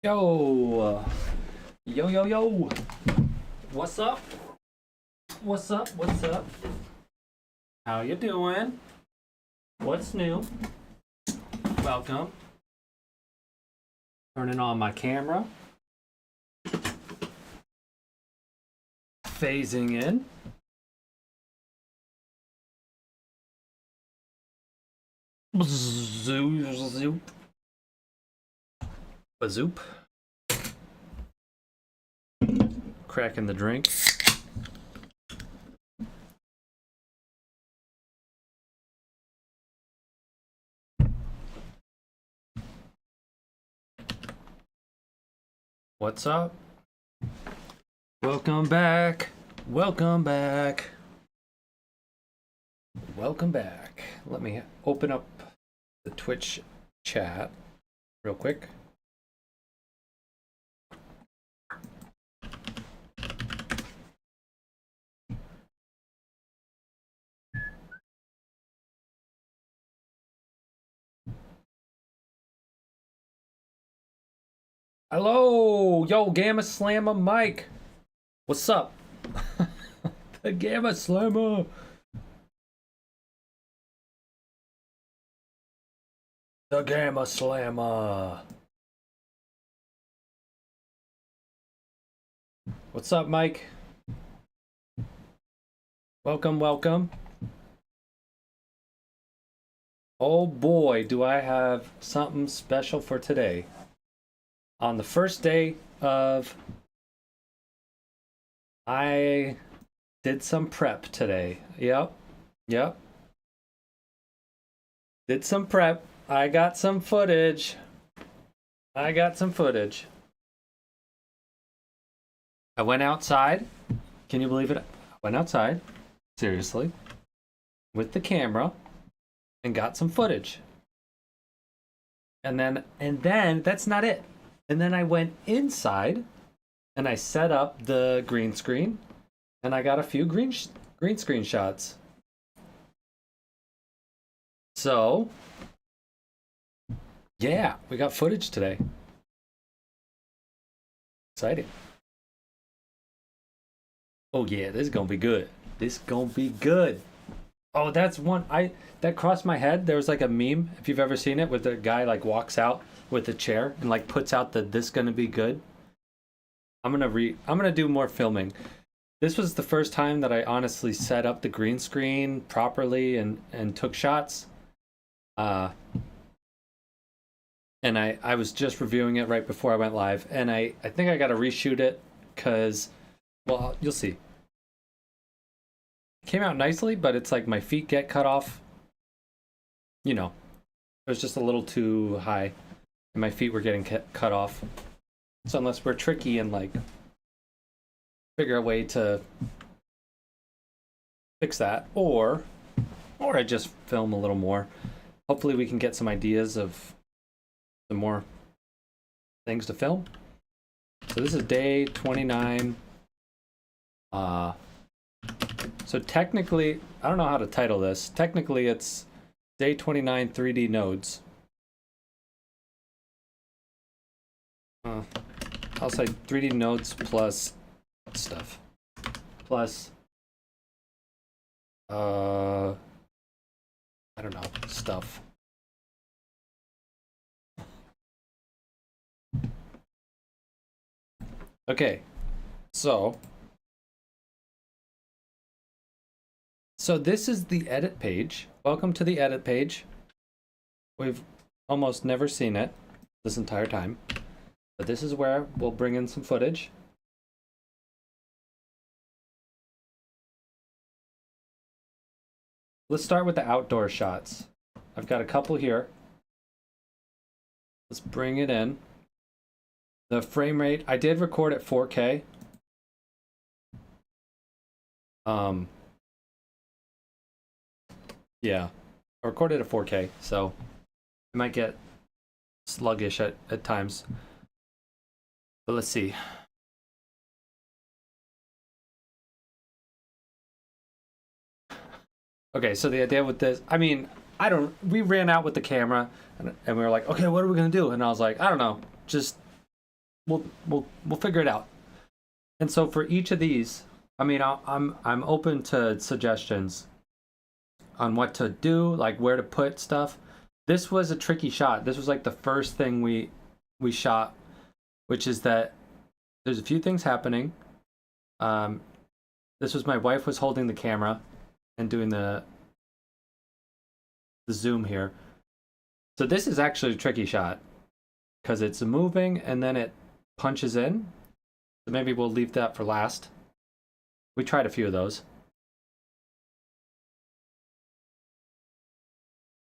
Yo, yo. What's up? What's up? What's up? How you doing? What's new? Welcome. Turning on my camera. Phasing in. Zoop. Bazoop. Cracking the drink. What's up? Welcome back. Welcome back. Welcome back. Let me open up the Twitch chat real quick. Hello, yo, Gamma Slammer Mike. What's up? The Gamma Slammer. The Gamma Slammer. What's up, Mike? Welcome, welcome. Oh boy, do I have something special for today. On the first day of, I did some prep today. Yep. Did some prep. I got some footage. I went outside. Can you believe it? I went outside, seriously, with the camera and got some footage. And then that's not it. And then I went inside and I set up the green screen and I got a few green screen shots. So, yeah, we got footage today. Exciting. Oh yeah, this is gonna be good. Oh, that's one that crossed my head. There was like a meme, if you've ever seen it, where the guy like walks out with a chair and like puts out the "this gonna be good." I'm gonna do more filming. This was the first time that I honestly set up the green screen properly and took shots. And I was just reviewing it right before I went live, and I think I gotta reshoot it because, well, you'll see. It came out nicely, but it's like my feet get cut off. You know, it was just a little too high, and my feet were getting cut off. So unless we're tricky and like figure a way to fix that, or I just film a little more. Hopefully we can get some ideas of some more things to film. So this is day 29. So technically, I don't know how to title this. Technically, it's day 29 3D nodes. I'll say 3D nodes plus stuff. Plus, I don't know, stuff. Okay, so this is the edit page. Welcome to the edit page. We've almost never seen it this entire time, but this is where we'll bring in some footage. Let's start with the outdoor shots. I've got a couple here. Let's bring it in. The frame rate, I did record at 4K. Yeah, I recorded at 4K, so it might get sluggish at times. But let's see. Okay, so the idea with this, I mean, we ran out with the camera and we were like, okay, what are we gonna do? And I was like, I don't know, just we'll figure it out. And so for each of these, I mean, I'm open to suggestions on what to do, like where to put stuff. This was a tricky shot. This was like the first thing we shot, which is that there's a few things happening. This was my wife was holding the camera and doing the zoom here. So this is actually a tricky shot because it's moving and then it punches in. So maybe we'll leave that for last. We tried a few of those.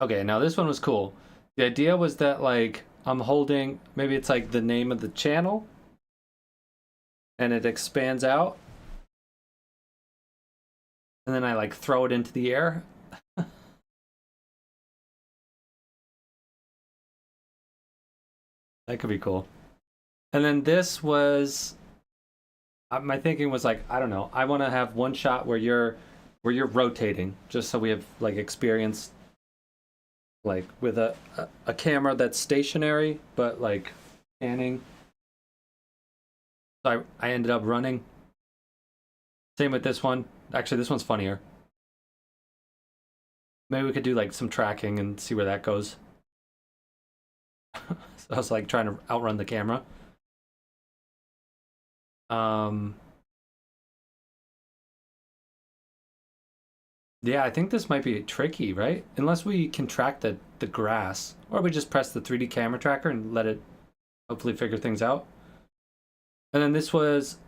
Okay, now this one was cool. The idea was that like I'm holding, maybe it's like the name of the channel and it expands out. And then I like throw it into the air. That could be cool. And then this was my thinking was like, I don't know, I want to have one shot where you're rotating, just so we have like experience like with a camera that's stationary but like panning. So I ended up running. Same with this one. Actually, this one's funnier. Maybe we could do like some tracking and see where that goes. So I was like trying to outrun the camera. Yeah, I think this might be tricky, right? Unless we can track the grass. Or we just press the 3D camera tracker and let it hopefully figure things out. And then this was,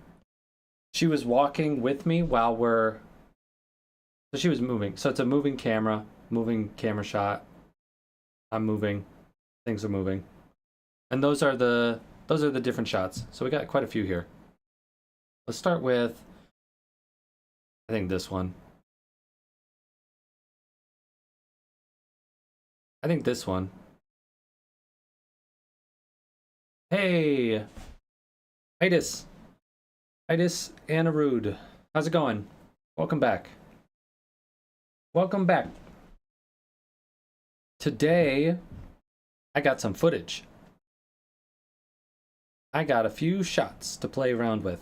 she was walking with me while so she was moving. So it's a moving camera shot. I'm moving, things are moving. And those are the different shots. So we got quite a few here. Let's start with, I think this one. I think this one. Hey! Itis Anarude. How's it going? Welcome back. Welcome back. Today, I got some footage. I got a few shots to play around with.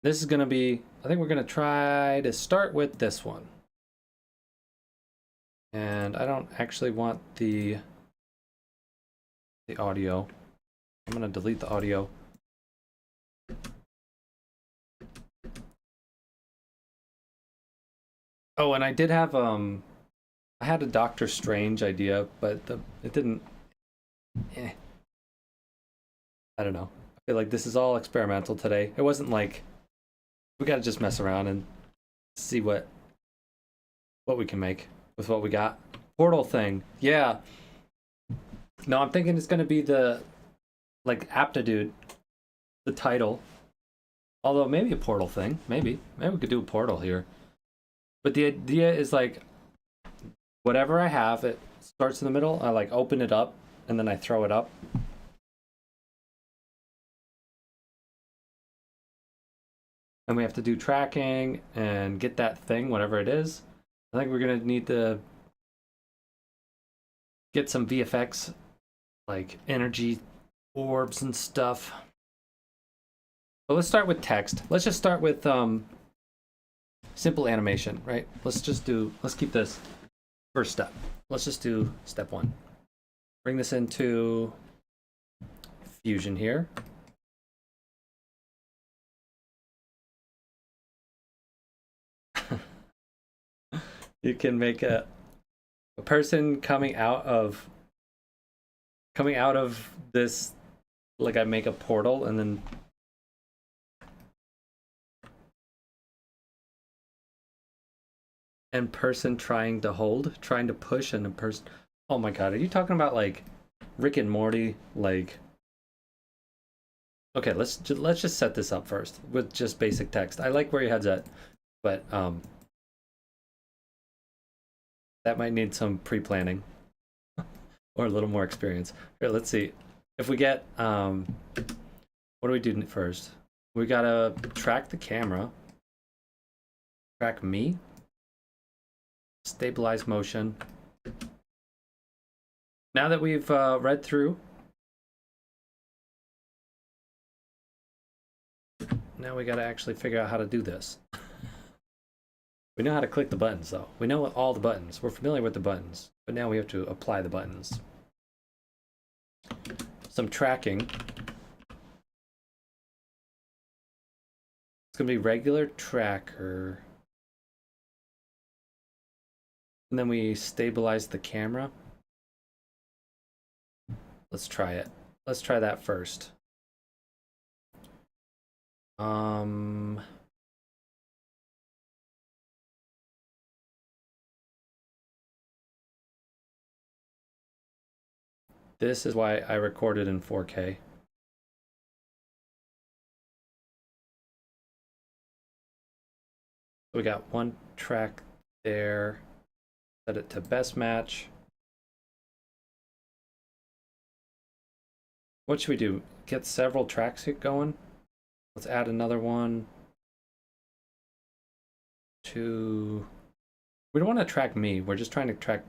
This is gonna be, I think we're gonna try to start with this one. And I don't actually want the audio. I'm gonna delete the audio. Oh, and I did have I had a Doctor Strange idea, but it didn't. I don't know. I feel like this is all experimental today. It wasn't like we gotta just mess around and see what we can make with what we got. Portal thing, yeah. No, I'm thinking it's gonna be the like aptitude, the title. Although maybe a portal thing, maybe we could do a portal here. But the idea is like whatever I have, it starts in the middle. I like open it up and then I throw it up. And we have to do tracking and get that thing, whatever it is. I think we're gonna need to get some VFX, like energy orbs and stuff. But let's start with text. Let's just start with simple animation, right? Let's keep this first step. Let's just do step one. Bring this into Fusion here. You can make a person coming out of this, like I make a portal and then person trying to push, and a person. Oh my god, are you talking about like Rick and Morty? Like, okay, let's just set this up first with just basic text. I like where your head's at, but that might need some pre-planning or a little more experience. Here, let's see. If we get what do we do first? We gotta track the camera. Track me. Stabilize motion. Now that we've read through now we gotta actually figure out how to do this. We know how to click the buttons though. We know all the buttons. We're familiar with the buttons, but now we have to apply the buttons. Some tracking. It's gonna be regular tracker. And then we stabilize the camera. Let's try it. Let's try that first. This is why I recorded in 4K. We got one track there. Set it to best match. What should we do? Get several tracks going? Let's add another one. We don't want to track me. We're just trying to track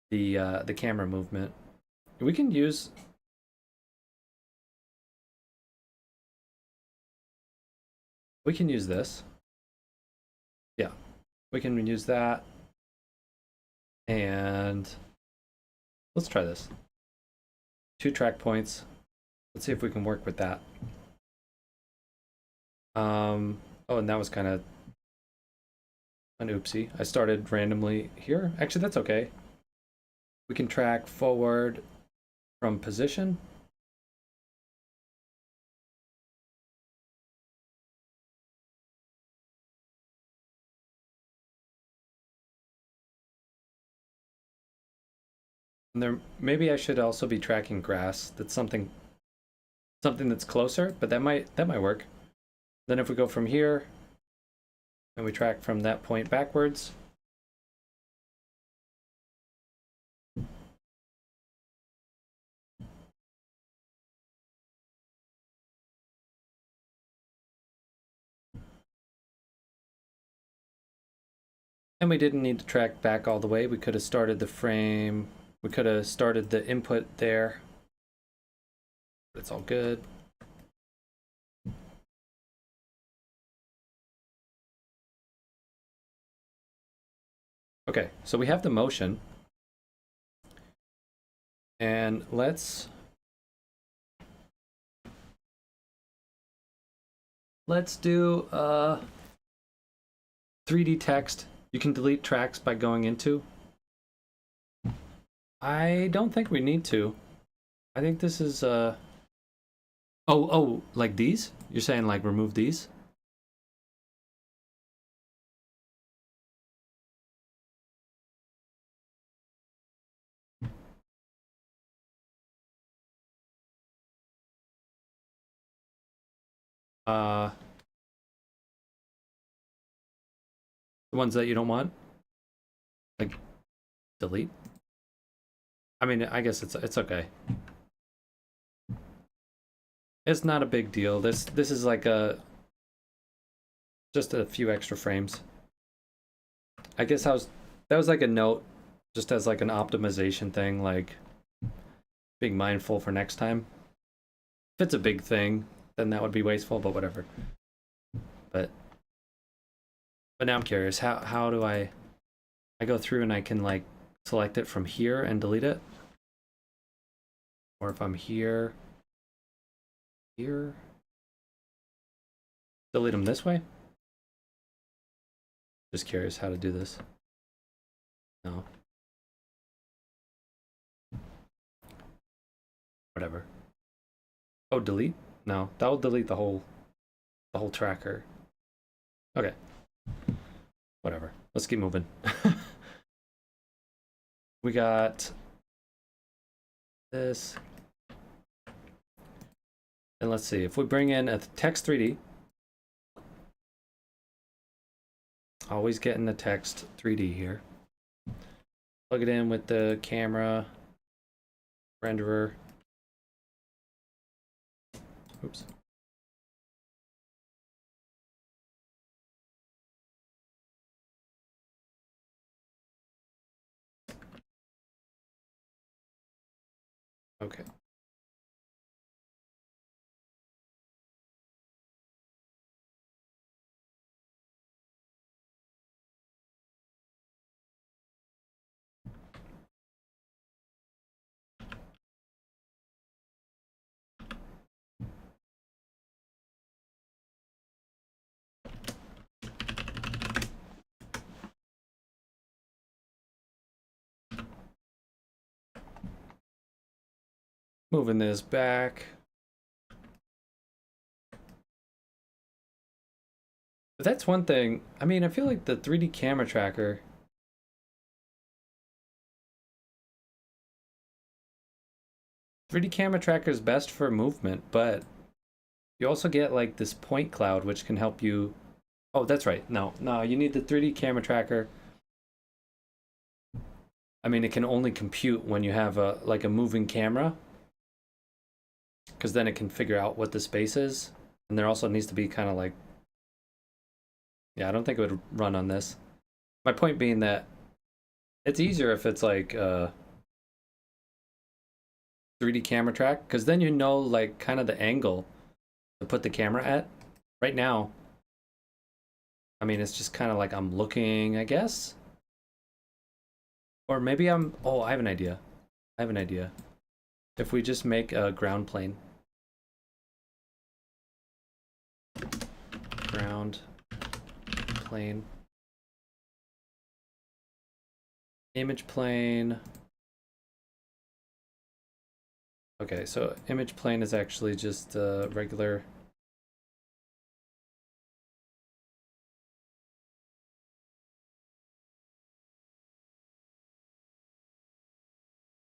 the camera movement. We can use this. Yeah, we can use that. And let's try this. 2 track points. Let's see if we can work with that. Oh, and that was kind of an oopsie. I started randomly here. Actually, that's okay. We can track forward from position. And there, maybe I should also be tracking grass. That's something that's closer, but that might work. Then if we go from here and we track from that point backwards. And we didn't need to track back all the way. We could have started the frame. We could have started the input there. It's all good. Okay, so we have the motion. And let's do 3D text. You can delete tracks by going into. I don't think we need to. I think this is oh, like these? You're saying like remove these? The ones that you don't want? Like delete? I mean, I guess it's okay. It's not a big deal. This is like just a few extra frames. I guess that was like a note, just as like an optimization thing, like being mindful for next time. If it's a big thing, then that would be wasteful, but whatever. But now I'm curious, how do I go through and I can like select it from here and delete it? Or if I'm here, delete them this way? Just curious how to do this. No. Whatever. Oh, delete? No, that will delete the whole tracker. Okay. Whatever. Let's keep moving. We got this. And let's see, if we bring in a text 3D, always getting the text 3D here. Plug it in with the camera renderer. Oops. Okay. Moving this back. But that's one thing. I mean, I feel like the 3D camera tracker. 3D camera tracker is best for movement, but you also get like this point cloud, which can help you. Oh, that's right. No, you need the 3D camera tracker. I mean, it can only compute when you have a like a moving camera, because then it can figure out what the space is. And there also needs to be kind of like, yeah, I don't think it would run on this. My point being that it's easier if it's like 3D camera track, because then you know like kind of the angle to put the camera at. Right now, I mean, it's just kind of like I'm looking, I guess. Or maybe I'm, oh, I have an idea. If we just make a ground plane. Ground plane. Image plane. Okay, so image plane is actually just regular.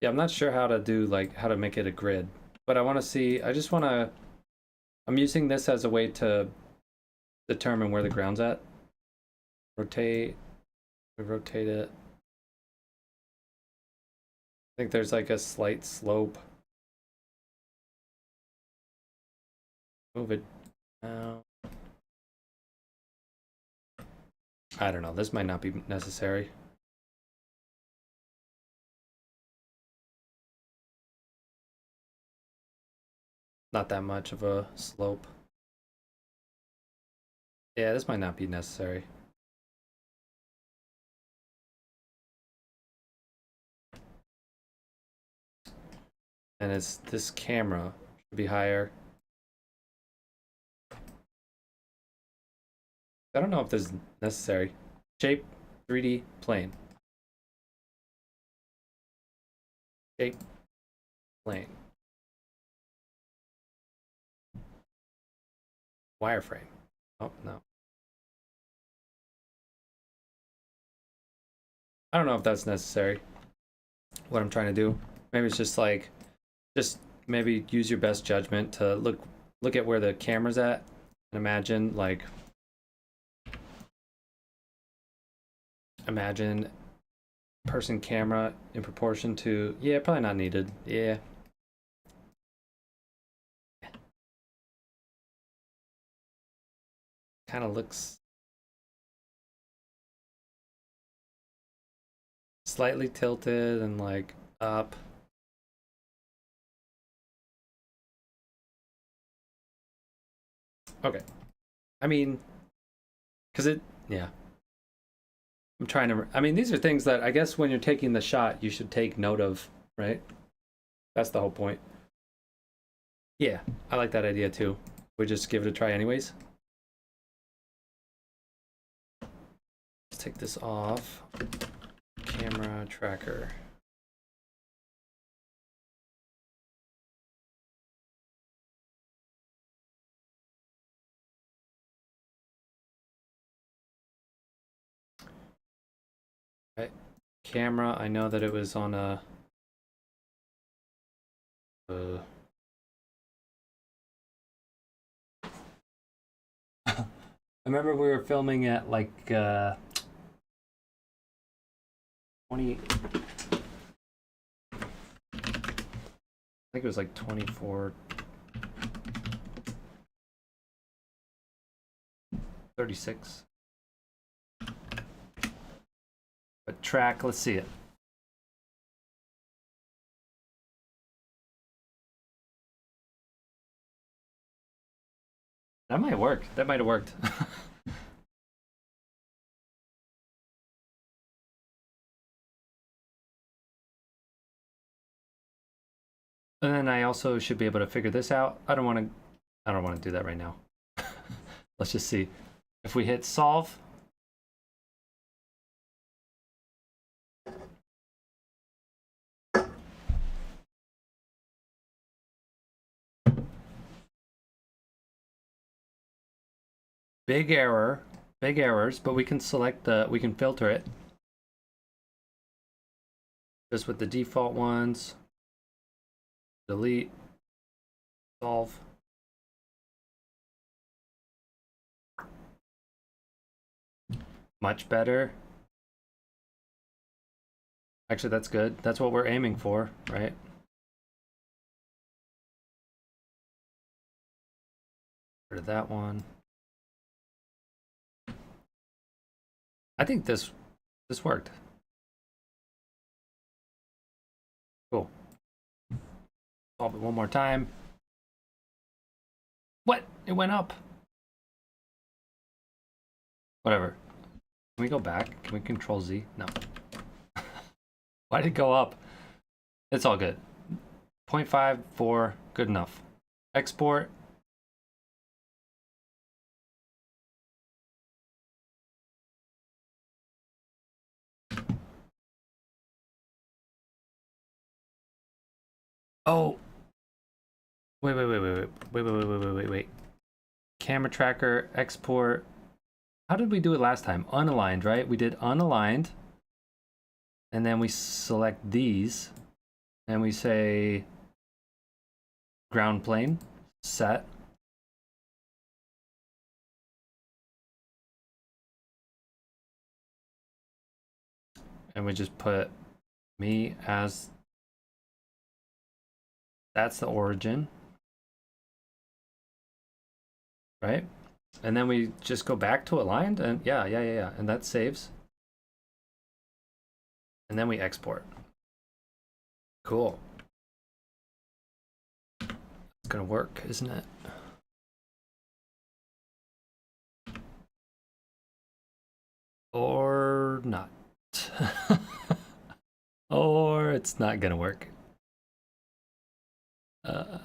Yeah, I'm not sure how to do like how to make it a grid, but I want to see. I'm using this as a way to determine where the ground's at. Rotate it. I think there's like a slight slope. Move it down. I don't know. This might not be necessary. Not that much of a slope. Yeah, this might not be necessary. And it's this camera should be higher. I don't know if this is necessary. Shape 3D plane. Shape plane. Wireframe. Oh, no. I don't know if that's necessary. What I'm trying to do. Maybe it's just like, just maybe use your best judgment to look at where the camera's at and imagine person camera in proportion to, yeah, probably not needed. Yeah. Kind of looks slightly tilted and like up. Okay. I mean, yeah. I'm trying to, I mean, these are things that I guess when you're taking the shot, you should take note of, right? That's the whole point. Yeah, I like that idea too. We just give it a try anyways. Let's take this off. Camera tracker. Right. Camera, I know that it was on a I remember we were filming at like 20, I think it was like 24, 36. But track, let's see it. That might work. That might have worked. And then I also should be able to figure this out. I don't want to do that right now. Let's just see. If we hit solve, Big error, big errors, but we can select we can filter it just with the default ones. Delete, solve. Much better. Actually, that's good. That's what we're aiming for, right? Rid of that one. I think this worked. Cool. Solve it one more time. What? It went up. Whatever. Can we go back? Can we control Z? No. Why did it go up? It's all good. 0.54, good enough. Export. Oh. Wait. Camera tracker, export. How did we do it last time? Unaligned, right? We did unaligned. And then we select these. And we say ground plane, set. And we just put me as, that's the origin. Right? And then we just go back to aligned and yeah. And that saves. And then we export. Cool. It's gonna work, isn't it? Or not. Or it's not gonna work. All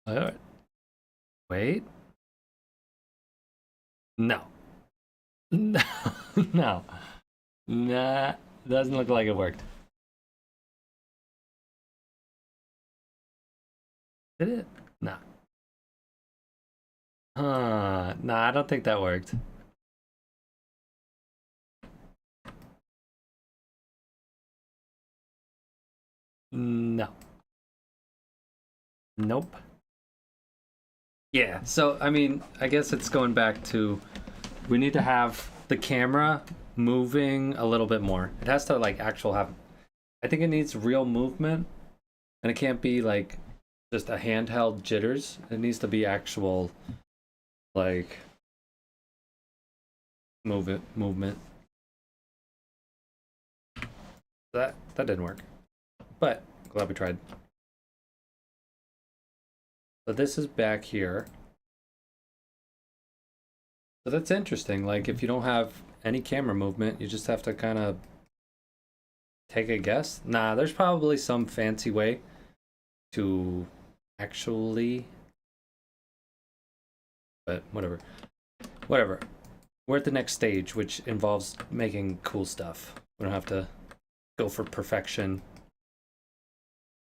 right. Wait. No. No. No. Nah. Doesn't look like it worked. Did it? Nah. Nah, I don't think that worked. No. Nope. Yeah, so I mean, I guess it's going back to we need to have the camera moving a little bit more. It has to like actual have, I think it needs real movement and it can't be like just a handheld jitters. It needs to be actual like movement. That didn't work. But glad we tried. So this is back here. So that's interesting. Like if you don't have any camera movement, you just have to kind of take a guess. Nah, there's probably some fancy way to actually, but whatever. Whatever. We're at the next stage, which involves making cool stuff. We don't have to go for perfection.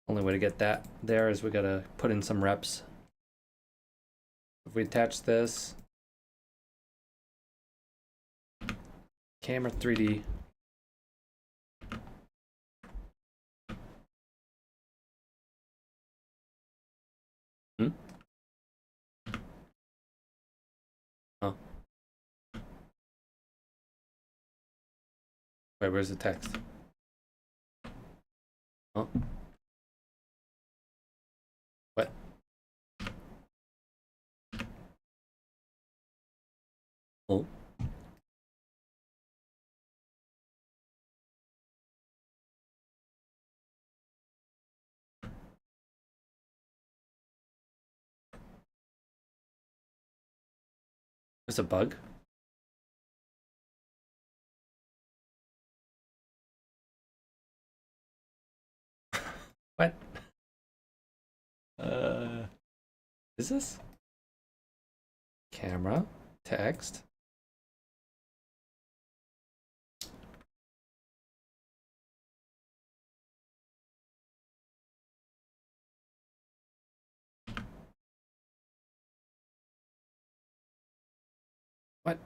Only way to get that there is we gotta put in some reps. If we attach this, camera 3D. Oh. Wait, where's the text? Oh. What? Oh. There's a bug? What? Is this? Camera, text. What?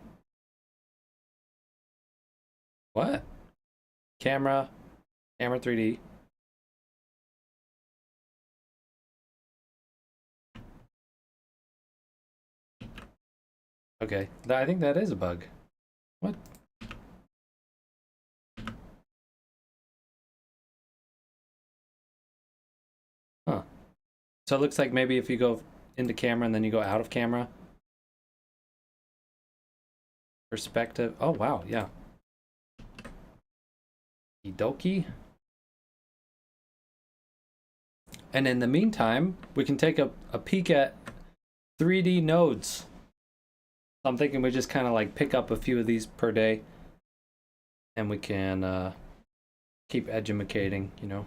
What? Camera, camera 3D. Okay, I think that is a bug. What? Huh. So it looks like maybe if you go into camera and then you go out of camera. Perspective. Oh, wow, yeah. Idoki. And in the meantime, we can take a peek at 3D nodes. So I'm thinking we just kind of like pick up a few of these per day. And we can keep edumacating, you know.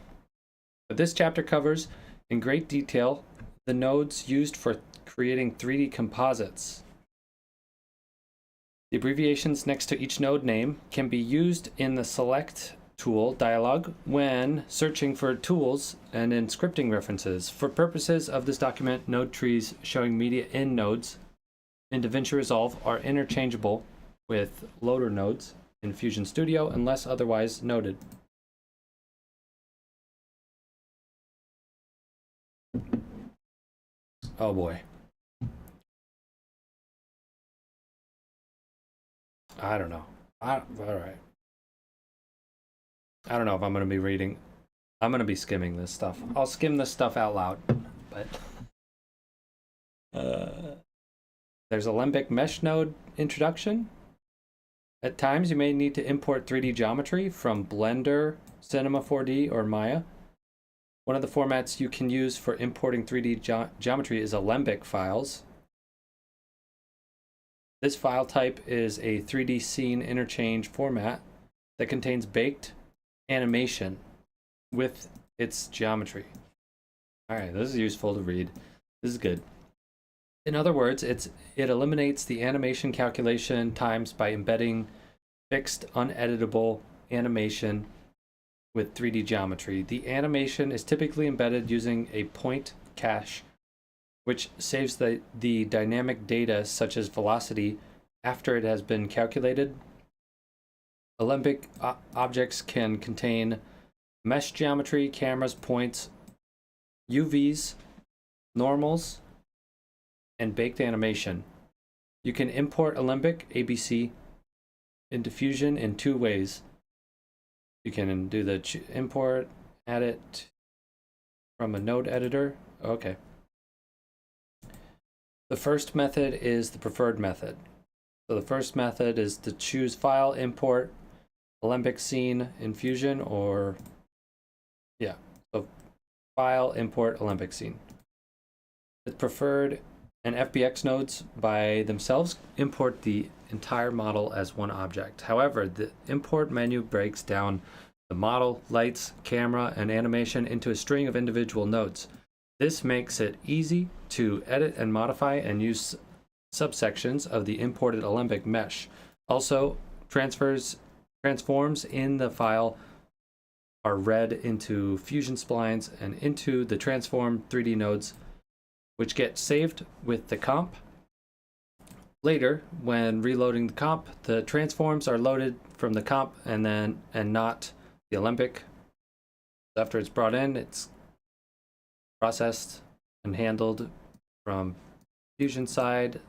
But this chapter covers in great detail the nodes used for creating 3D composites. The abbreviations next to each node name can be used in the Select tool dialog when searching for tools and in scripting references. For purposes of this document, node trees showing media in nodes in Davinci Resolve are interchangeable with loader nodes in Fusion Studio unless otherwise noted. Oh boy. I don't know. All right. I don't know if I'm going to be reading. I'm going to be skimming this stuff. I'll skim this stuff out loud. But there's Alembic Mesh Node introduction. At times, you may need to import 3D geometry from Blender, Cinema 4D, or Maya. One of the formats you can use for importing 3D geometry is Alembic files. This file type is a 3D scene interchange format that contains baked animation with its geometry. All right, this is useful to read. This is good. In other words, it eliminates the animation calculation times by embedding fixed, uneditable animation with 3D geometry. The animation is typically embedded using a point cache, which saves the dynamic data such as velocity after it has been calculated. Alembic objects can contain mesh geometry, cameras, points, UVs, normals, and baked animation. You can import Alembic ABC into Fusion in two ways. You can do the import, add it from a node editor. Okay. The first method is the preferred method. So the first method is to choose file, import, Alembic scene in Fusion, or yeah, so file, import, Alembic scene. The preferred and FBX nodes by themselves import the entire model as one object. However, the import menu breaks down the model, lights, camera, and animation into a string of individual nodes. This makes it easy to edit and modify and use subsections of the imported Alembic mesh. Also, transforms in the file are read into Fusion splines and into the transformed 3D nodes, which get saved with the comp. Later, when reloading the comp, the transforms are loaded from the comp and not the Alembic. After it's brought in, it's processed and handled from Fusion side.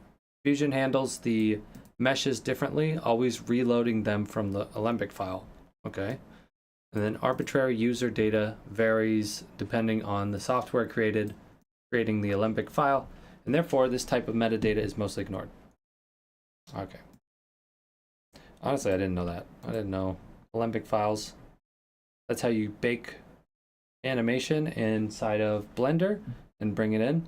Fusion handles the meshes differently, always reloading them from the Alembic file. Okay. And then arbitrary user data varies depending on the software creating the Alembic file, and therefore this type of metadata is mostly ignored. Okay. Honestly, I didn't know that. I didn't know Alembic files. That's how you bake animation inside of Blender and bring it in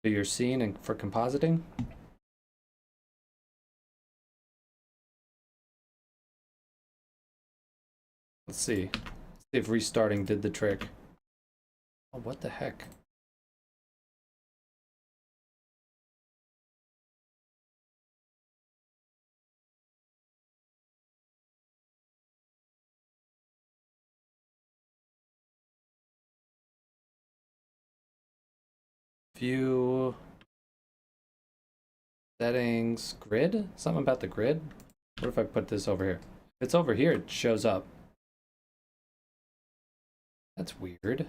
to your scene and for compositing. Let's see. Let's see if restarting did the trick. Oh, what the heck? View Settings, grid? Something about the grid? What if I put this over here? If it's over here, it shows up. That's weird. Am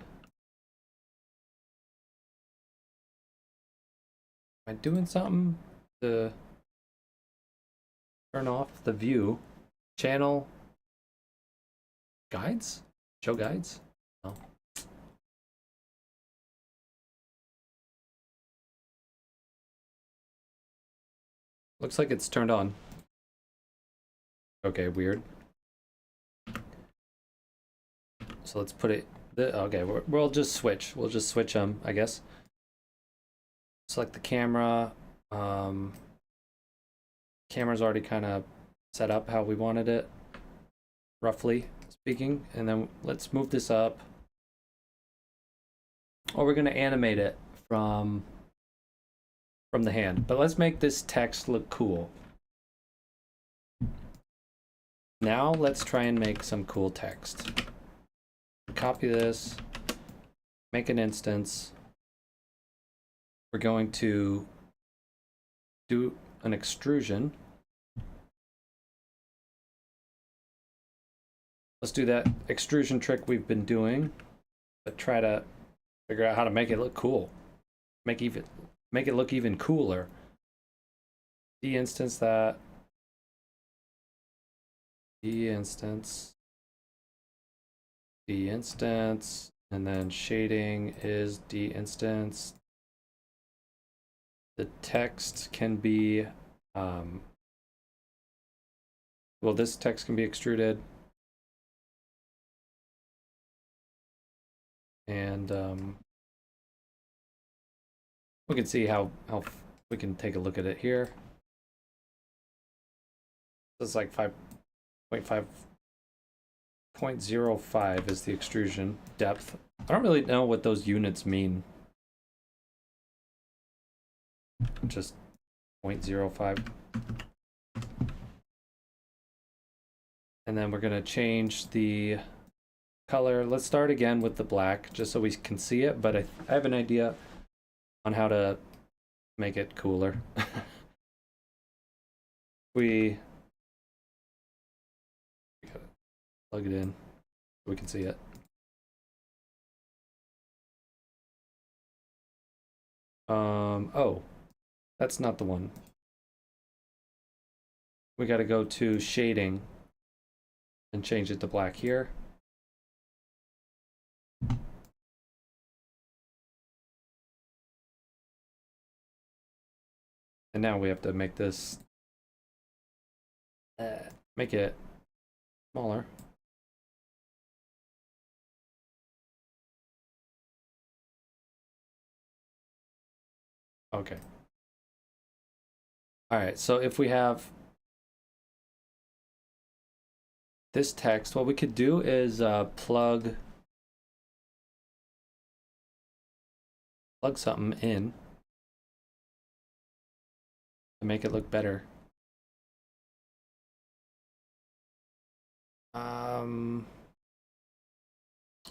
I doing something to turn off the view? Channel guides? Show guides? No. Looks like it's turned on. Okay, weird. So let's put it. Okay, we'll just switch. We'll just switch them, I guess. Select the camera. Camera's already kind of set up how we wanted it, roughly speaking. And then let's move this up. Or we're gonna animate it from the hand. But let's make this text look cool. Now let's try and make some cool text. Copy this, make an instance. We're going to do an extrusion. Let's do that extrusion trick we've been doing, but try to figure out how to make it look cool. Make it look even cooler. De-instance that. De-instance. De-instance. And then shading is de-instance. The text can be, well, this text can be extruded. And we can see how we can take a look at it here. This is like 5.05 is the extrusion depth. I don't really know what those units mean. Just 0.05. And then we're going to change the color. Let's start again with the black just so we can see it, but I have an idea on how to make it cooler. we gotta plug it in so we can see it. Oh, that's not the one. We got to go to shading and change it to black here. And now we have to make this, make it smaller. Okay. All right, so if we have this text, what we could do is plug something in to make it look better.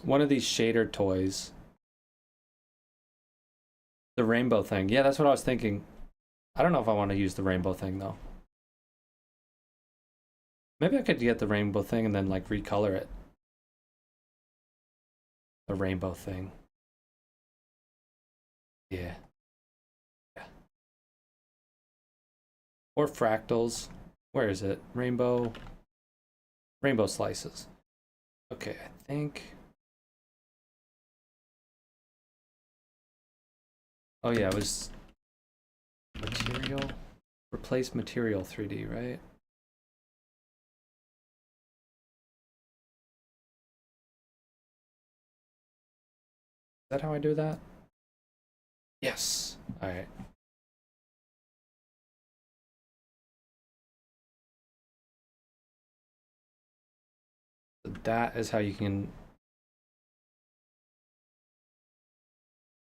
One of these shader toys. The rainbow thing. Yeah, that's what I was thinking. I don't know if I want to use the rainbow thing though. Maybe I could get the rainbow thing and then like recolor it. The rainbow thing. Yeah. Yeah. Or fractals. Where is it? Rainbow slices. Okay, I think. Oh yeah, it was material. Replace material 3D, right? Is that how I do that? Yes. All right. So that is how you can.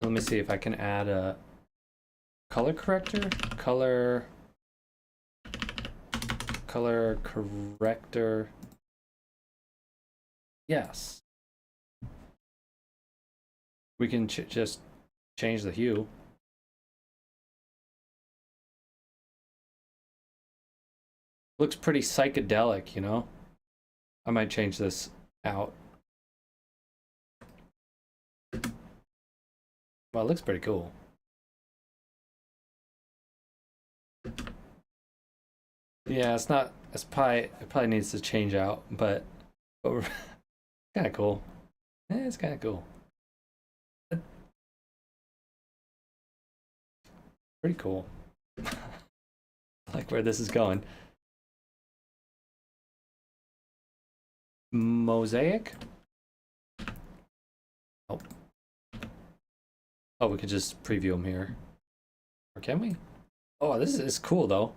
Let me see if I can add a color corrector. Color corrector. Yes. We can just change the hue. Looks pretty psychedelic, you know? I might change this out. Well, it looks pretty cool. Yeah, it's not. It probably needs to change out, but we're kind of cool. It's kind of cool. Pretty cool. Like where this is going. Mosaic. Oh. Oh, we could just preview them here. Or can we? Oh, this is cool though.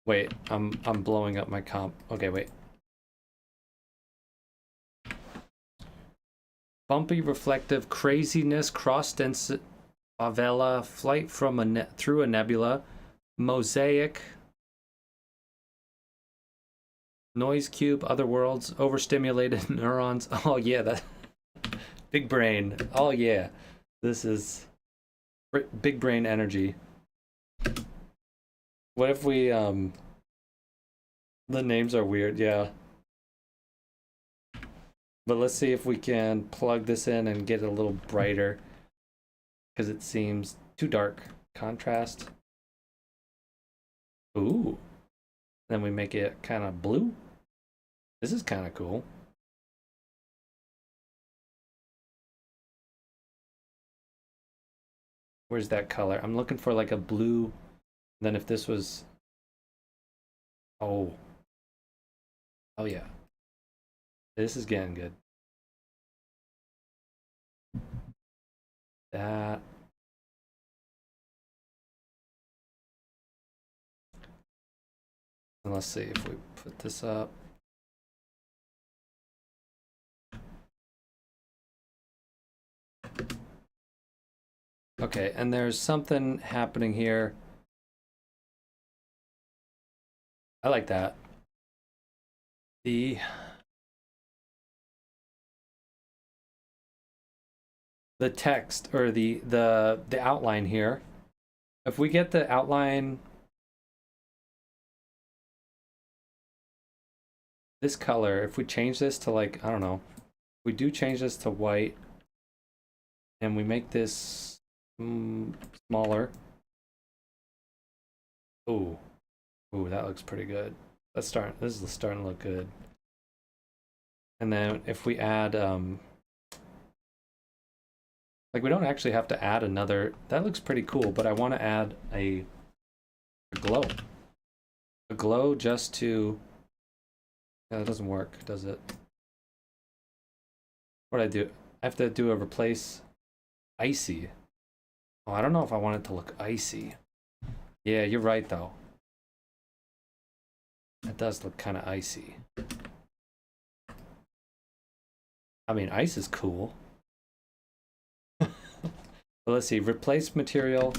Wait, I'm blowing up my comp. Okay, wait. Bumpy, reflective, craziness, cross density, favela, flight from through a nebula, mosaic, noise cube, other worlds, overstimulated neurons. Oh yeah, that big brain. Oh yeah, this is big brain energy. What if we the names are weird, yeah. But let's see if we can plug this in and get it a little brighter, because it seems too dark. Contrast. Ooh. Then we make it kind of blue. This is kind of cool. Where's that color? I'm looking for like a blue. Then if this was... Oh. Oh yeah. This is getting good. That. And let's see if we put this up. Okay, and there's something happening here. I like that. The text or the outline here. If we get the outline this color, if we change this to like, I don't know, we do change this to white and we make this smaller. Ooh, that looks pretty good. This is starting to look good. And then if we add like we don't actually have to add another, that looks pretty cool, but I want to add a glow. A glow just to, yeah, that doesn't work, does it? What do I do? I have to do a replace icy. Oh, I don't know if I want it to look icy. Yeah, you're right though. It does look kind of icy. I mean, ice is cool. But let's see, replace material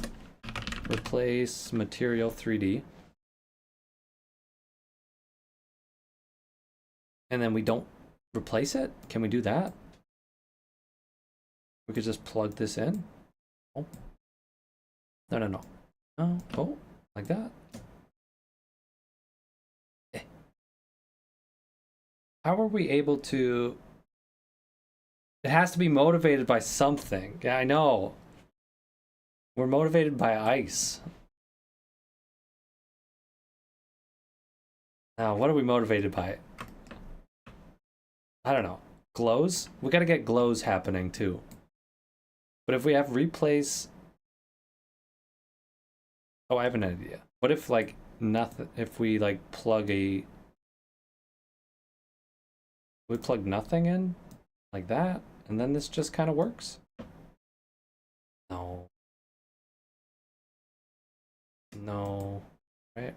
3D. And then we don't replace it? Can we do that? We could just plug this in. Oh. No. Oh, like that. How are we able to... It has to be motivated by something. Yeah, I know. We're motivated by ice. Now, what are we motivated by? I don't know. Glows? We gotta get glows happening too. But if we have replace... Oh, I have an idea. What if like nothing, if we like plug a... We plug nothing in? Like that? And then this just kind of works? No. No. Right?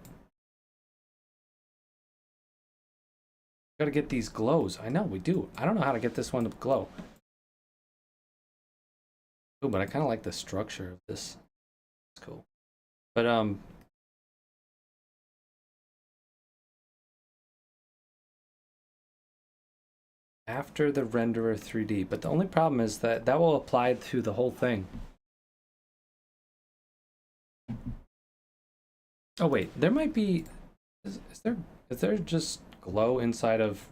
Gotta get these glows. I know, we do. I don't know how to get this one to glow. Oh, but I kind of like the structure of this. It's cool. But, After the renderer 3D, but the only problem is that that will apply to the whole thing. Oh wait, there might be, is there just glow inside of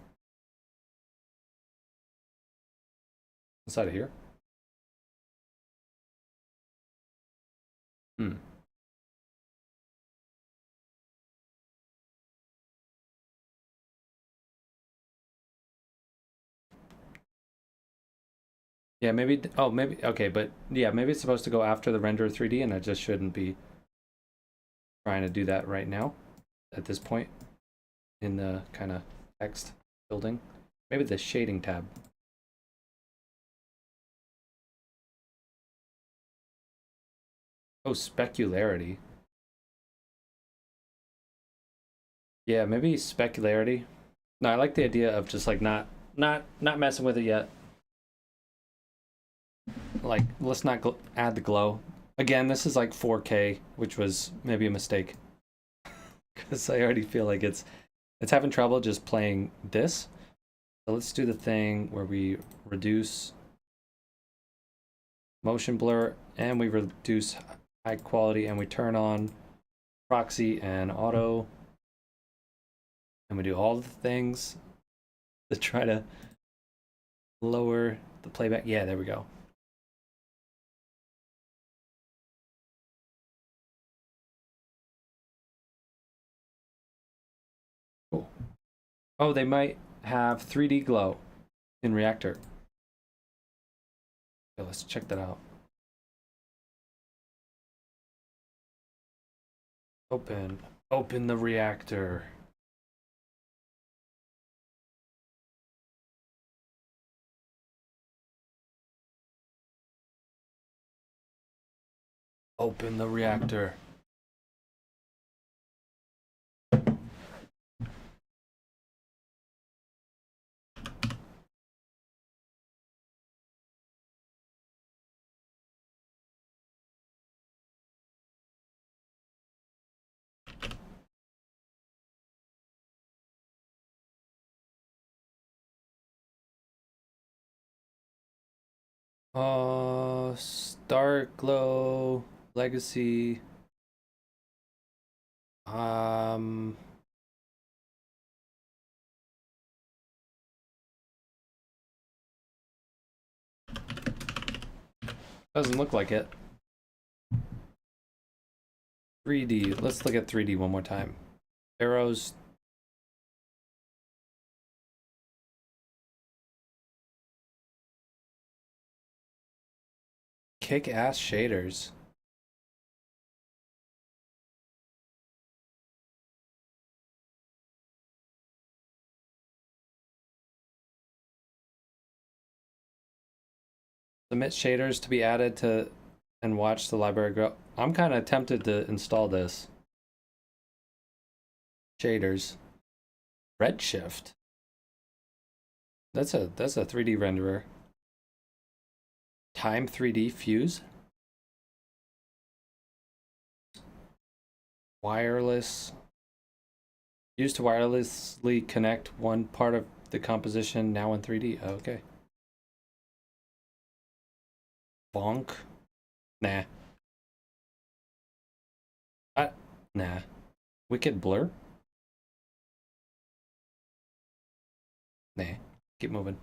here? Hmm. Yeah, maybe, oh, maybe, okay, but yeah, maybe it's supposed to go after the render 3D, and I just shouldn't be trying to do that right now at this point in the kind of text building. Maybe the shading tab. Oh, specularity. Yeah, maybe specularity. No, I like the idea of just like not messing with it yet. Like, let's not add the glow. Again, this is like 4K, which was maybe a mistake. Because I already feel like it's having trouble just playing this. So let's do the thing where we reduce motion blur and we reduce high quality and we turn on proxy and auto. And we do all the things to try to lower the playback. Yeah, there we go. Cool. Oh, they might have 3D glow in Reactor. Okay, let's check that out. Open the reactor. Open the reactor. Star glow legacy. Um, doesn't look like it. 3D. Let's look at 3D one more time. Arrows. Kick-ass shaders. Submit shaders to be added to and watch the library grow. I'm kind of tempted to install this. Shaders. Redshift. That's a 3D renderer. Time 3D fuse. Wireless. Used to wirelessly connect one part of the composition now in 3D. Okay. Bonk. Nah. Nah. Wicked blur. Nah. Keep moving.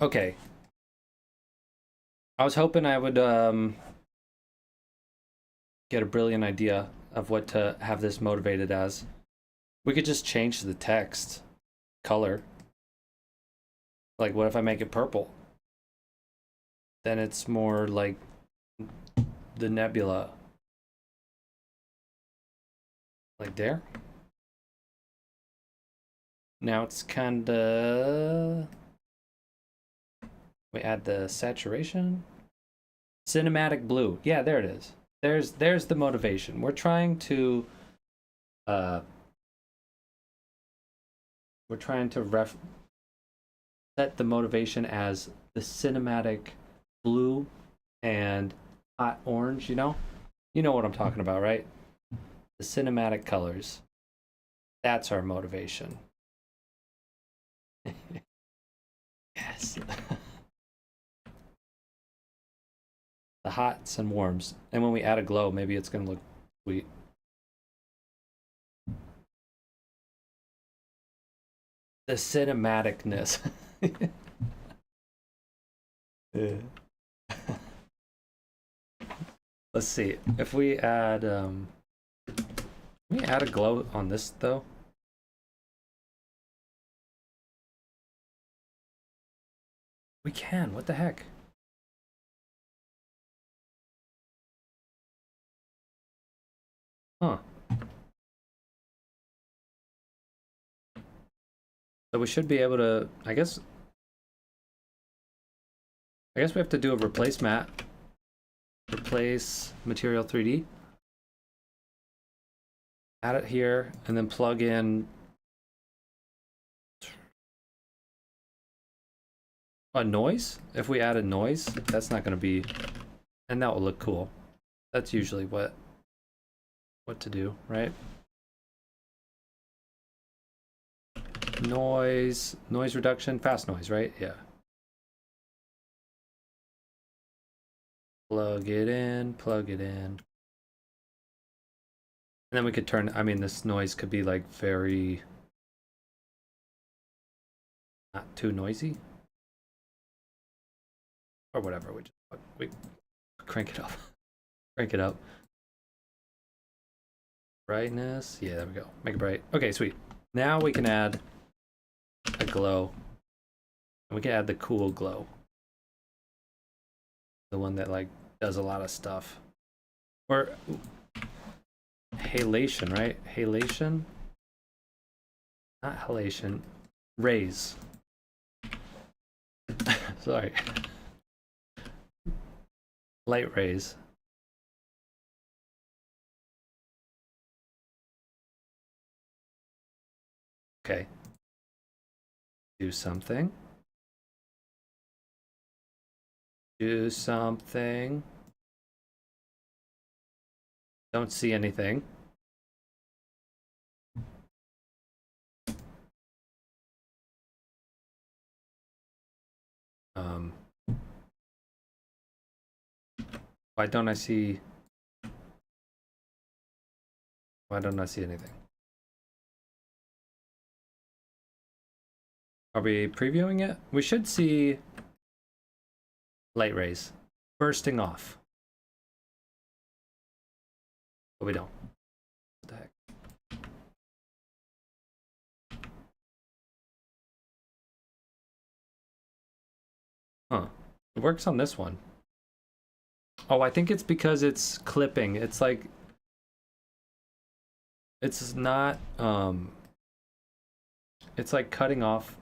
Okay. I was hoping I would get a brilliant idea of what to have this motivated as. We could just change the text color. Like, what if I make it purple? Then it's more like the nebula. Like there. Now it's kinda... We add the saturation. Cinematic blue. Yeah, there it is. There's the motivation. We're trying to set the motivation as the cinematic blue and hot orange, you know? You know what I'm talking about, right? The cinematic colors. That's our motivation. Yes. The hots and warms. And when we add a glow, maybe it's gonna look sweet. The cinematicness. Yeah. Let's see. If we add can we add a glow on this though? We can. What the heck? Huh. So we should be able to, I guess we have to do a replace mat. Replace material 3D. Add it here and then plug in a noise. If we add a noise, that's not going to be, and that will look cool. That's usually what to do, right? Noise reduction, fast noise, right? Yeah. Plug it in. And then we could turn, I mean, this noise could be like very, not too noisy. Or whatever, we crank it up. Crank it up. Brightness, yeah, there we go. Make it bright. Okay, sweet. Now we can add a glow. And we can add the cool glow. The one that like does a lot of stuff. Or halation, right? Halation? Not halation. Rays. Sorry. Light rays. Okay. Do something. Do something. Don't see anything. Why don't I see anything? Are we previewing it? We should see light rays bursting off. But we don't. What the heck? Huh. It works on this one. Oh, I think it's because it's clipping. It's like it's not it's like cutting off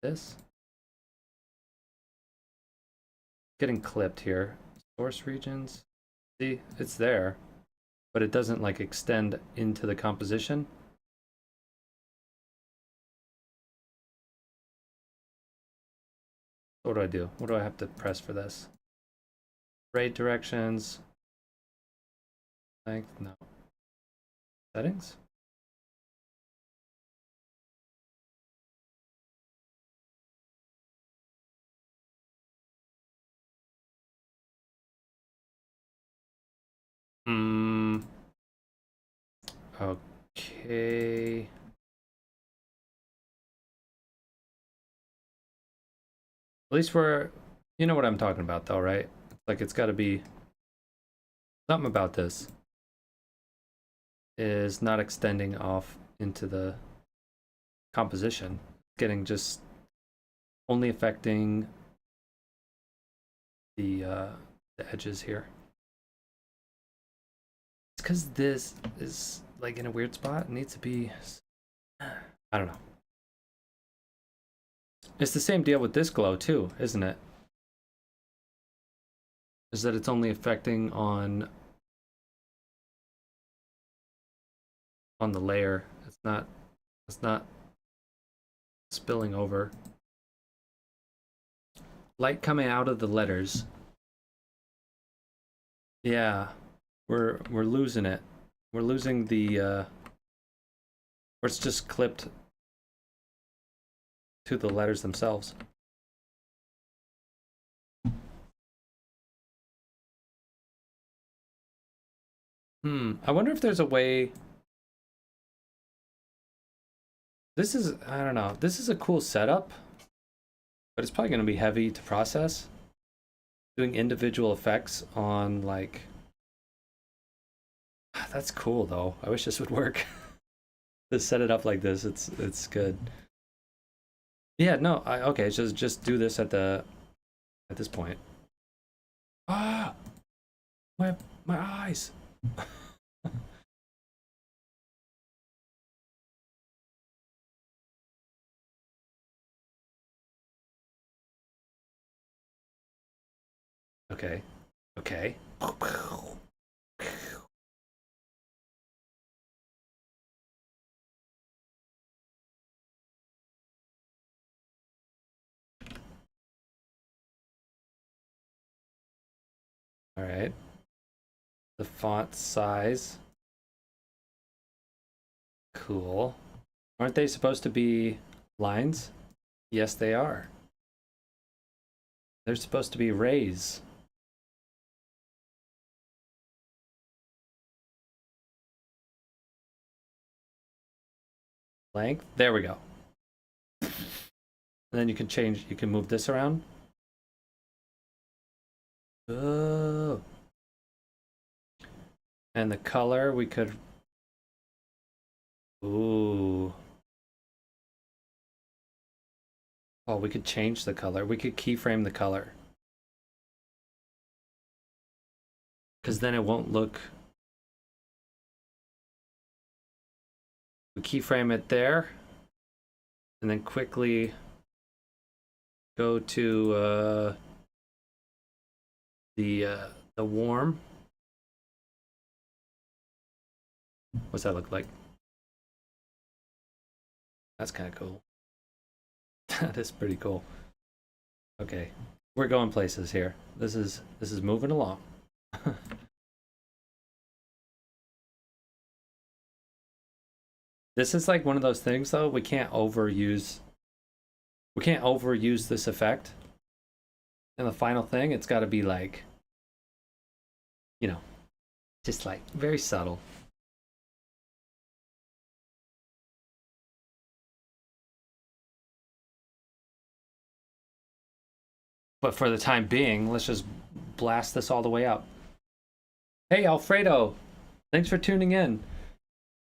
this. Getting clipped here. Source regions. See, it's there, but it doesn't like extend into the composition. What do I do? What do I have to press for this? Right directions. Length, no. Settings? Okay. At least you know what I'm talking about though, right? Like it's gotta be something about this is not extending off into the composition. Getting just only affecting the edges here. It's because this is like in a weird spot. It needs to be, I don't know. It's the same deal with this glow too, isn't it? Is that it's only affecting on the layer. It's not spilling over. Light coming out of the letters. Yeah, we're losing it. We're losing the Or it's just clipped to the letters themselves. I wonder if there's a way. This is, I don't know. This is a cool setup, but it's probably going to be heavy to process. Doing individual effects on like. That's cool though. I wish this would work. To set it up like this, it's good. Yeah, no, okay, just do this at this point. Ah, my eyes. Okay, okay. All right. The font size. Cool. Aren't they supposed to be lines? Yes, they are. They're supposed to be rays. Length. There we go. And then you can move this around. Oh. And the color we could. Ooh. Oh, we could change the color. We could keyframe the color. Because then it won't look. We keyframe it there. And then quickly go to the warm. What's that look like? That's kind of cool. That is pretty cool. Okay, we're going places here. This is moving along. This is like one of those things though, we can't overuse this effect. And the final thing, it's got to be like, you know, just like very subtle. But for the time being, let's just blast this all the way out. Hey, Alfredo, thanks for tuning in.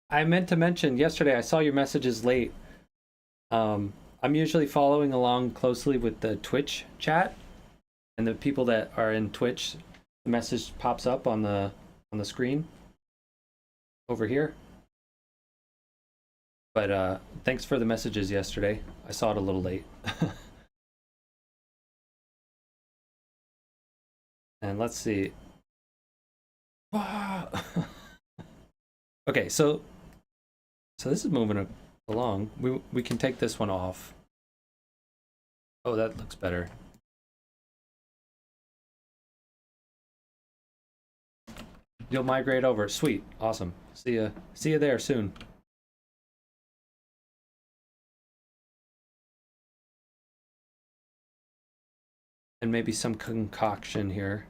I meant to mention yesterday, I saw your messages late. I'm usually following along closely with the Twitch chat, and the people that are in Twitch, the message pops up on the screen over here. But thanks for the messages yesterday. I saw it a little late. And let's see. Okay, so this is moving along. We can take this one off. Oh, that looks better. You'll migrate over. Sweet. Awesome. See ya there soon. And maybe some concoction here.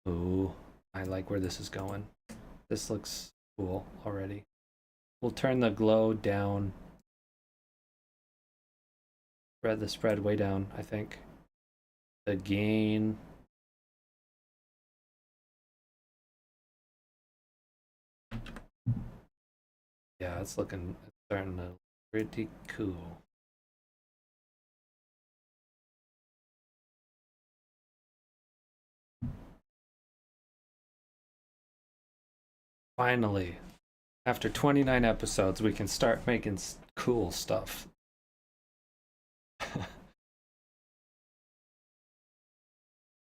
Ooh, I like where this is going. This looks cool already. We'll turn the glow down. Spread the spread way down, I think. The gain. Yeah, it's starting to look pretty cool. Finally, after 29 episodes, we can start making cool stuff.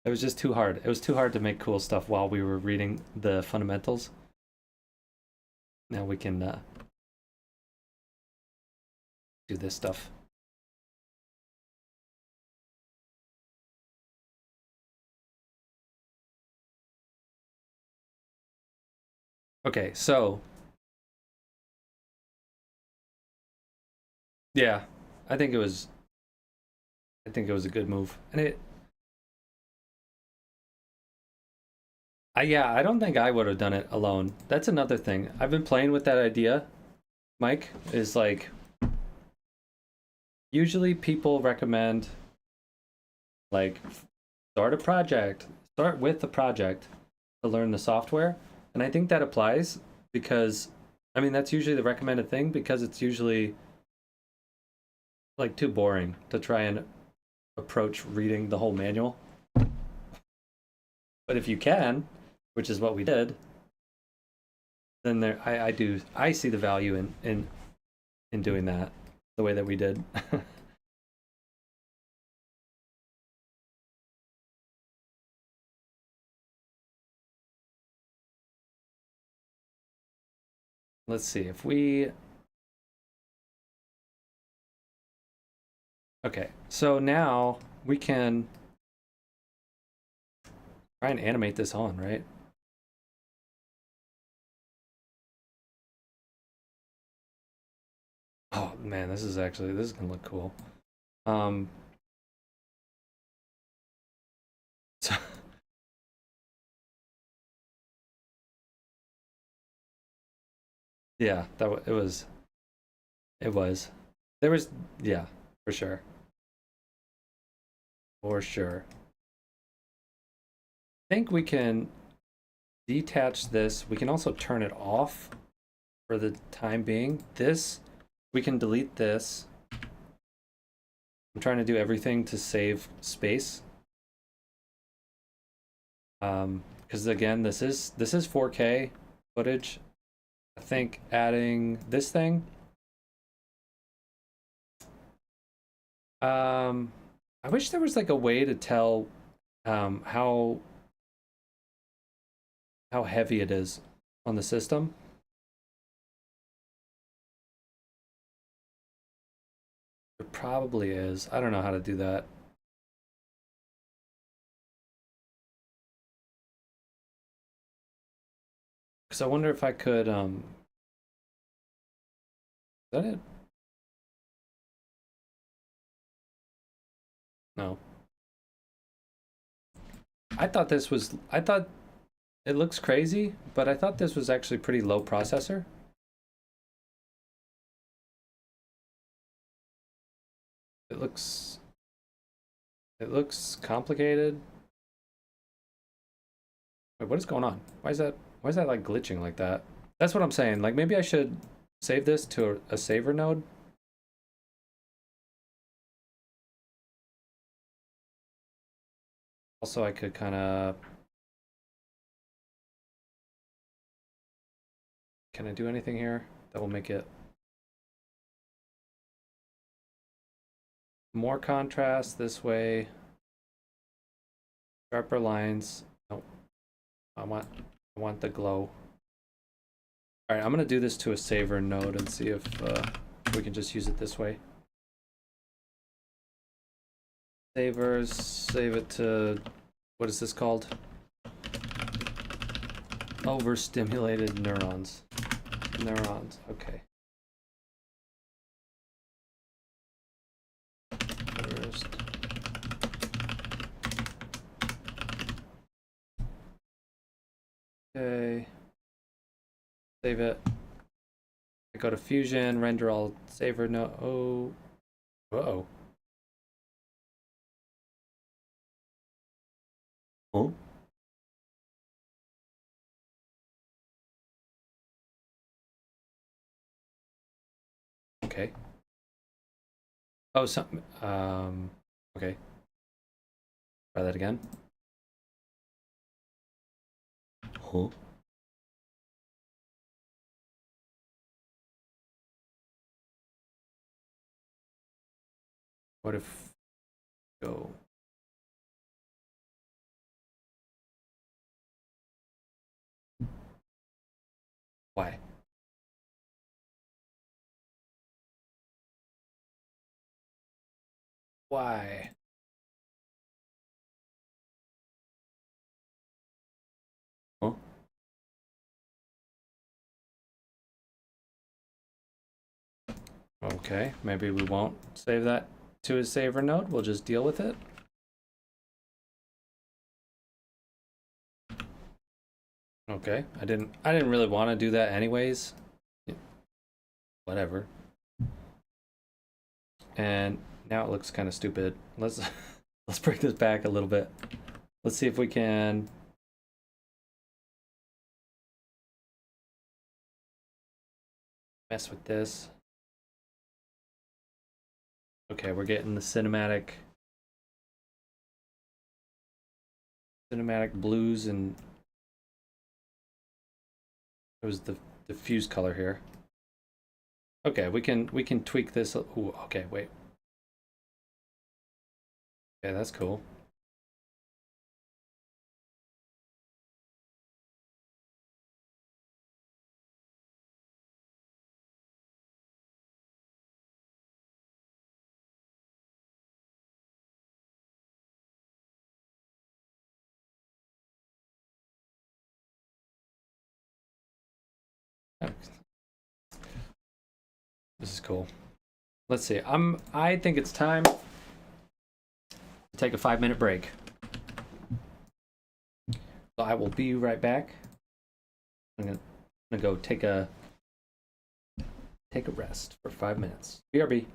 It was just too hard. It was too hard to make cool stuff while we were reading the fundamentals. Now we can do this stuff. Okay, so yeah, I think it was I think it was a good move. And yeah, I don't think I would have done it alone. That's another thing. I've been playing with that idea, Mike, is like usually people recommend like start a project, start with the project to learn the software. And I think that applies because I mean that's usually the recommended thing because it's usually like too boring to try and approach reading the whole manual. But if you can, which is what we did, then I see the value in doing that the way that we did. Let's see if we okay. So now we can try and animate this on, right? Oh man, this is gonna look cool. Um, so, yeah, it was there was yeah for sure for sure. I think we can detach this. We can also turn it off for the time being. This we can delete this. I'm trying to do everything to save space. Because again, this is 4K footage. I think adding this thing. Um, I wish there was like a way to tell how heavy it is on the system. There probably is. I don't know how to do that. Because I wonder if I could is that it? No. I thought it looks crazy, but I thought this was actually pretty low processor. It looks it looks complicated. Wait, what is going on? Why is that like glitching like that? That's what I'm saying. Like maybe I should save this to a saver node. Also, I could kind of can I do anything here that will make it more contrast this way? Sharper lines. No, I want the glow. All right, I'm gonna do this to a saver node and see if we can just use it this way. Savers, save it to what is this called? Overstimulated neurons. Neurons. Okay. First. Okay. Save it. I go to Fusion, render all saver no. Oh. Uh-oh. Oh. Okay. Oh, some. Okay. Try that again. Huh? What if go? Why? Why? Huh? Okay, maybe we won't save that to his saver node. We'll just deal with it. Okay, I didn't really want to do that anyways. Whatever. And now it looks kind of stupid. Let's let's bring this back a little bit. Let's see if we can mess with this. Okay, we're getting the cinematic blues, and it was the diffuse color here. Okay, we can tweak this. Ooh, okay, wait. Okay, that's cool. This is cool. Let's see. I think it's time to take a 5-minute break. So I will be right back. I'm gonna go take a rest for 5 minutes. BRB.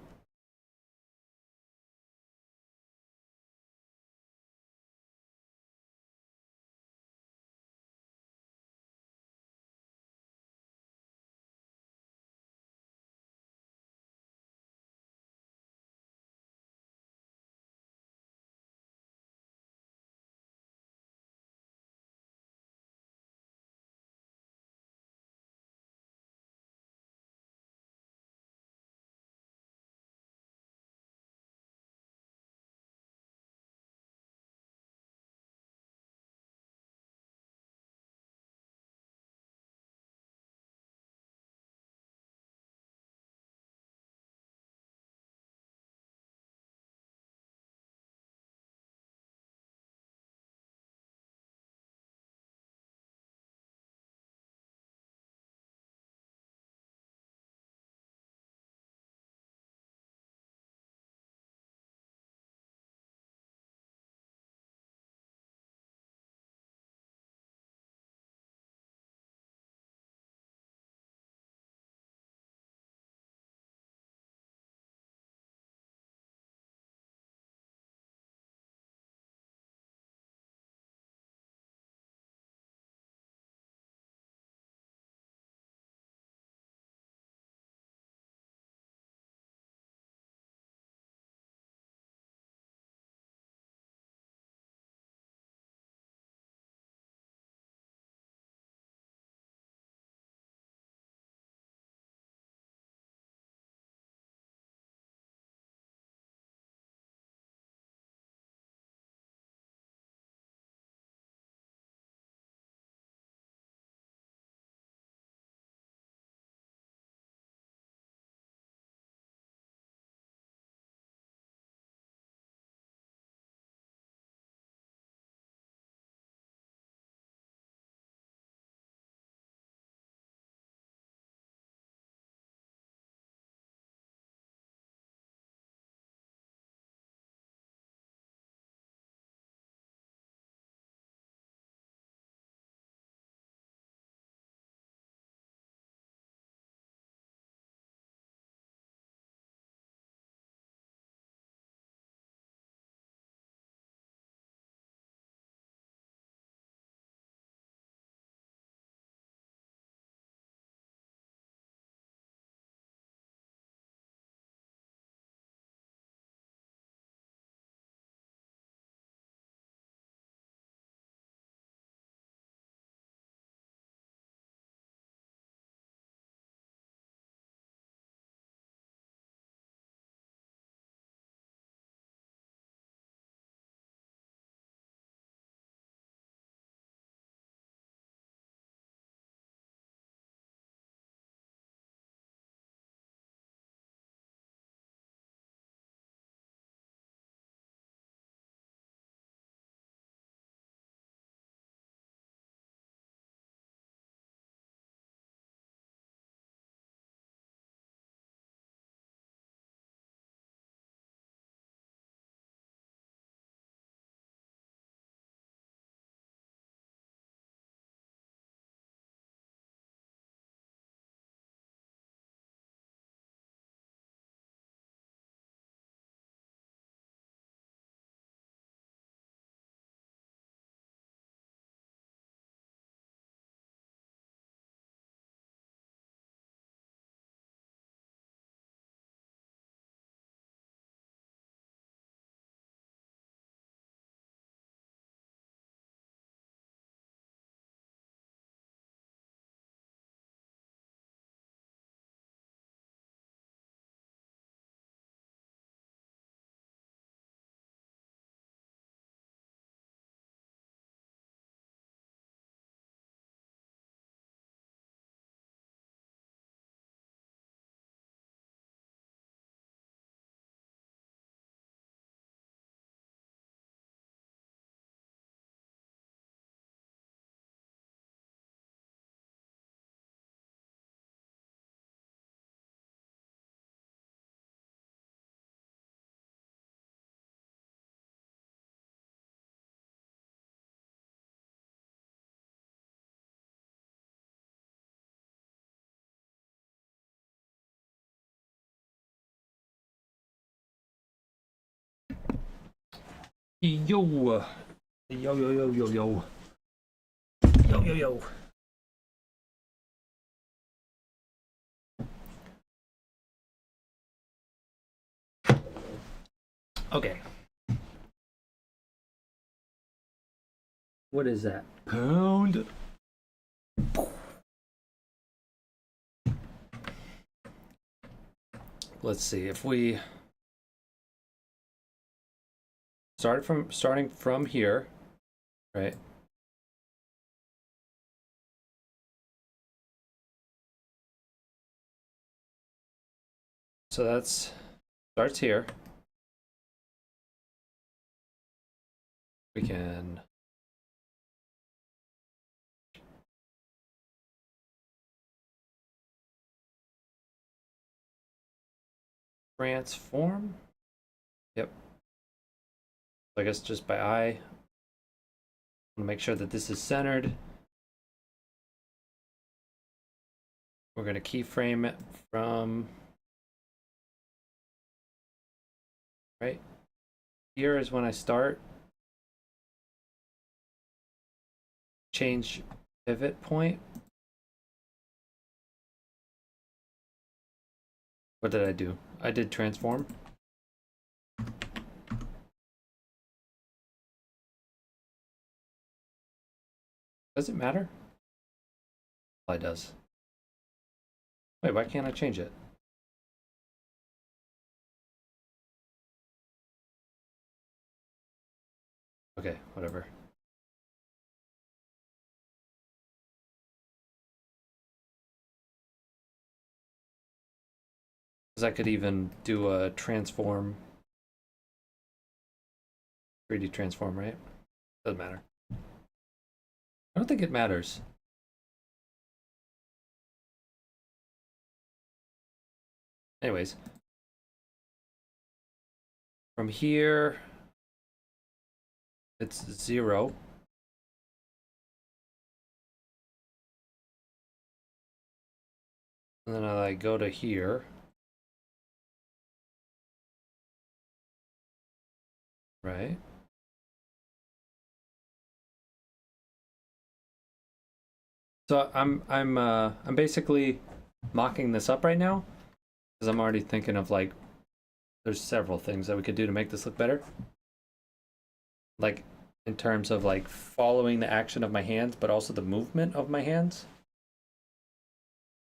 Yo, yo, yo, yo, yo, yo, yo, yo, yo. Okay. What is that? Pound. Let's see if we starting from here, right? So that's starts here. We can transform. Yep. I guess just by eye. I want to make sure that this is centered. We're going to keyframe it from right here is when I start. Change pivot point. What did I do? I did transform. Does it matter? Well, it does. Wait, why can't I change it? Okay, whatever. Because I could even do a transform, 3D transform, right? Doesn't matter. I don't think it matters. Anyways, from here, it's 0. And then I like go to here. Right? So I'm basically mocking this up right now because I'm already thinking of like there's several things that we could do to make this look better. Like in terms of like following the action of my hands, but also the movement of my hands,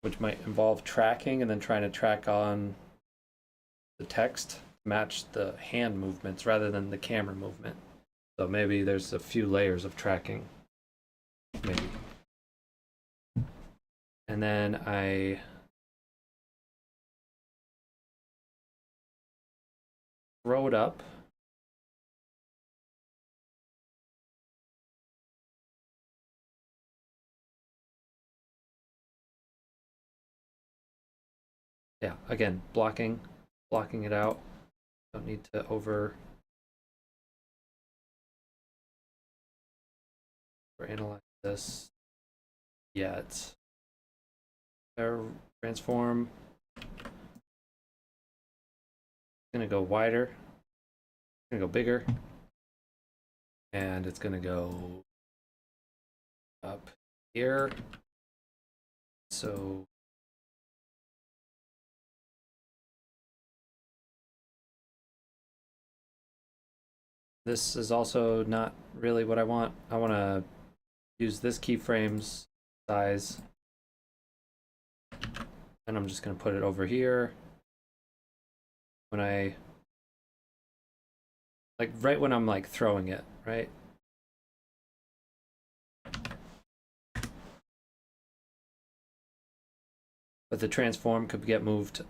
which might involve tracking and then trying to track on the text, match the hand movements rather than the camera movement. So maybe there's a few layers of tracking. Maybe. And then I throw it up. Yeah, again, blocking it out. Don't need to overanalyze this yet. Transform. Gonna go wider. Gonna go bigger. And it's gonna go up here. So this is also not really what I want. I want to use this keyframe's size. And I'm just going to put it over here. When I, like right when I'm like throwing it, right? But the transform could get moved.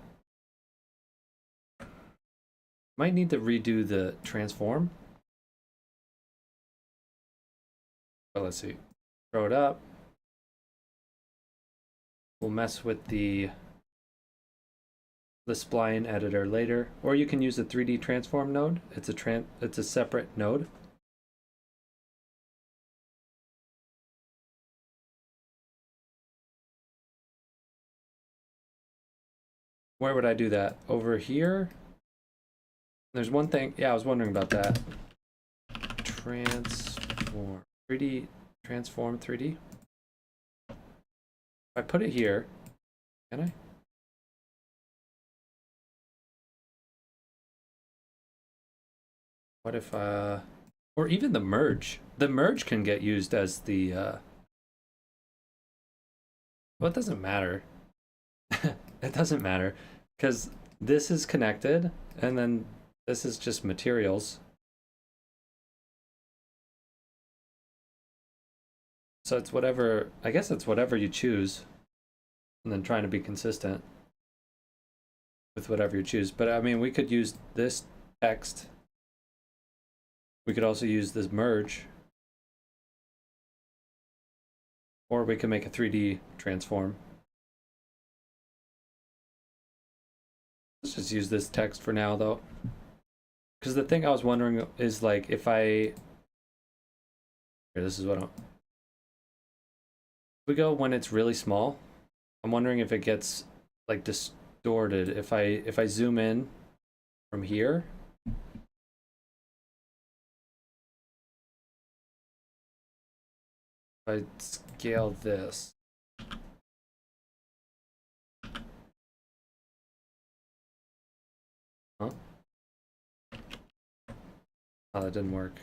Might need to redo the transform. But let's see. Throw it up. We'll mess with the spline editor later, or you can use the 3D transform node. It's a separate node. Where would I do that? Over here? There's one thing, yeah, I was wondering about that. transform 3D, transform 3D. If I put it here, can I? What if, or even the merge. The merge can get used as the, well, it doesn't matter. It doesn't matter, because this is connected, and then this is just materials. So it's whatever, I guess it's whatever you choose, and then trying to be consistent with whatever you choose. But I mean, we could use this text. We could also use this merge. Or we can make a 3D transform. Let's just use this text for now, though. Because the thing I was wondering is, like, if I... Here, this is what I'm... We go when it's really small. I'm wondering if it gets, like, distorted. If I zoom in from here... If I scale this... Huh? Oh, that didn't work.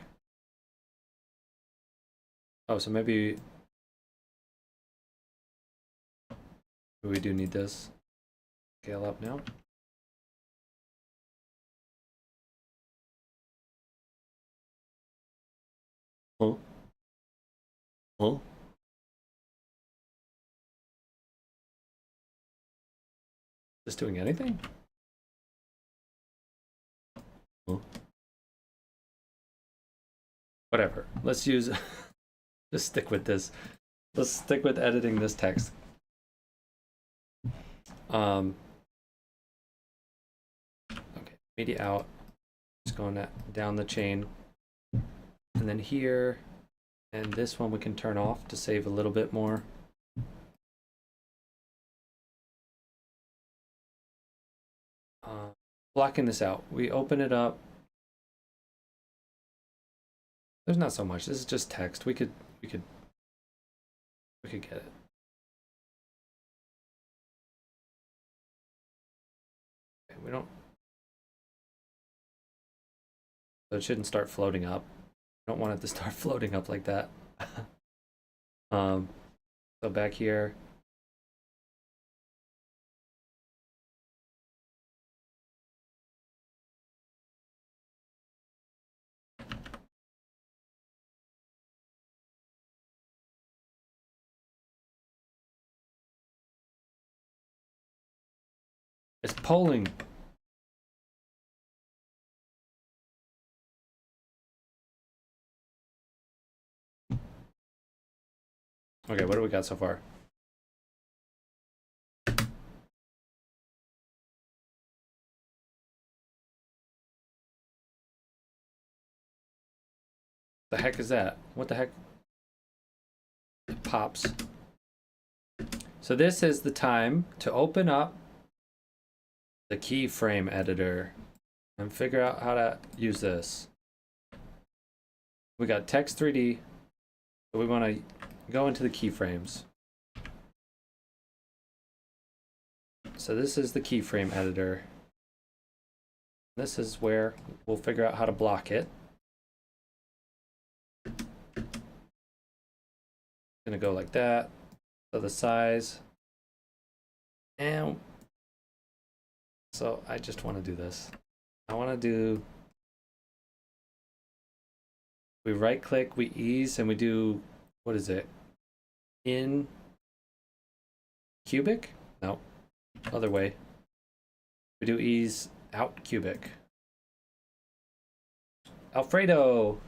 Oh, so maybe we do need this. Scale up now. Oh. Oh. Just doing anything? Oh. Whatever. Let's use... Just stick with this. Let's stick with editing this text. Okay, media out. Just going down the chain. And then here, and this one we can turn off to save a little bit more. Blocking this out. We open it up. There's not so much. This is just text. We could get it. Okay, we don't. So it shouldn't start floating up. I don't want it to start floating up like that. So back here. It's polling. Okay, what do we got so far? The heck is that? What the heck? It pops. So this is the time to open up the keyframe editor and figure out how to use this. We got text 3D, so we want to go into the keyframes. So this is the keyframe editor. This is where we'll figure out how to block it. Gonna go like that. So the size. And so I just want to do this. I want to do, we right click, we ease, and we do, what is it? In cubic? No, other way. We do ease out cubic. Alfredo!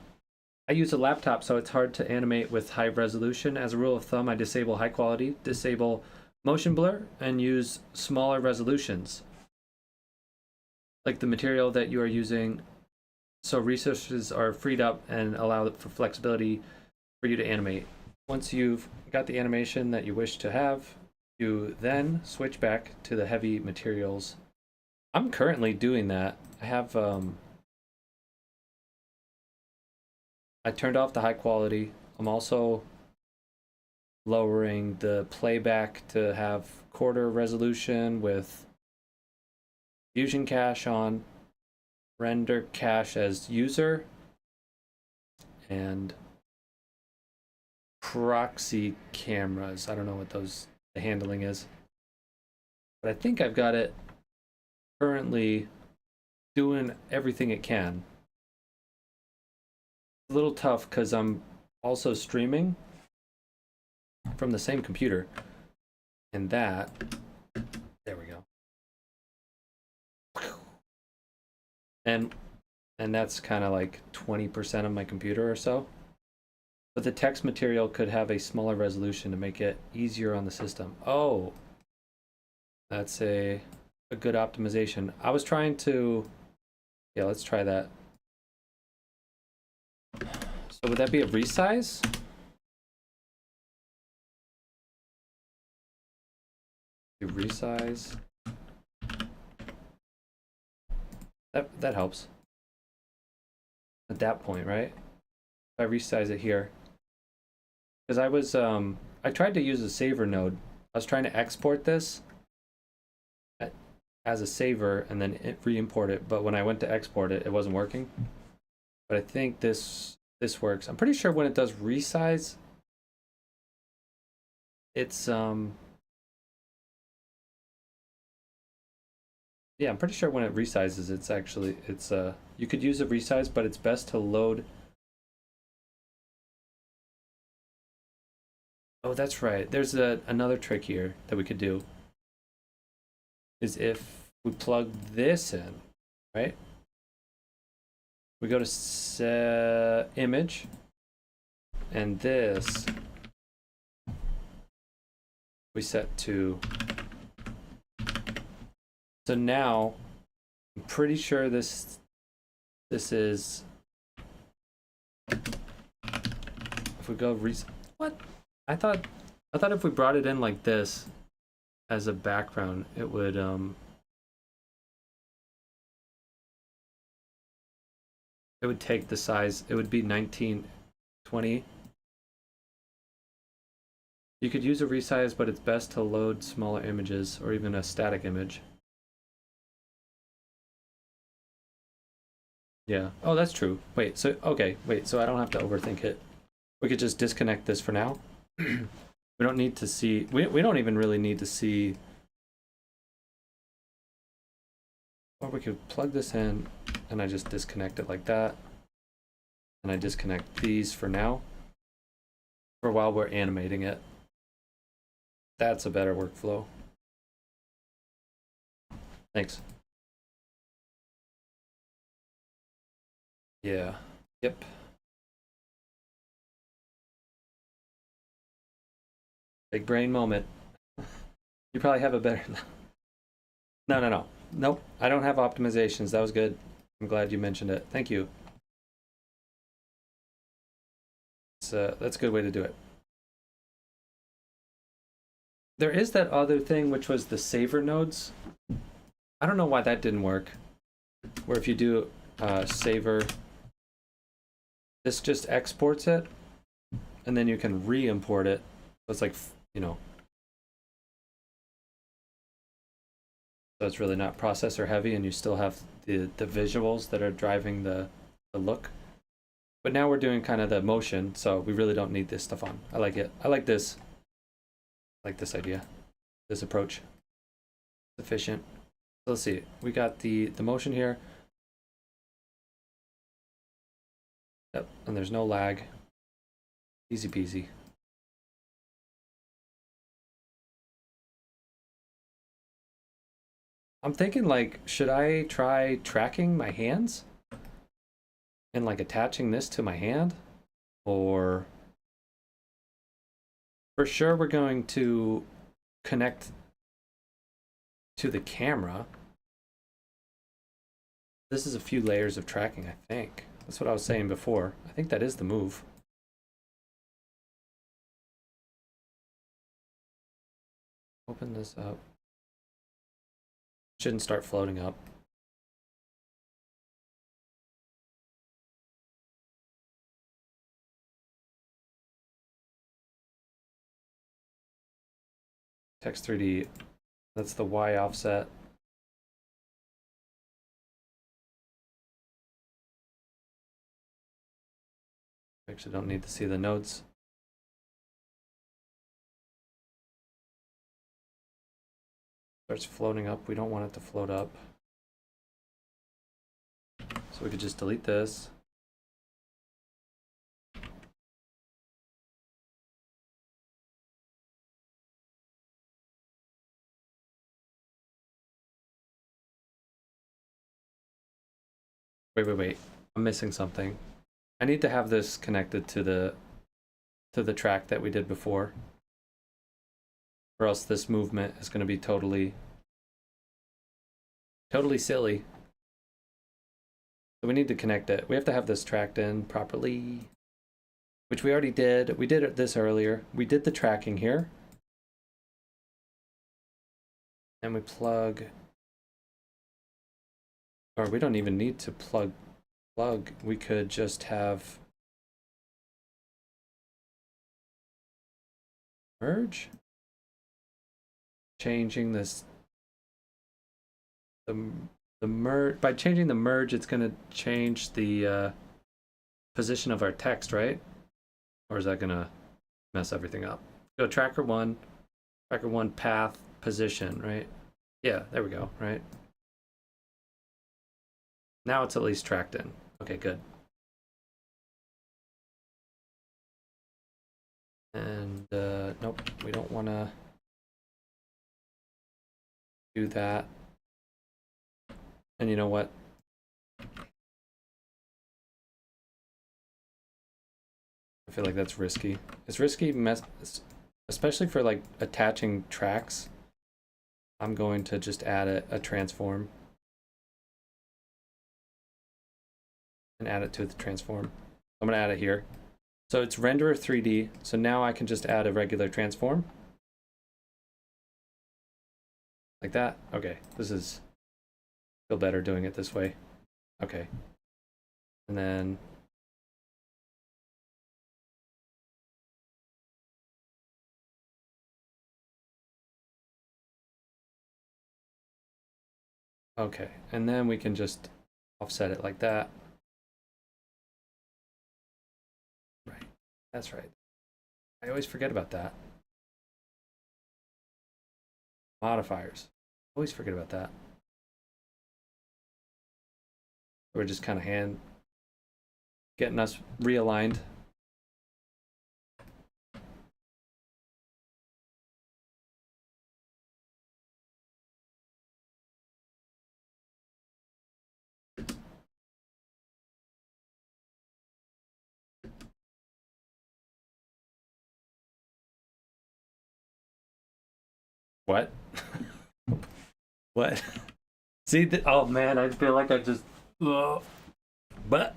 I use a laptop, so it's hard to animate with high resolution. As a rule of thumb, I disable high quality, disable motion blur, and use smaller resolutions, like the material that you are using, so resources are freed up and allow for flexibility for you to animate. Once you've got the animation that you wish to have, you then switch back to the heavy materials. I'm currently doing that. I have I turned off the high quality. I'm also lowering the playback to have quarter resolution with Fusion cache on, render cache as user, and proxy cameras. I don't know what the handling is, but I think I've got it currently doing everything it can. It's a little tough because I'm also streaming from the same computer, and there we go. And that's kind of like 20% of my computer or so. But the text material could have a smaller resolution to make it easier on the system. Oh, that's a good optimization. I was trying to, yeah, let's try that. So would that be a resize? Resize. That helps. At that point, right? If I resize it here. Because I tried to use a saver node. I was trying to export this as a saver and then re-import it, but when I went to export it, it wasn't working. But I think this works. I'm pretty sure when it does resize, it's yeah, I'm pretty sure when it resizes, it's you could use a resize, but it's best to load. Oh, that's right. There's another trick here that we could do. Is if we plug this in, right? We go to image, and this we set to. So now, I'm pretty sure this is. If we go what? I thought if we brought it in like this as a background, it would take the size. It would be 1920. You could use a resize, but it's best to load smaller images or even a static image. Yeah. Oh, that's true. Wait, so okay, wait, so I don't have to overthink it. We could just disconnect this for now. We don't need to see we don't even really need to see, or we could plug this in and I just disconnect it like that. And I disconnect these for now. For while we're animating it. That's a better workflow. Thanks. Yeah. Yep. Big brain moment. You probably have a better. No. Nope. I don't have optimizations. That was good. I'm glad you mentioned it. Thank you. That's a good way to do it. There is that other thing, which was the saver nodes. I don't know why that didn't work. Where if you do saver, this just exports it, and then you can re-import it. So it's like, you know, so it's really not processor heavy, and you still have the visuals that are driving the look. But now we're doing kind of the motion, so we really don't need this stuff on. I like it. I like this. I like this idea, this approach. Efficient. So let's see. We got the motion here. Yep, and there's no lag. Easy peasy. I'm thinking, like, should I try tracking my hands and like attaching this to my hand? Or for sure we're going to connect to the camera. This is a few layers of tracking, I think. That's what I was saying before. I think that is the move. Open this up. Shouldn't start floating up. Text 3D. That's the Y offset. Actually, don't need to see the nodes. Starts floating up. We don't want it to float up. So we could just delete this. Wait. I'm missing something. I need to have this connected to the track that we did before. Or else this movement is going to be totally silly. So we need to connect it. We have to have this tracked in properly, which we already did. We did this earlier. We did the tracking here. And we plug, or we don't even need to plug. We could just have merge. Changing this, the merge, by changing the merge, it's going to change the position of our text, right? Or is that going to mess everything up? Go tracker one path position, right? Yeah, there we go, right? Now it's at least tracked in. Okay, good. And nope, we don't want to do that. And you know what? I feel like that's risky. It's risky, especially for like attaching tracks. I'm going to just add a transform. And add it to the transform. I'm going to add it here. So it's renderer 3D. So now I can just add a regular transform. Like that. Okay, this is, feel better doing it this way. Okay. And then okay, and then we can just offset it like that. Right, that's right. I always forget about that. Modifiers. Always forget about that. We're just kind of getting us realigned. What? What? See, oh man, I feel like I just. But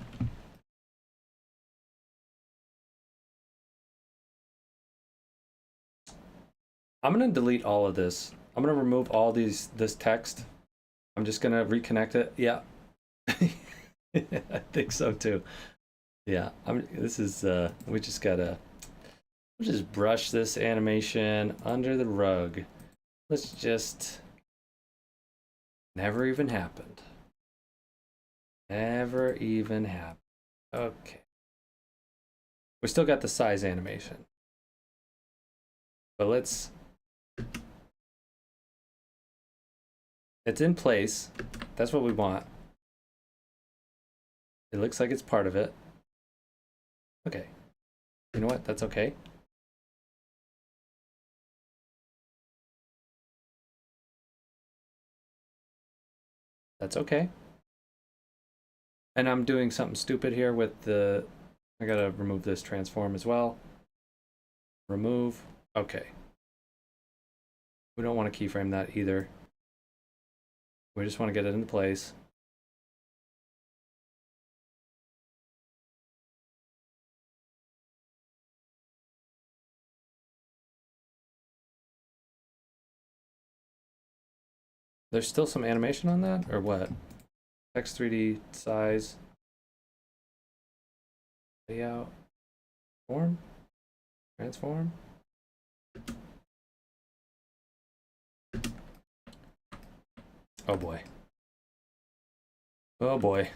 I'm gonna delete all of this. I'm gonna remove all this text. I'm just gonna reconnect it. Yeah, I think so too. Yeah, this is. We just gotta. We'll just brush this animation under the rug. Let's just. Never even happened. Never even happened. Okay. We still got the size animation. But let's. It's in place. That's what we want. It looks like it's part of it. Okay. You know what? That's okay. That's okay. And I'm doing something stupid here with the. I gotta remove this transform as well. Remove. Okay. We don't want to keyframe that either. We just want to get it into place. There's still some animation on that, or what? Text 3D size. Layout. Form. Transform. Oh boy. Oh boy.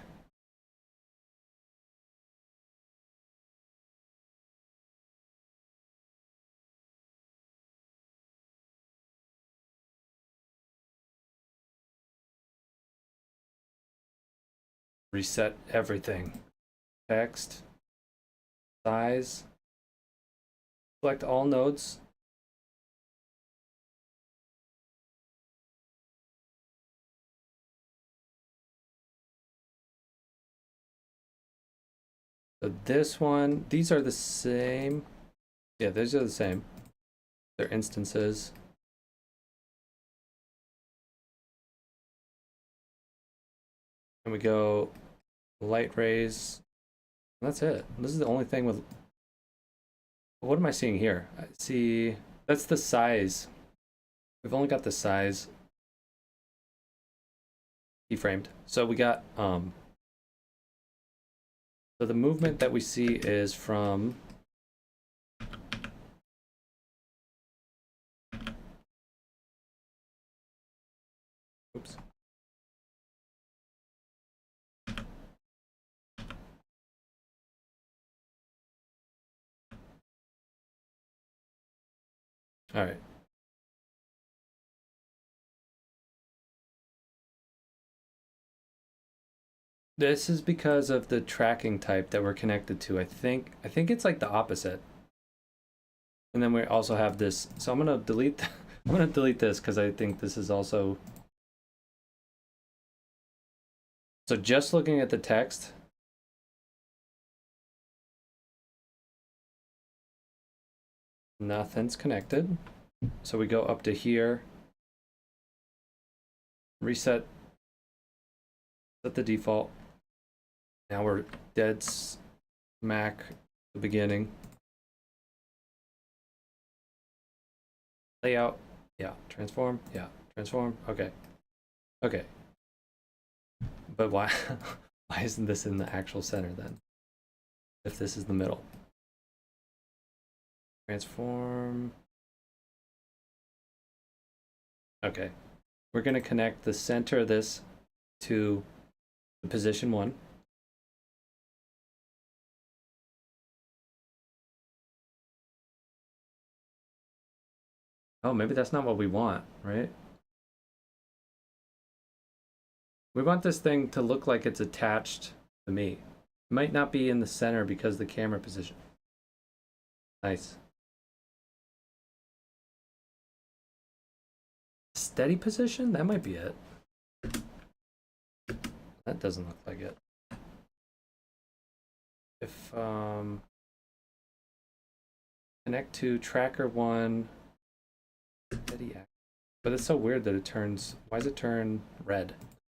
Reset everything. Text, size, select all nodes. So this one, these are the same. Yeah, these are the same. They're instances. And we go light rays. That's it. This is the only thing with. What am I seeing here? I see that's the size. We've only got the size keyframed. So we got so the movement that we see is from oops. All right. This is because of the tracking type that we're connected to. I think it's like the opposite. And then we also have this. So I'm gonna delete. I'm gonna delete this because I think this is also. So just looking at the text. Nothing's connected. So we go up to here. Reset. Set the default. Now we're dead smack the beginning. Layout, yeah. Transform, yeah. Transform, okay. Okay. But why why isn't this in the actual center then? If this is the middle. Transform. Okay. We're gonna connect the center of this to the position 1. Oh, maybe that's not what we want, right? We want this thing to look like it's attached to me. It might not be in the center because of the camera position. Nice. Steady position? That might be it. That doesn't look like it. If connect to tracker 1 steady act. But it's so weird that it turns. Why does it turn red?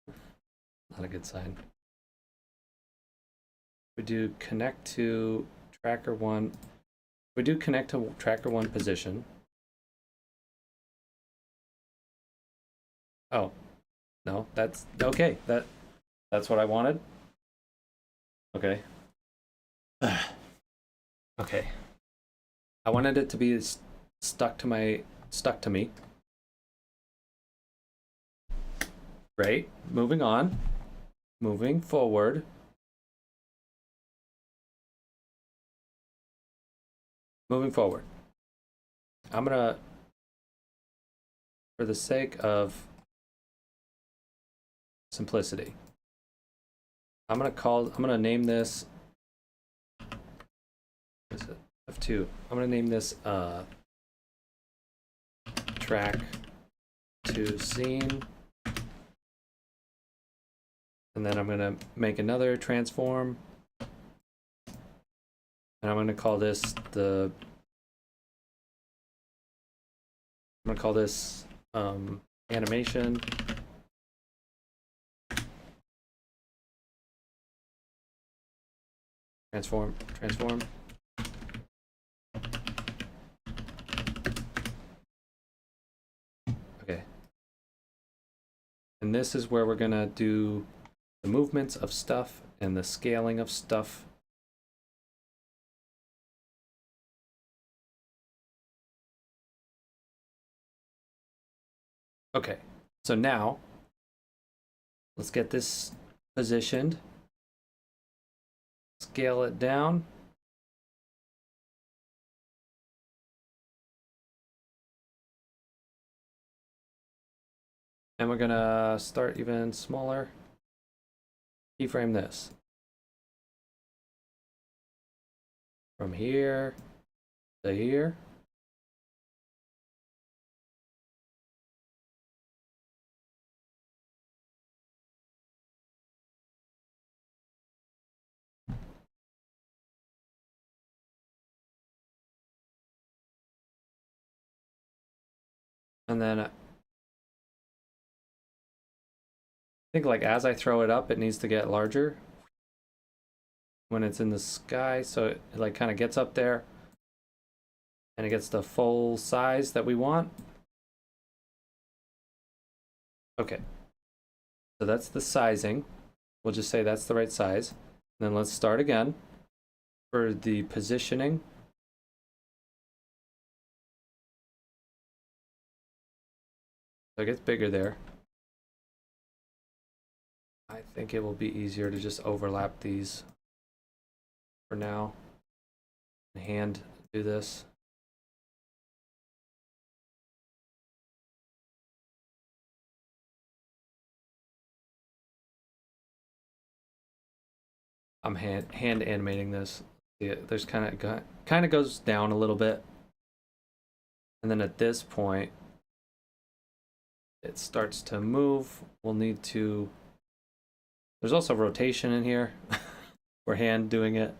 Not a good sign. We do connect to tracker 1. We do connect to tracker 1 position. Oh, no, that's okay. That's what I wanted. Okay. Okay. I wanted it to be stuck to me. Great. Moving on. Moving forward. Moving forward. I'm gonna, for the sake of simplicity, I'm gonna name this, what is it? F2. I'm gonna name this track to scene. And then I'm gonna make another transform. And I'm gonna call this animation. Transform. Okay. And this is where we're gonna do the movements of stuff and the scaling of stuff. Okay, so now Let's get this positioned. Scale it down. And we're gonna start even smaller. Keyframe this. From here to here. And then I think like as I throw it up, it needs to get larger when it's in the sky. So it like kind of gets up there and it gets the full size that we want. Okay. So that's the sizing. We'll just say that's the right size. And then let's start again for the positioning. So it gets bigger there. I think it will be easier to just overlap these for now. Hand do this. I'm hand animating this. See it, there's kind of goes down a little bit. And then at this point it starts to move. We'll need to, there's also rotation in here. We're hand doing it.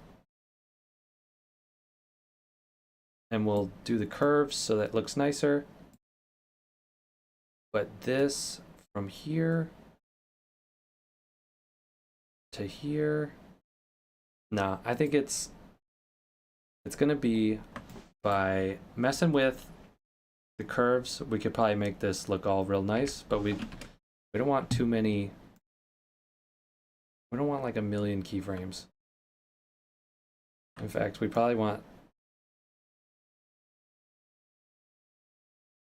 And we'll do the curves so that it looks nicer. But this from here to here, nah, I think it's gonna be by messing with the curves. We could probably make this look all real nice, but we don't want too many. We don't want like a million keyframes. In fact, we probably want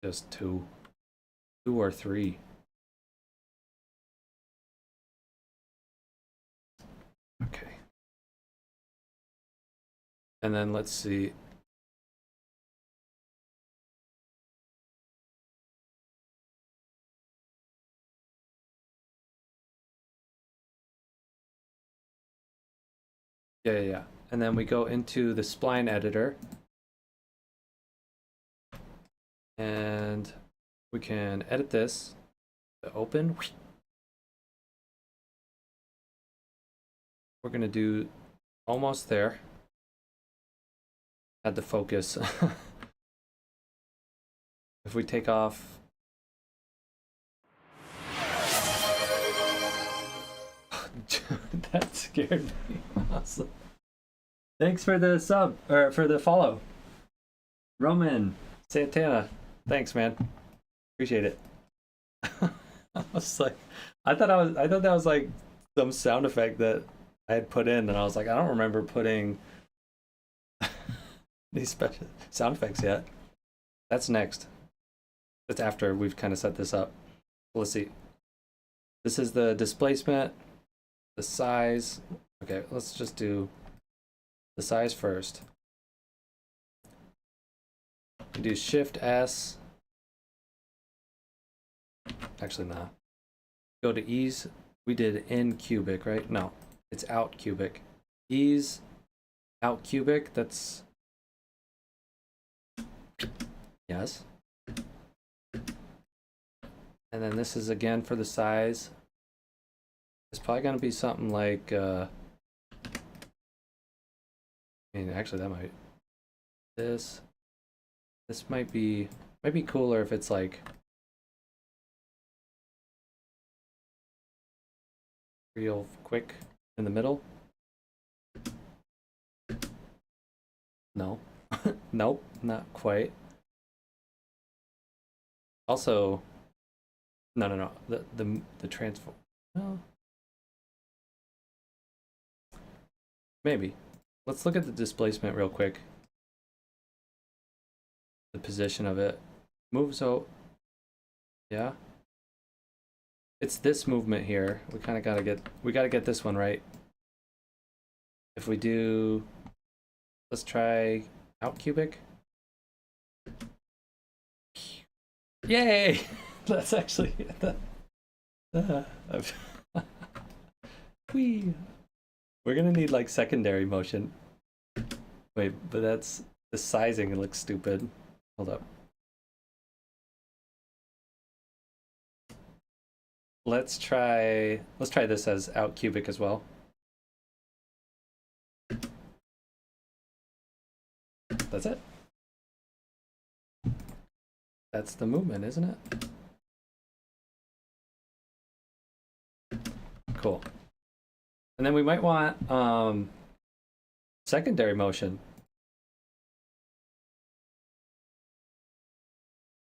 just two or three. Okay. And then let's see. Yeah. And then we go into the spline editor. And we can edit this to open. We're gonna do almost there. Add the focus. If we take off. That scared me. Awesome. Thanks for the sub, or for the follow. Roman Santana. Thanks, man. Appreciate it. I was like, I thought that was like some sound effect that I had put in, and I was like, I don't remember putting these special sound effects yet. That's next. That's after we've kind of set this up. Let's see. This is the displacement, the size. Okay, let's just do the size first. You do Shift S. Actually, nah. Go to ease. We did in cubic, right? No, it's out cubic. Ease, out cubic. That's yes. And then this is again for the size. It's probably gonna be something like. I mean, actually, that might. This might be cooler if it's like. Real quick in the middle. No. Nope, not quite. Also, no. The transform. No. Maybe. Let's look at the displacement real quick. The position of it moves out. Yeah. it's this movement here. We kind of gotta get this one right. If we do, let's try out cubic. Yay! That's actually whee. We're gonna need like secondary motion. Wait, but that's the sizing. It looks stupid. Hold up. Let's try this as out cubic as well. That's it. That's the movement, isn't it? Cool. And then we might want secondary motion.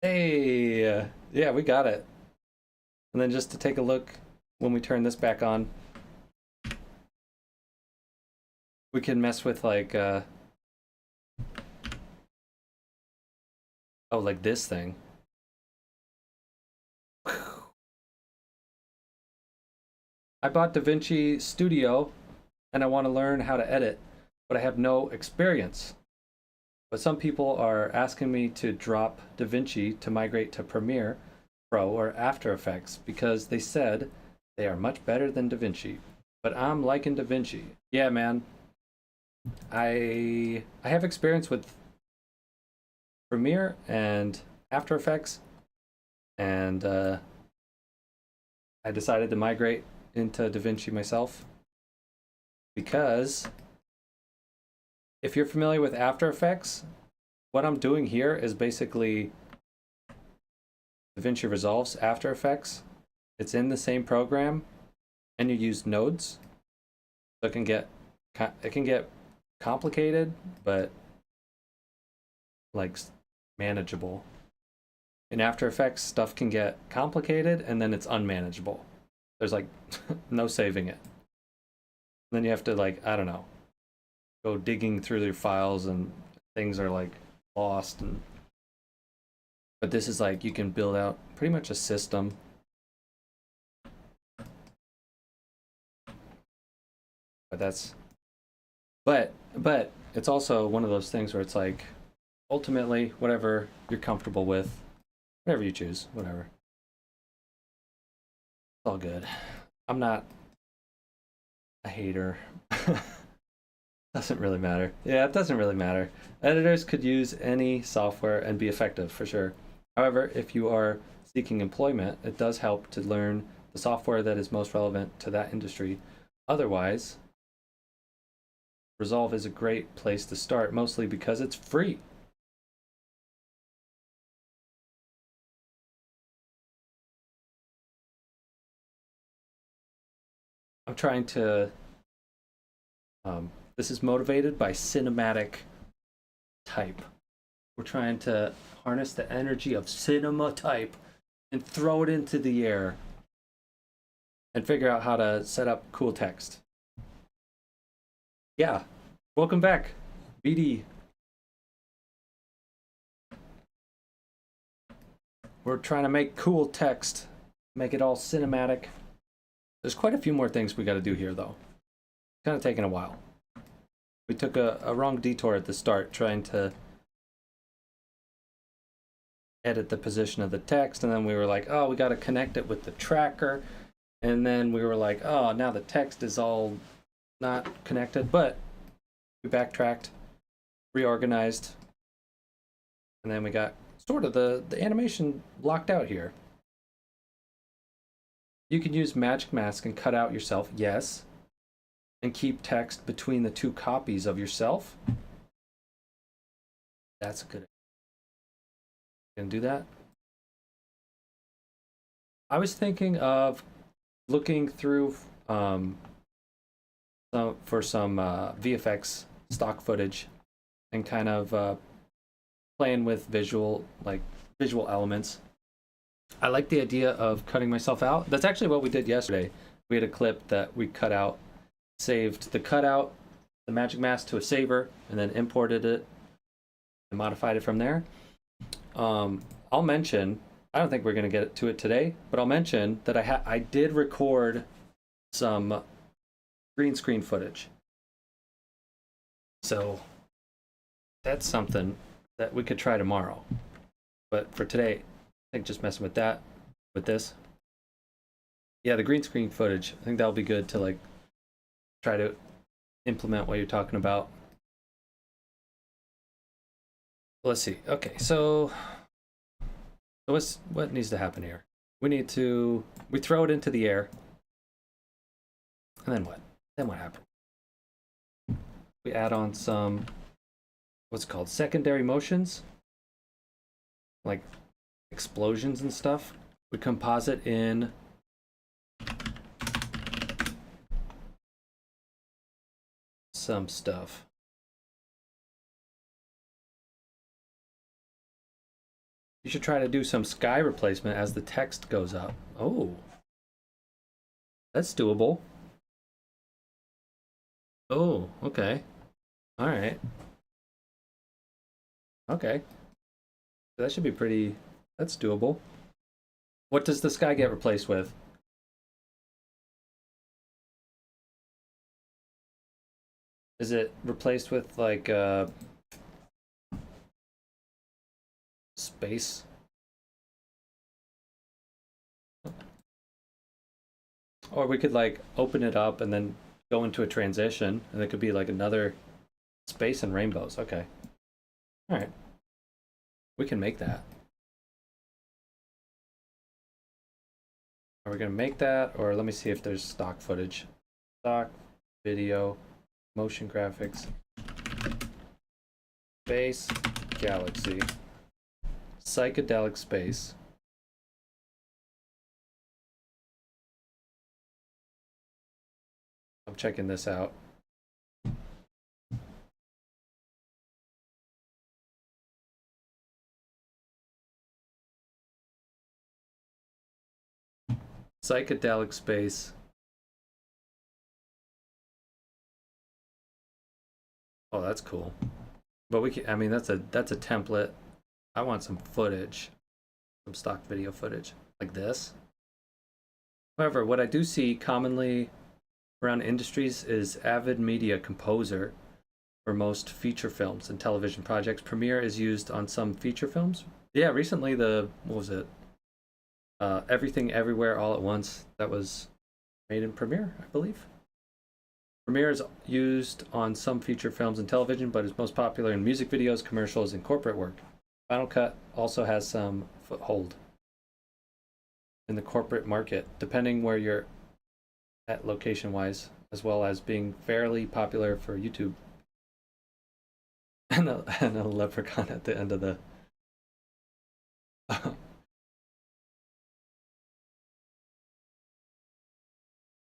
Hey, yeah, we got it. And then just to take a look when we turn this back on, we can mess with like oh, like this thing. I bought Davinci Studio and I want to learn how to edit, but I have no experience. But some people are asking me to drop Davinci to migrate to Premiere Pro or After Effects because they said they are much better than Davinci. But I'm liking Davinci. Yeah, man. I have experience with Premiere and After Effects, and I decided to migrate into Davinci myself because if you're familiar with After Effects, what I'm doing here is basically Davinci Resolve's After Effects. It's in the same program, and you use nodes. So it can get complicated, but like manageable. In After Effects, stuff can get complicated, and then it's unmanageable. There's like no saving it. And then you have to like, I don't know, go digging through your files and things are like lost. And but this is like you can build out pretty much a system. But it's also one of those things where it's like ultimately whatever you're comfortable with, whatever you choose, whatever. It's all good. I'm not a hater. Doesn't really matter. Yeah, it doesn't really matter. Editors could use any software and be effective for sure. However, if you are seeking employment, it does help to learn the software that is most relevant to that industry. Otherwise, Resolve is a great place to start, mostly because it's free. I'm trying to this is motivated by cinematic type. We're trying to harness the energy of cinema type and throw it into the air and figure out how to set up cool text. Yeah, welcome back, BD. We're trying to make cool text, make it all cinematic. There's quite a few more things we got to do here, though. It's kind of taking a while. We took a wrong detour at the start, trying to edit the position of the text, and then we were like, oh, we got to connect it with the tracker, and then we were like, oh, now the text is all not connected, but we backtracked, reorganized, and then we got sort of the animation locked out here. You can use Magic Mask and cut out yourself, yes, and keep text between the two copies of yourself. That's a good idea. Gonna do that? I was thinking of looking through for some VFX stock footage and kind of playing with visual elements. I like the idea of cutting myself out. That's actually what we did yesterday. We had a clip that we cut out, saved the cutout, the Magic Mask to a saver, and then imported it and modified it from there. I'll mention I don't think we're gonna get to it today, but I'll mention that I did record some green screen footage. So that's something that we could try tomorrow. But for today, I think just messing with that, with this. Yeah, the green screen footage. I think that'll be good to like try to implement what you're talking about. Let's see. Okay, so what needs to happen here? We throw it into the air. And then what? Then what happens? We add on some what's called secondary motions, like explosions and stuff. We composite in some stuff. You should try to do some sky replacement as the text goes up. Oh, that's doable. Oh, okay. All right. Okay. That should be pretty, that's doable. What does the sky get replaced with? Is it replaced with like space? Or we could like open it up and then go into a transition, and it could be like another space and rainbows. Okay. All right. We can make that. Are we gonna make that, or let me see if there's stock footage. Stock, video, motion graphics, space, galaxy, psychedelic space. I'm checking this out. Psychedelic space. Oh, that's cool. But we can, I mean, that's a template. I want some footage, some stock video footage like this. However, what I do see commonly around industries is Avid Media Composer for most feature films and television projects. Premiere is used on some feature films. Yeah, recently what was it? Everything Everywhere All at Once, that was made in Premiere, I believe. Premiere is used on some feature films and television, but is most popular in music videos, commercials, and corporate work. Final Cut also has some foothold in the corporate market, depending where you're at location-wise, as well as being fairly popular for YouTube. And a leprechaun at the end of the...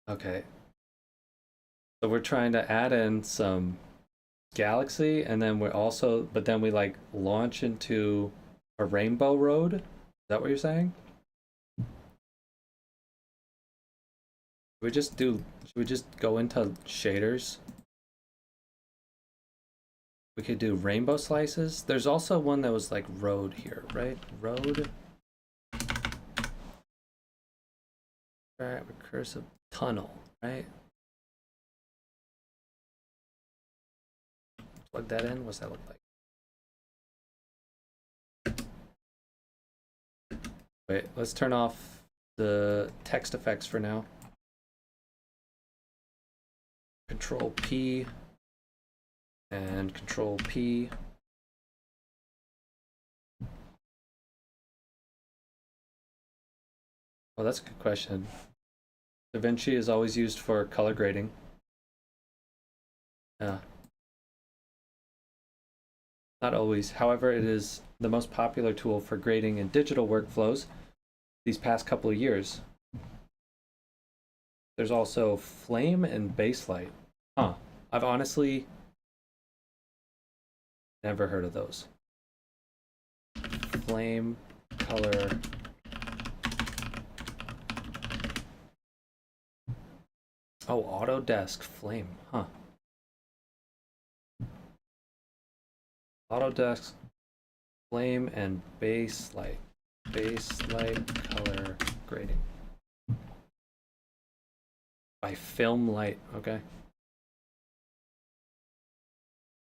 Okay. So we're trying to add in some galaxy, and then but then we like launch into a rainbow road. Is that what you're saying? Should we just go into shaders? We could do rainbow slices. There's also one that was like road here, right? Road. Right, recursive tunnel, right? Plug that in. What's that look like? Wait, let's turn off the text effects for now. Control P and Control P. Oh, that's a good question. Davinci is always used for color grading. Yeah. Not always. However, it is the most popular tool for grading in digital workflows these past couple of years. There's also flame and baselight. Huh. I've honestly never heard of those. Flame, color. Oh, Autodesk Flame. Huh. Autodesk Flame and Baselight. base light color grading. By film light, okay.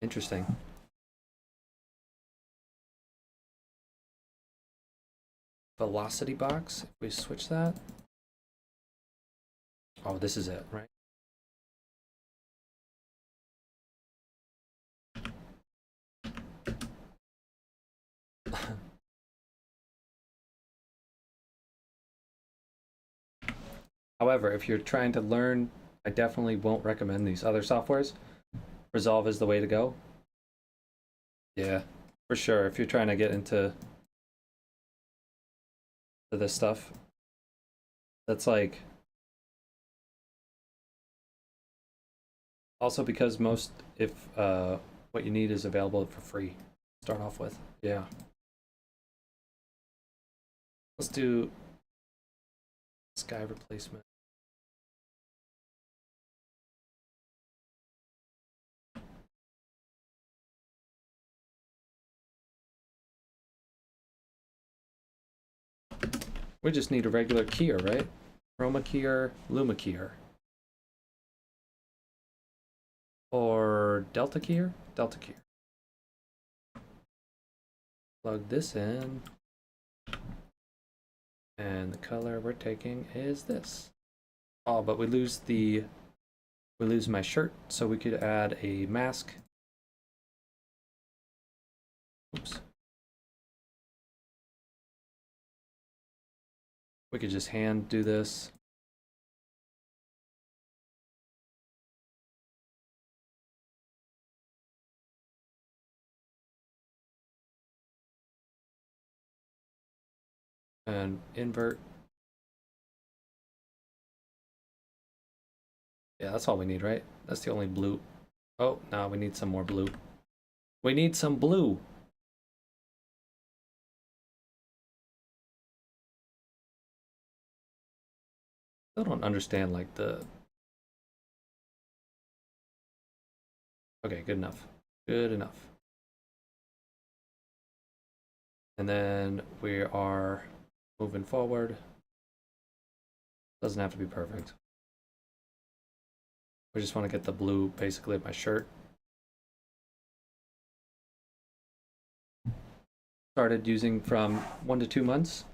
Interesting. Velocity box, if we switch that. Oh, this is it, right? However, if you're trying to learn, I definitely won't recommend these other softwares. Resolve is the way to go. Yeah, for sure. If you're trying to get into this stuff, that's like also because most if what you need is available for free. Start off with, yeah. Let's do sky replacement. We just need a regular keyer, right? Chroma keyer, luma keyer. Or delta keyer? Delta keyer. Plug this in. And the color we're taking is this. Oh, but we lose my shirt, so we could add a mask. Oops. We could just hand do this. And invert. Yeah, that's all we need, right? That's the only blue. Oh, no, we need some more blue. We need some blue. I don't understand like the... Okay, good enough. Good enough. And then we are moving forward. Doesn't have to be perfect. We just want to get the blue basically of my shirt. Started using from 1 to 2 months.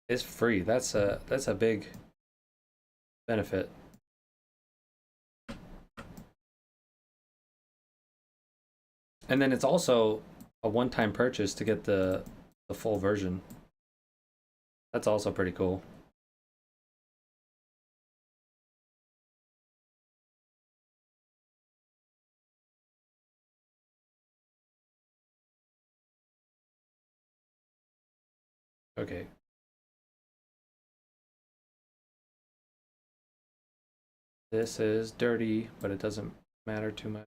It's free. That's a big benefit. And then it's also a one-time purchase to get the full version. That's also pretty cool. Okay. This is dirty, but it doesn't matter too much.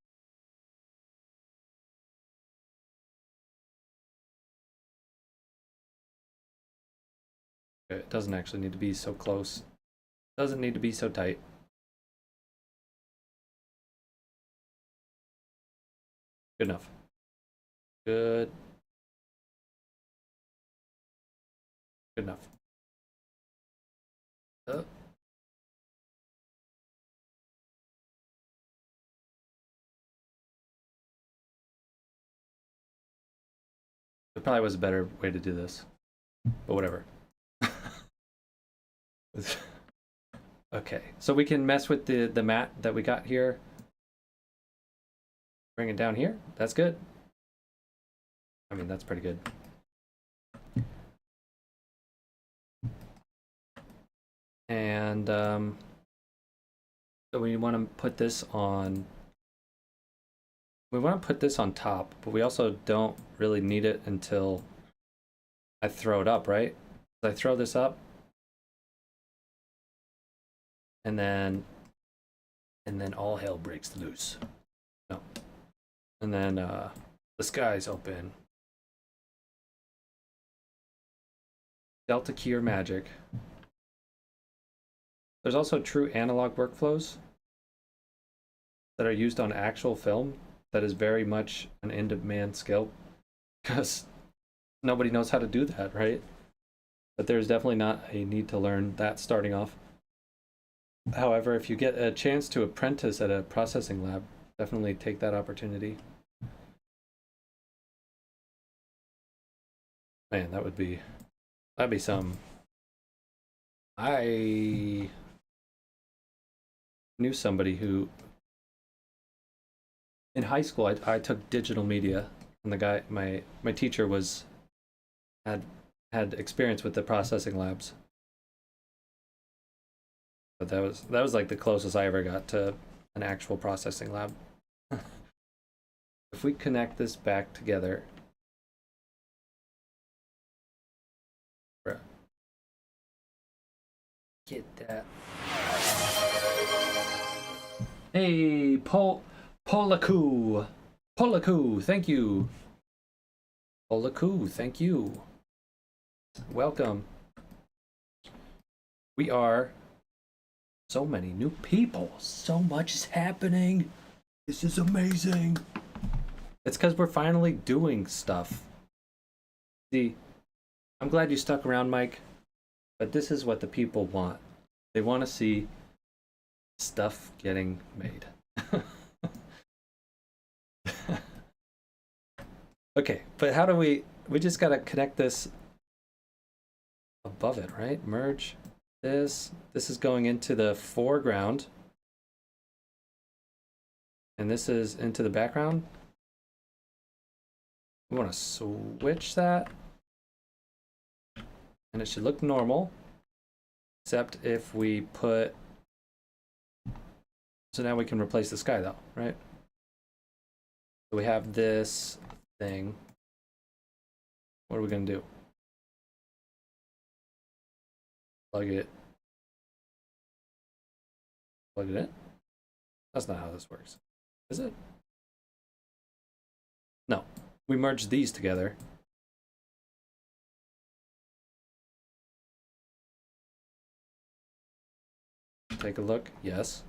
It doesn't actually need to be so close. It doesn't need to be so tight. Good enough. Good. Good enough. There probably was a better way to do this, but whatever. Okay, so we can mess with the mat that we got here. Bring it down here. That's good. I mean, that's pretty good. And so we want to put this on. We want to put this on top, but we also don't really need it until I throw it up, right? I throw this up, and then all hell breaks loose. No. And then the sky's open. Delta keyer magic. There's also true analog workflows that are used on actual film that is very much an in-demand skill. because nobody knows how to do that, right? But there's definitely not a need to learn that starting off. However, if you get a chance to apprentice at a processing lab, definitely take that opportunity. Man, that'd be some. I knew somebody who in high school I took digital media, and the guy my teacher was had experience with the processing labs. But that was like the closest I ever got to an actual processing lab. If we connect this back together, get that. Hey, Polaku, thank you. Polaku, thank you. Welcome. We are so many new people. So much is happening. This is amazing. It's because we're finally doing stuff. See, I'm glad you stuck around, Mike, but this is what the people want. They want to see stuff getting made. Okay, but how do we just gotta connect this above it, right? Merge this. This is going into the foreground. And this is into the background. We want to switch that. And it should look normal. Except if we put... So now we can replace the sky though, right? So we have this thing. What are we going to do? Plug it in? That's not how this works. Is it? No. We merged these together. Take a look. Yes.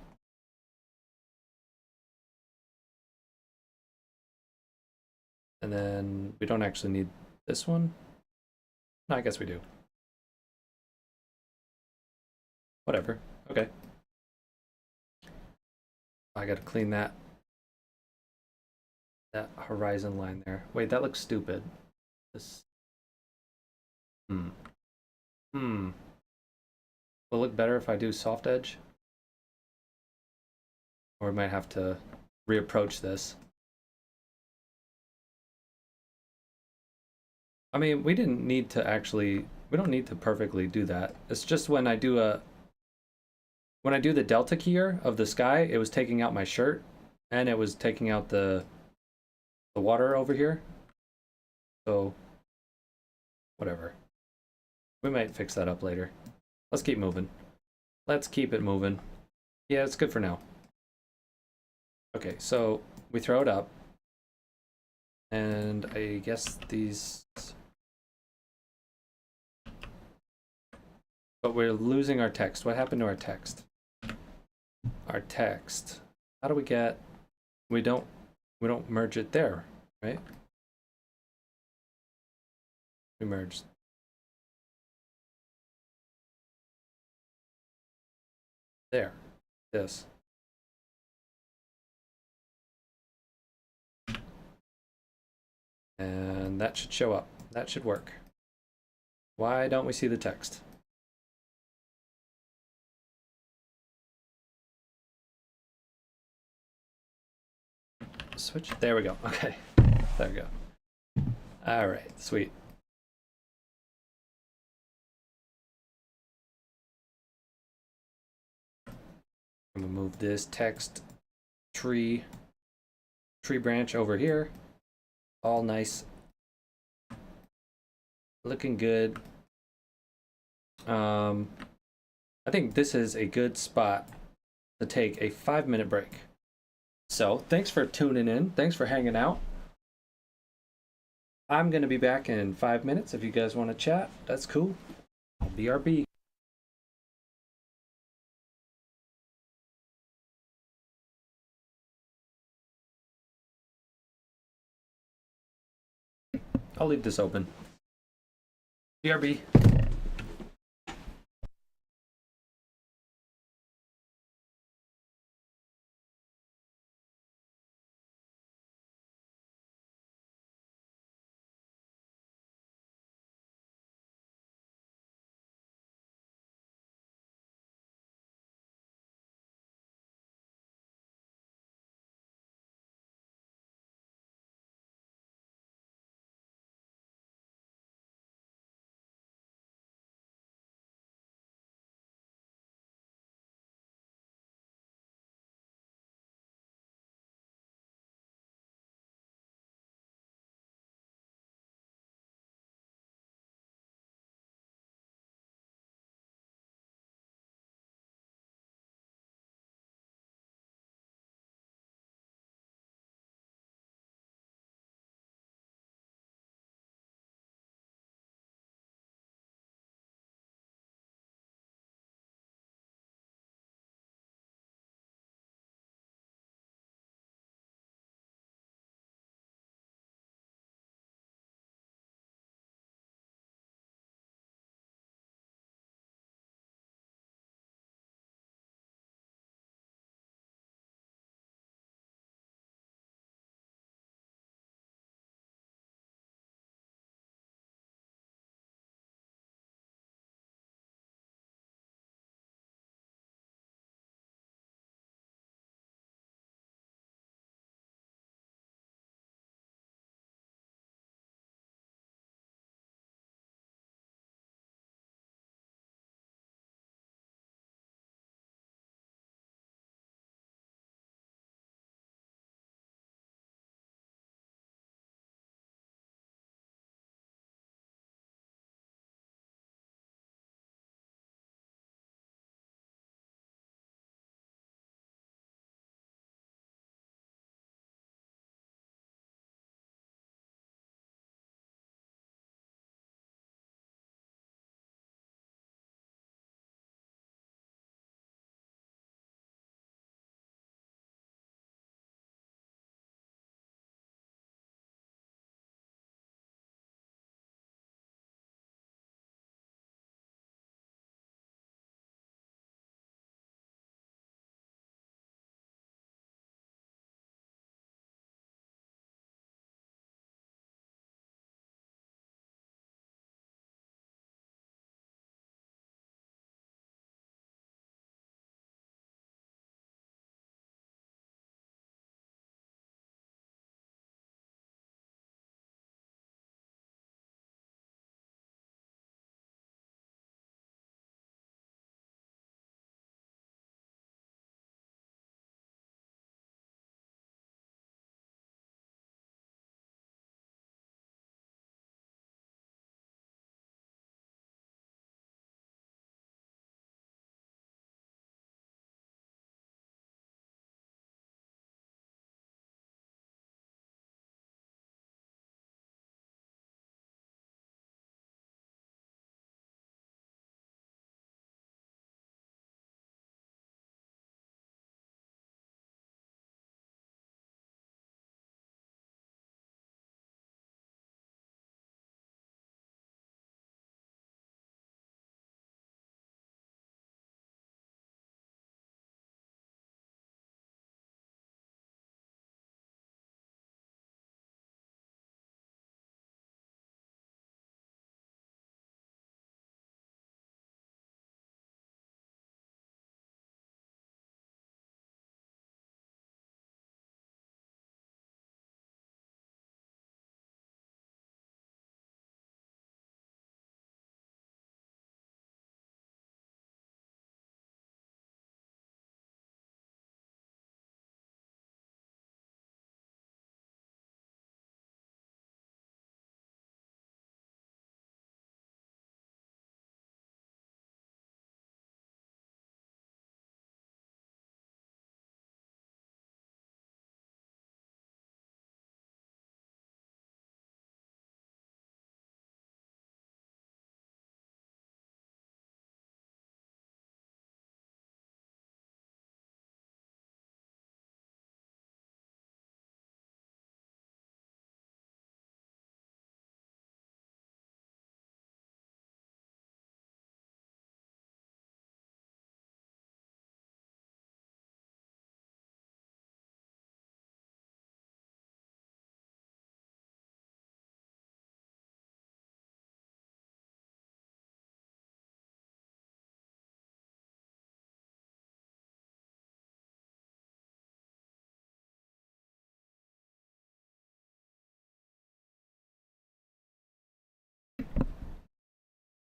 And then we don't actually need this one. No, I guess we do. Whatever. Okay. I gotta clean that horizon line there. Wait, that looks stupid. This. Will it look better if I do soft edge? Or we might have to reapproach this. I mean, we don't need to perfectly do that. It's just when I do the delta keyer of the sky, it was taking out my shirt and it was taking out the water over here. So whatever. We might fix that up later. Let's keep moving. Let's keep it moving. Yeah, it's good for now. Okay, so we throw it up. And I guess these... But we're losing our text. What happened to our text? Our text. How do we get... We don't merge it there, right? We merge. There. This. And that should show up. That should work. Why don't we see the text? Switch. There we go. Okay. There we go. All right. Sweet. I'm gonna move this text tree branch over here. All nice. Looking good. I think this is a good spot to take a 5-minute break. So thanks for tuning in. Thanks for hanging out. I'm going to be back in 5 minutes. If you guys want to chat, that's cool. BRB. I'll leave this open. BRB.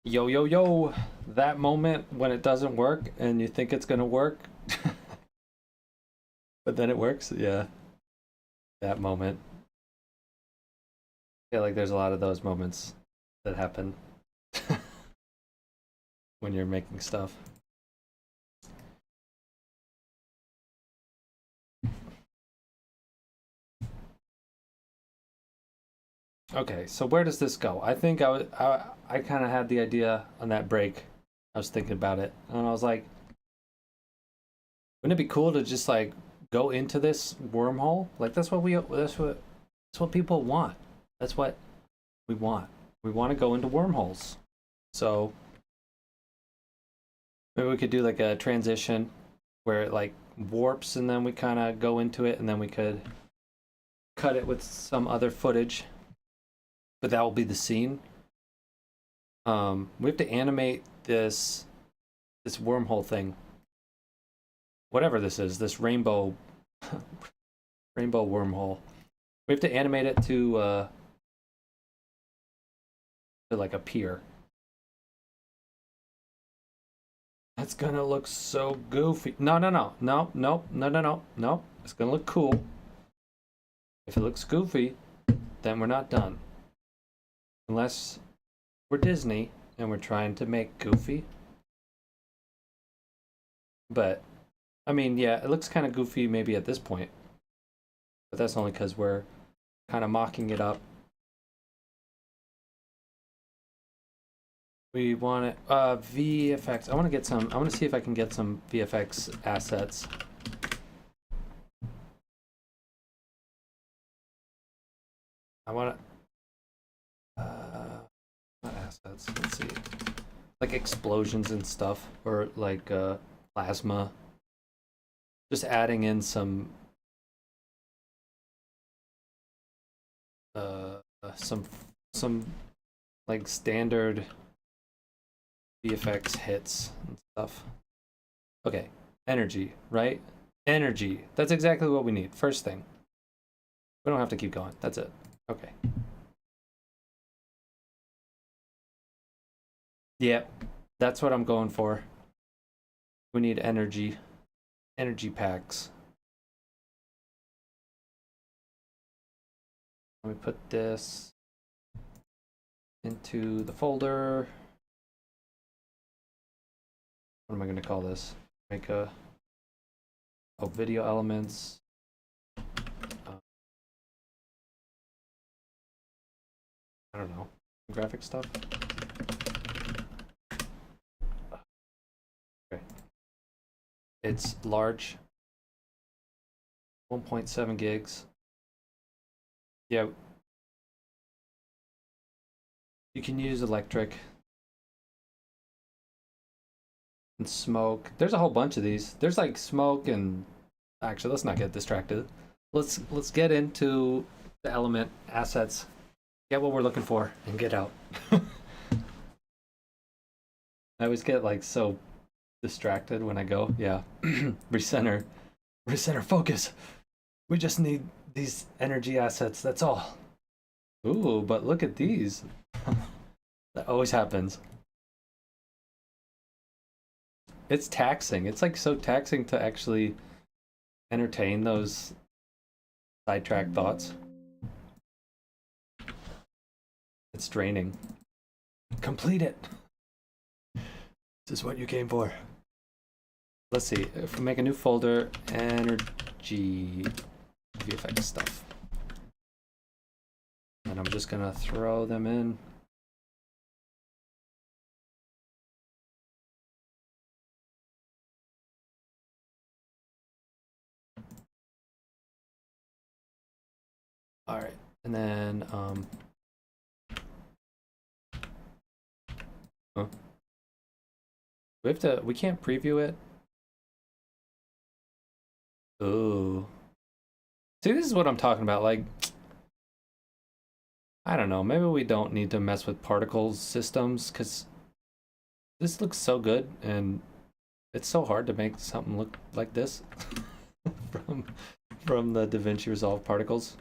Yo, yo, yo. That moment when it doesn't work and you think it's gonna work, but then it works. Yeah, that moment. I feel like there's a lot of those moments that happen when you're making stuff. Okay, so where does this go? I think I kind of had the idea on that break. I was thinking about it, and I was like, wouldn't it be cool to just like go into this wormhole? Like that's what people want. That's what we want. We want to go into wormholes. So maybe we could do like a transition where it like warps and then we kind of go into it and then we could cut it with some other footage. But that will be the scene. We have to animate this wormhole thing. Whatever this is, this rainbow rainbow wormhole. We have to animate it to like appear. That's gonna look so goofy. No, no, no, no, no, no, no, no, no. It's gonna look cool. If it looks goofy, then we're not done. Unless we're Disney and we're trying to make goofy. But, I mean, yeah, it looks kind of goofy maybe at this point. But that's only because we're kind of mocking it up. We want it, VFX. I want to get some, I want to see if I can get some VFX assets. I want to, not assets, let's see. Like explosions and stuff, or like plasma. Just adding in some some like standard VFX hits and stuff. Okay, energy, right? Energy. That's exactly what we need. First thing. We don't have to keep going. That's it. Okay. Yep, that's what I'm going for. We need energy. Energy packs. Let me put this into the folder. What am I going to call this? Make a video elements. I don't know, graphic stuff. Okay. It's large. 1.7 gigs. Yeah. You can use electric and smoke. There's a whole bunch of these. There's like smoke and actually let's not get distracted. Let's get into the element assets. Get what we're looking for and get out. I always get like so distracted when I go. Yeah. Recenter. Recenter focus. We just need these energy assets, that's all. Ooh, but look at these. That always happens. It's taxing. It's like so taxing to actually entertain those sidetrack thoughts. It's draining. Complete it. This is what you came for. Let's see. If we make a new folder, energy VFX stuff. And I'm just gonna throw them in. All right, and then huh? We can't preview it. Ooh. See, this is what I'm talking about. Like, I don't know. Maybe we don't need to mess with particles systems because this looks so good and it's so hard to make something look like this from the Davinci Resolve particles.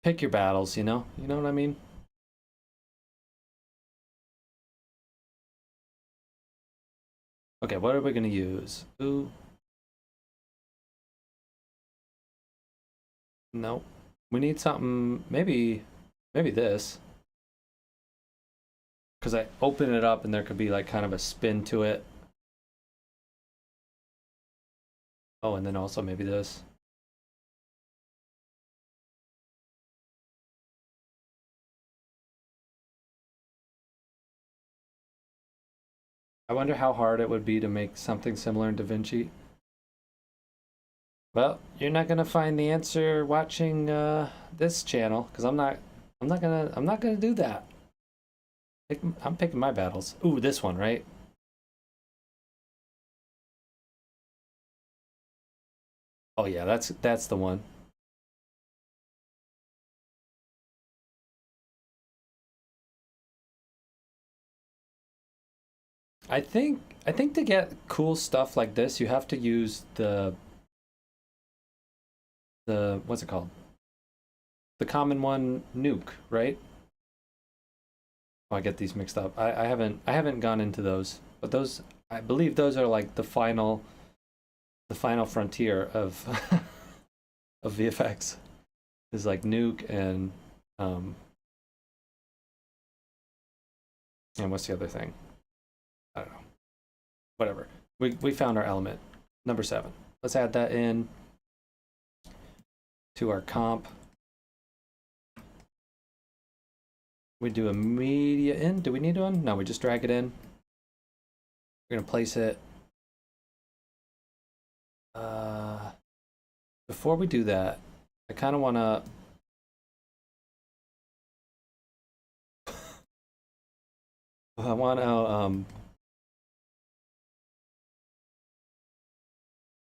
Pick your battles, you know? You know what I mean? Okay, what are we gonna use? Ooh. No. We need something, maybe this. Because I open it up and there could be like kind of a spin to it. Oh, and then also maybe this. I wonder how hard it would be to make something similar in Davinci. Well, you're not gonna find the answer watching this channel, because I'm not gonna do that. I'm picking my battles. Ooh, this one, right? Oh yeah, that's the one. I think to get cool stuff like this, you have to use the what's it called? The common one, nuke, right? Oh, I get these mixed up. I haven't gone into those, but those I believe those are like the final frontier of of VFX is like nuke um and what's the other thing? I don't know. Whatever. We found our element. Number 7. Let's add that in to our comp. We do a media in. Do we need one? No, we just drag it in. We're gonna place it. Before we do that, I kind of want to. I want to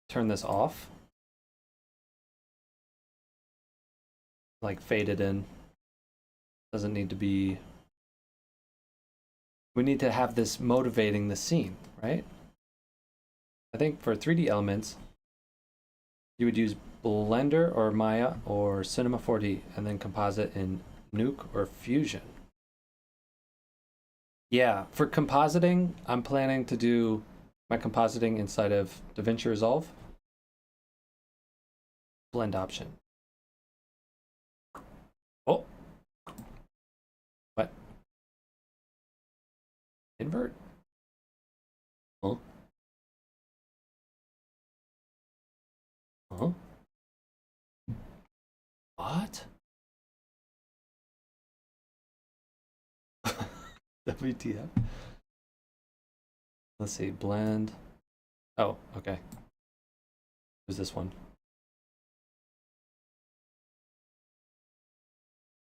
turn this off, like fade it in. Doesn't need to be. We need to have this motivating the scene, right? I think for 3D elements, you would use Blender or Maya or Cinema 4D and then composite in Nuke or Fusion. Yeah, for compositing, I'm planning to do my compositing inside of Davinci Resolve. Blend option. Oh, what? Invert? Huh? Huh? What? WTF? Let's see, blend. Oh, okay. Who's this one?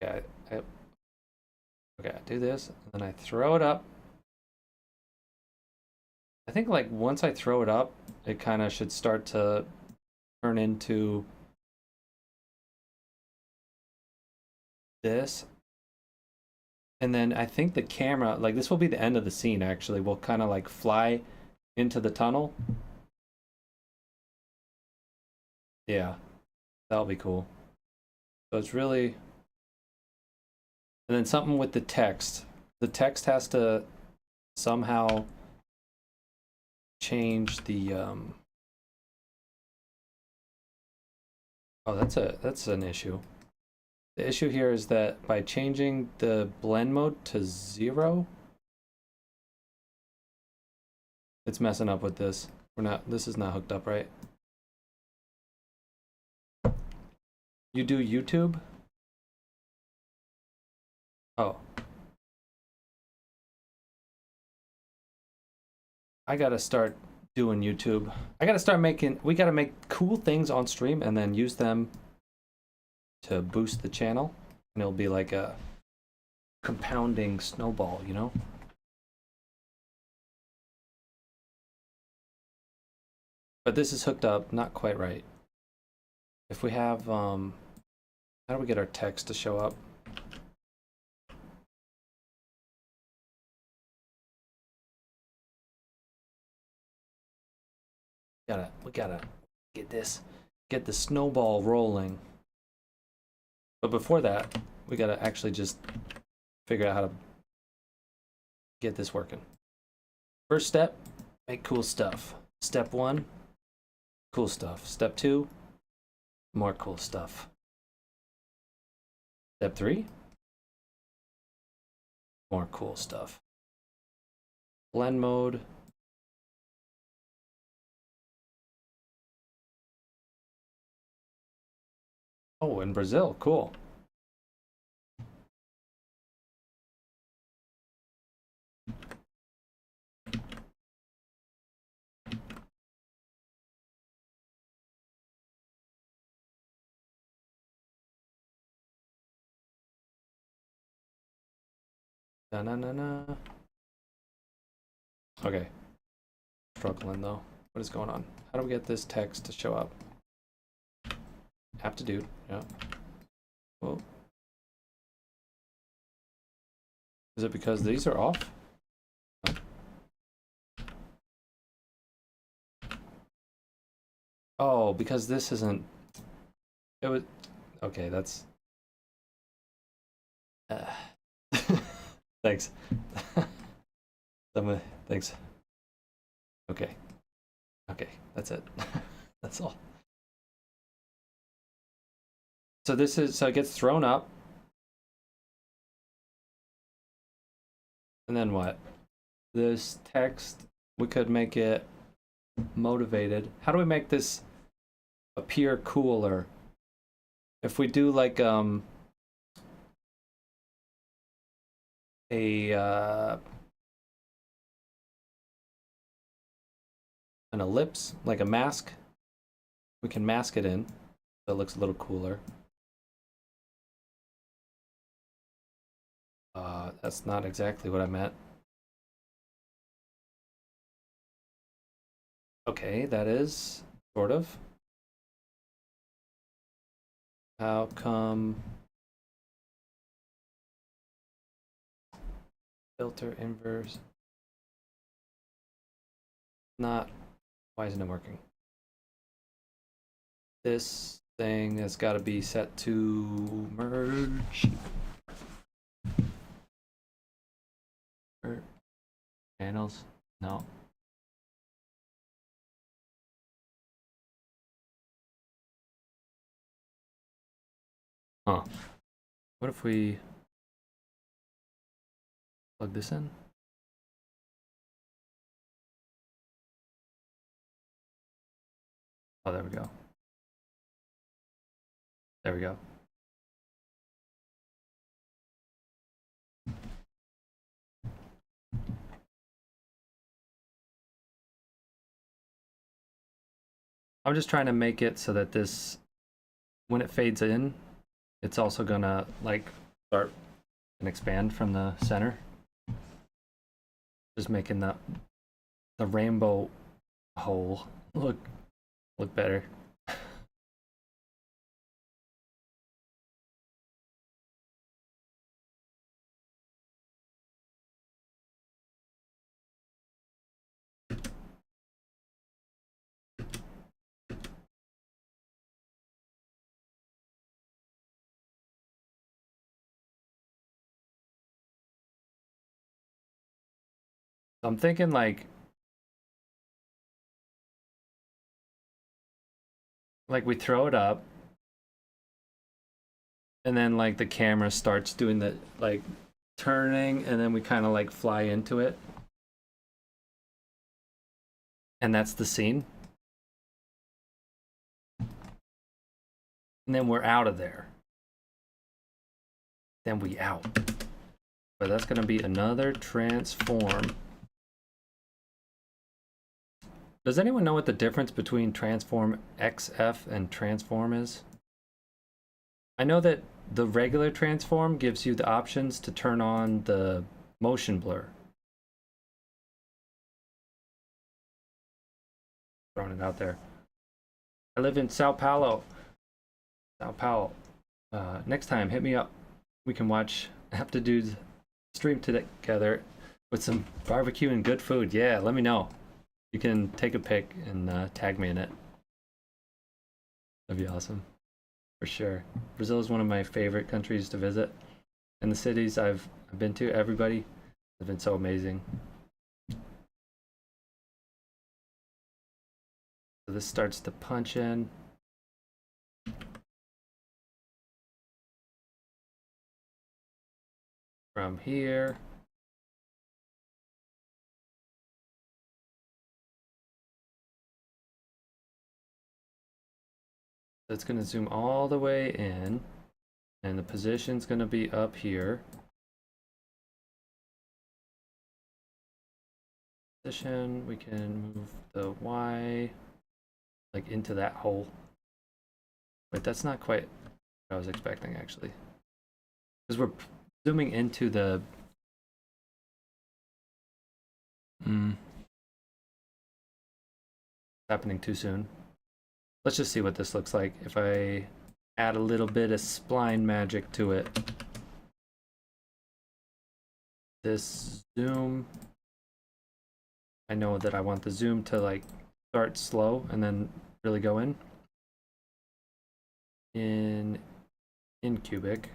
Okay, okay, I do this, and then I throw it up. I think like once I throw it up, it kind of should start to turn into this. And then I think the camera, like this will be the end of the scene actually. We'll kind of like fly into the tunnel. Yeah, that'll be cool. So it's really, and then something with the text. The text has to somehow change the oh, that's an issue. The issue here is that by changing the blend mode to 0, it's messing up with this. This is not hooked up right. You do YouTube? Oh. I gotta start doing YouTube. I gotta start making, we gotta make cool things on stream and then use them to boost the channel. And it'll be like a compounding snowball, you know? But this is hooked up not quite right. If we have, how do we get our text to show up? We gotta get the snowball rolling. But before that, we gotta actually just figure out how to get this working. First step, Make cool stuff. Step 1, cool stuff. Step 2, more cool stuff. Step 3, more cool stuff. Blend mode. Oh, in Brazil, cool. Na na na na. Okay. Struggling though. What is going on? How do we get this text to show up? Aptitude, yeah. Whoa. Is it because these are off? Oh, because this isn't. It was. Okay, that's. Thanks. Thanks. Okay. Okay, that's it. That's all. So this is, so it gets thrown up. And then what? This text, we could make it motivated. How do we make this appear cooler? If we do like a an ellipse, like a mask, we can mask it in so it looks a little cooler. That's not exactly what I meant. Okay, that is sort of. How come filter inverse? Not. Why isn't it working? This thing has got to be set to merge. Channels? No. Huh. What if we plug this in? Oh, there we go. There we go. I'm just trying to make it so that this, when it fades in, it's also gonna like start and expand from the center. Just making the rainbow hole look better. I'm thinking like we throw it up and then like the camera starts doing the like turning and then we kind of like fly into it. And that's the scene. And then we're out of there. Then we out. But that's gonna be another transform. Does anyone know what the difference between transform XF and transform is? I know that the regular transform gives you the options to turn on the motion blur. Throwing it out there. I live in Sao Paulo. Sao Paulo. Next time, hit me up. We can watch Aptitude's stream together with some barbecue and good food. Yeah, let me know. You can take a pic and tag me in it. That'd be awesome. For sure. Brazil is one of my favorite countries to visit. And the cities I've been to, everybody has been so amazing. So this starts to punch in. From here. So it's going to zoom all the way in, and the position's going to be up here. Position, we can move the Y like into that hole. Wait, that's not quite what I was expecting actually. Because we're zooming into the happening too soon. Let's just see what this looks like if I add a little bit of spline magic to it. This zoom, I know that I want the zoom to like start slow and then really go in cubic.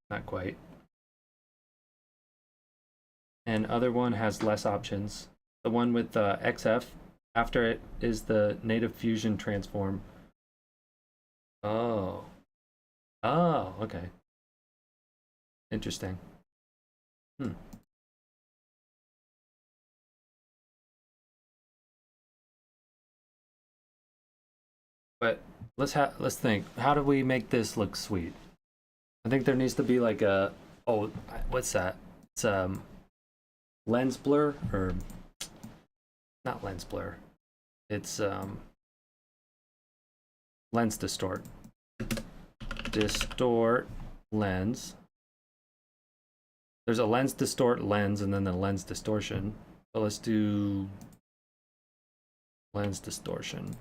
Not quite. And other one has less options. The one with XF, after it is the native fusion transform. Oh. Oh, okay. Interesting. But let's think. How do we make this look sweet? I think there needs to be like a what's that? It's lens blur, or not lens blur. It's lens distort. Distort lens. There's a lens distort lens and then the lens distortion. So let's do lens distortion.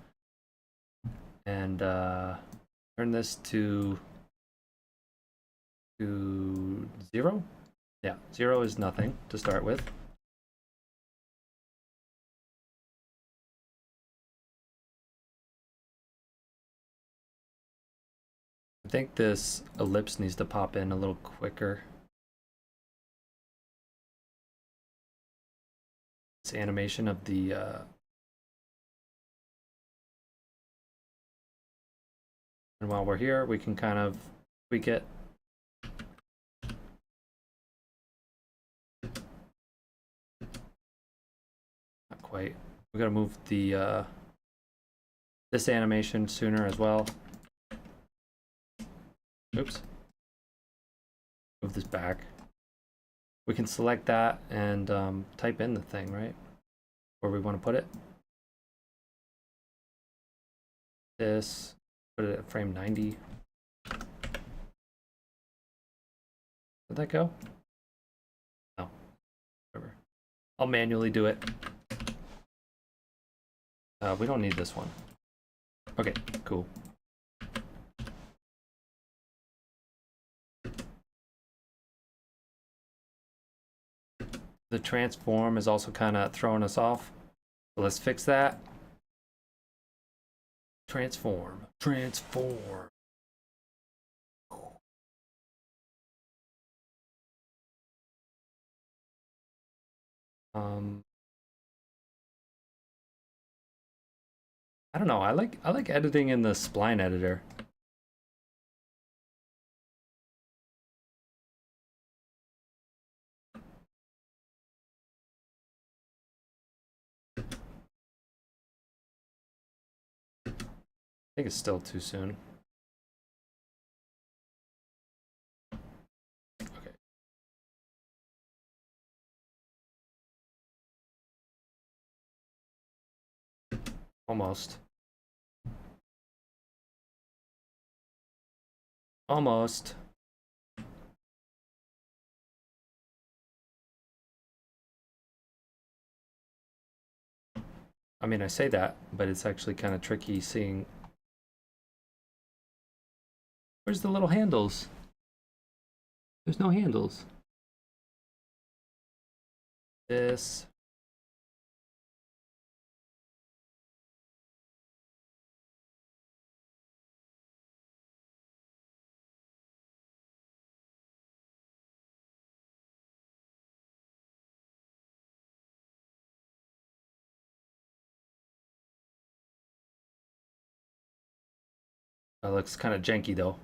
And turn this to 0. Yeah, 0 is nothing to start with. I think this ellipse needs to pop in a little quicker. This animation of the and while we're here, we can kind of tweak it. Not quite. We gotta move the this animation sooner as well. Oops. Move this back. We can select that and type in the thing, right? Where we want to put it. This, put it at frame 90. Did that go? No. Whatever. I'll manually do it. We don't need this one. Okay, cool. The transform is also kind of throwing us off. So let's fix that. Transform. Transform. I don't know. I like editing in the spline editor. I think it's still too soon. Okay. Almost. Almost. I mean, I say that, but it's actually kind of tricky seeing. Where's the little handles? There's no handles. This. That looks kind of janky though.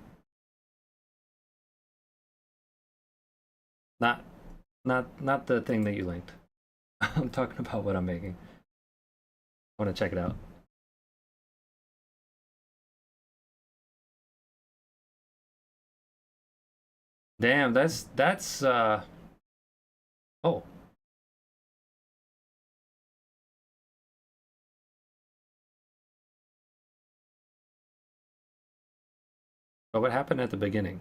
Not, not the thing that you linked. I'm talking about what I'm making. I want to check it out. Damn, that's oh. But what happened at the beginning?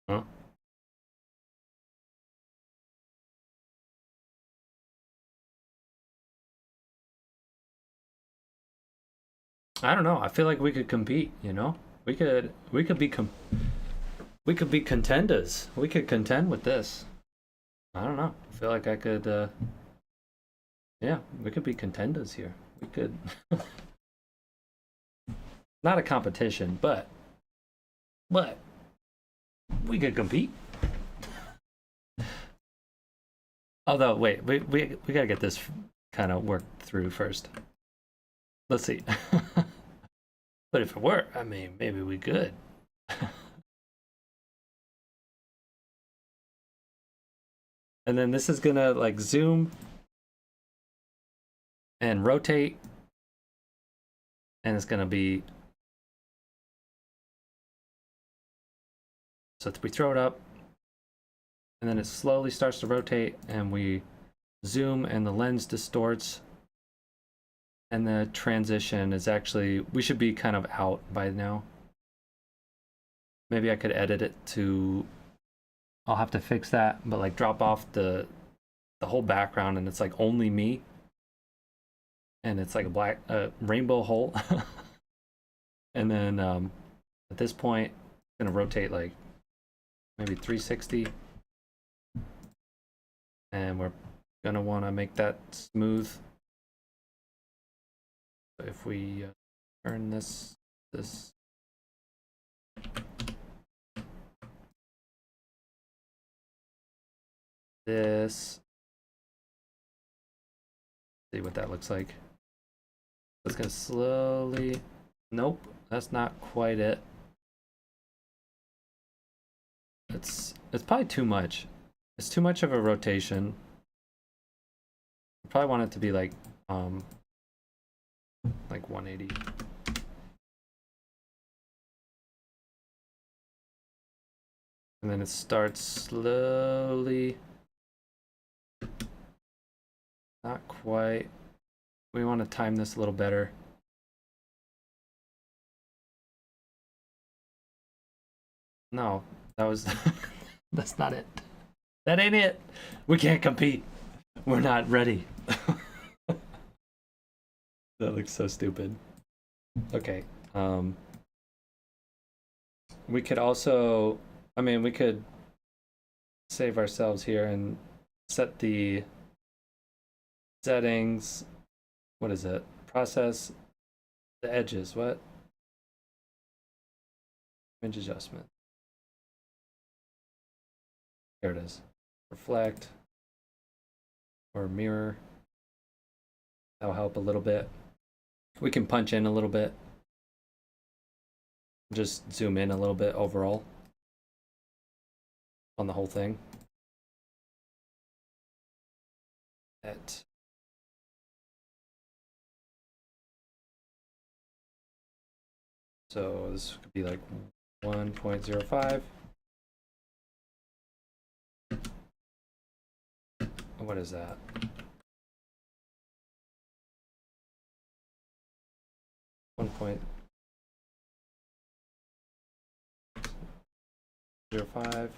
Huh? I don't know. I feel like we could compete, you know? We could be contenders. We could contend with this. I don't know. I feel like I could yeah, we could be contenders here. We could not a competition, but we could compete. Although, wait, we gotta get this kind of worked through first. Let's see. But if it were, I mean, maybe we could. And then this is gonna like zoom and rotate, and it's gonna be, so we throw it up, and then it slowly starts to rotate, and we zoom, and the lens distorts, and the transition is actually, we should be kind of out by now. Maybe I could edit it to, I'll have to fix that, but like drop off the whole background, and it's like only me, and it's like a black rainbow hole. And then at this point it's gonna rotate like maybe 360, and we're gonna want to make that smooth. If we turn this this see what that looks like. It's gonna slowly, nope, that's not quite it. It's probably too much. It's too much of a rotation. I probably want it to be like 180. And then it starts slowly. Not quite. We want to time this a little better. No, that was that's not it. That ain't it. We can't compete. We're not ready. That looks so stupid. Okay. We could also, I mean, we could save ourselves here and set the settings. What is it? Process the edges. What? Image adjustment. There it is. Reflect or mirror. That'll help a little bit. We can punch in a little bit. Just zoom in a little bit overall on the whole thing. So this could be like 1.05. What is that? One point 0.05.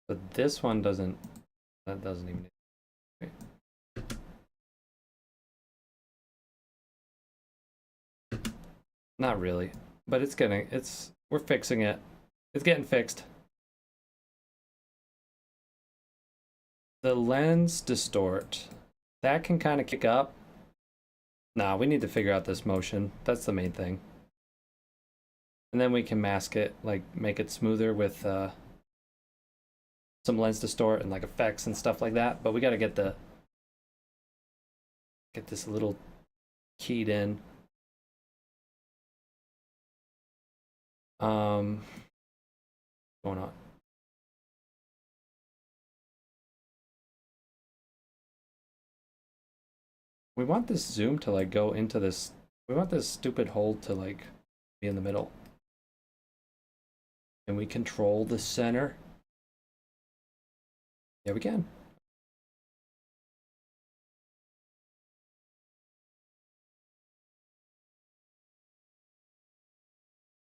But this one doesn't, that doesn't even, okay. Not really, but it's getting, we're fixing it. It's getting fixed. The lens distort, that can kind of kick up. Nah, we need to figure out this motion. That's the main thing. And then we can mask it, like make it smoother with some lens distort and like effects and stuff like that. But we got to get this little keyed in. What's going on? We want this zoom to like go into this. We want this stupid hole to like be in the middle. Can we control the center? Yeah, we can.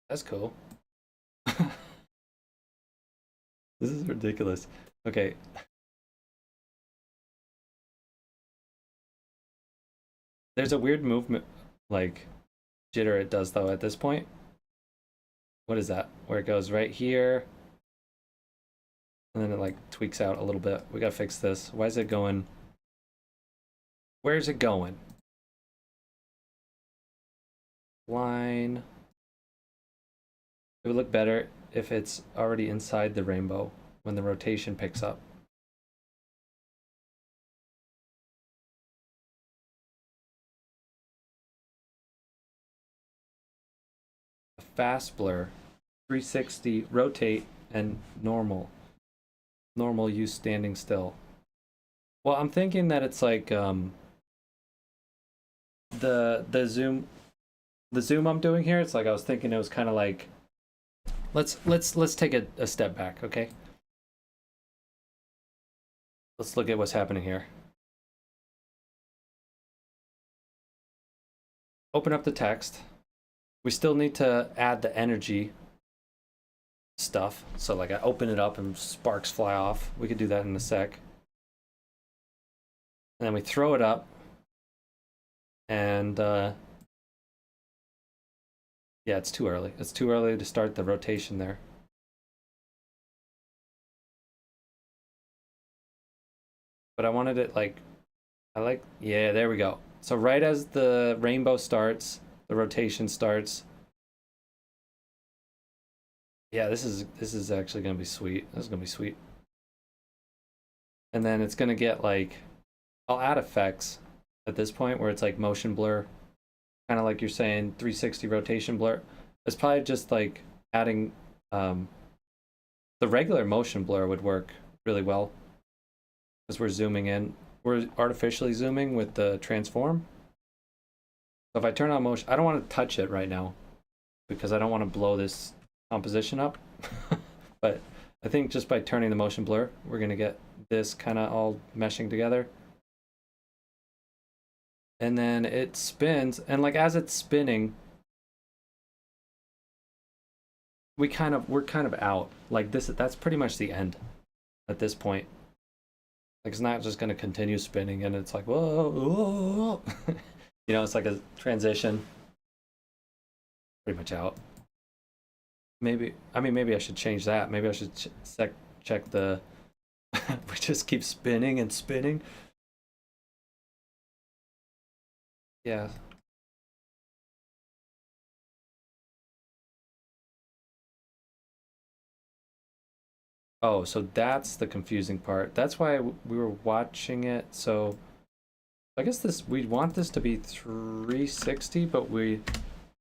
That's cool. This is ridiculous. Okay. There's a weird movement, like jitter it does though at this point. What is that? Where it goes right here, and then it like tweaks out a little bit. We gotta fix this. Why is it going? Where's it going? Line. It would look better if it's already inside the rainbow when the rotation picks up. A fast blur, 360, rotate, and normal. Normal use standing still. Well, I'm thinking that it's like the zoom I'm doing here. It's like I was thinking it was kind of like let's take a step back, okay? Let's look at what's happening here. Open up the text. We still need to add the energy stuff. So like I open it up and sparks fly off. We could do that in a sec. And then we throw it up. And yeah, it's too early. It's too early to start the rotation there. But I wanted it like, yeah, there we go. So right as the rainbow starts, the rotation starts. Yeah, this is actually gonna be sweet. This is gonna be sweet. And then it's gonna get like, I'll add effects at this point where it's like motion blur, kind of like you're saying 360 rotation blur. It's probably just like adding the regular motion blur would work really well because we're zooming in. We're artificially zooming with the transform. So if I turn on motion, I don't want to touch it right now because I don't want to blow this composition up. But I think just by turning the motion blur, we're gonna get this kind of all meshing together. And then it spins, and like as it's spinning, we're kind of out. Like that's pretty much the end at this point. Like it's not just gonna continue spinning and it's like whoa, whoa. You know, it's like a transition. Pretty much out. Maybe I should change that. Maybe I should check the we just keep spinning and spinning. Yeah. Oh, so that's the confusing part. That's why we were watching it. So I guess we want this to be 360, but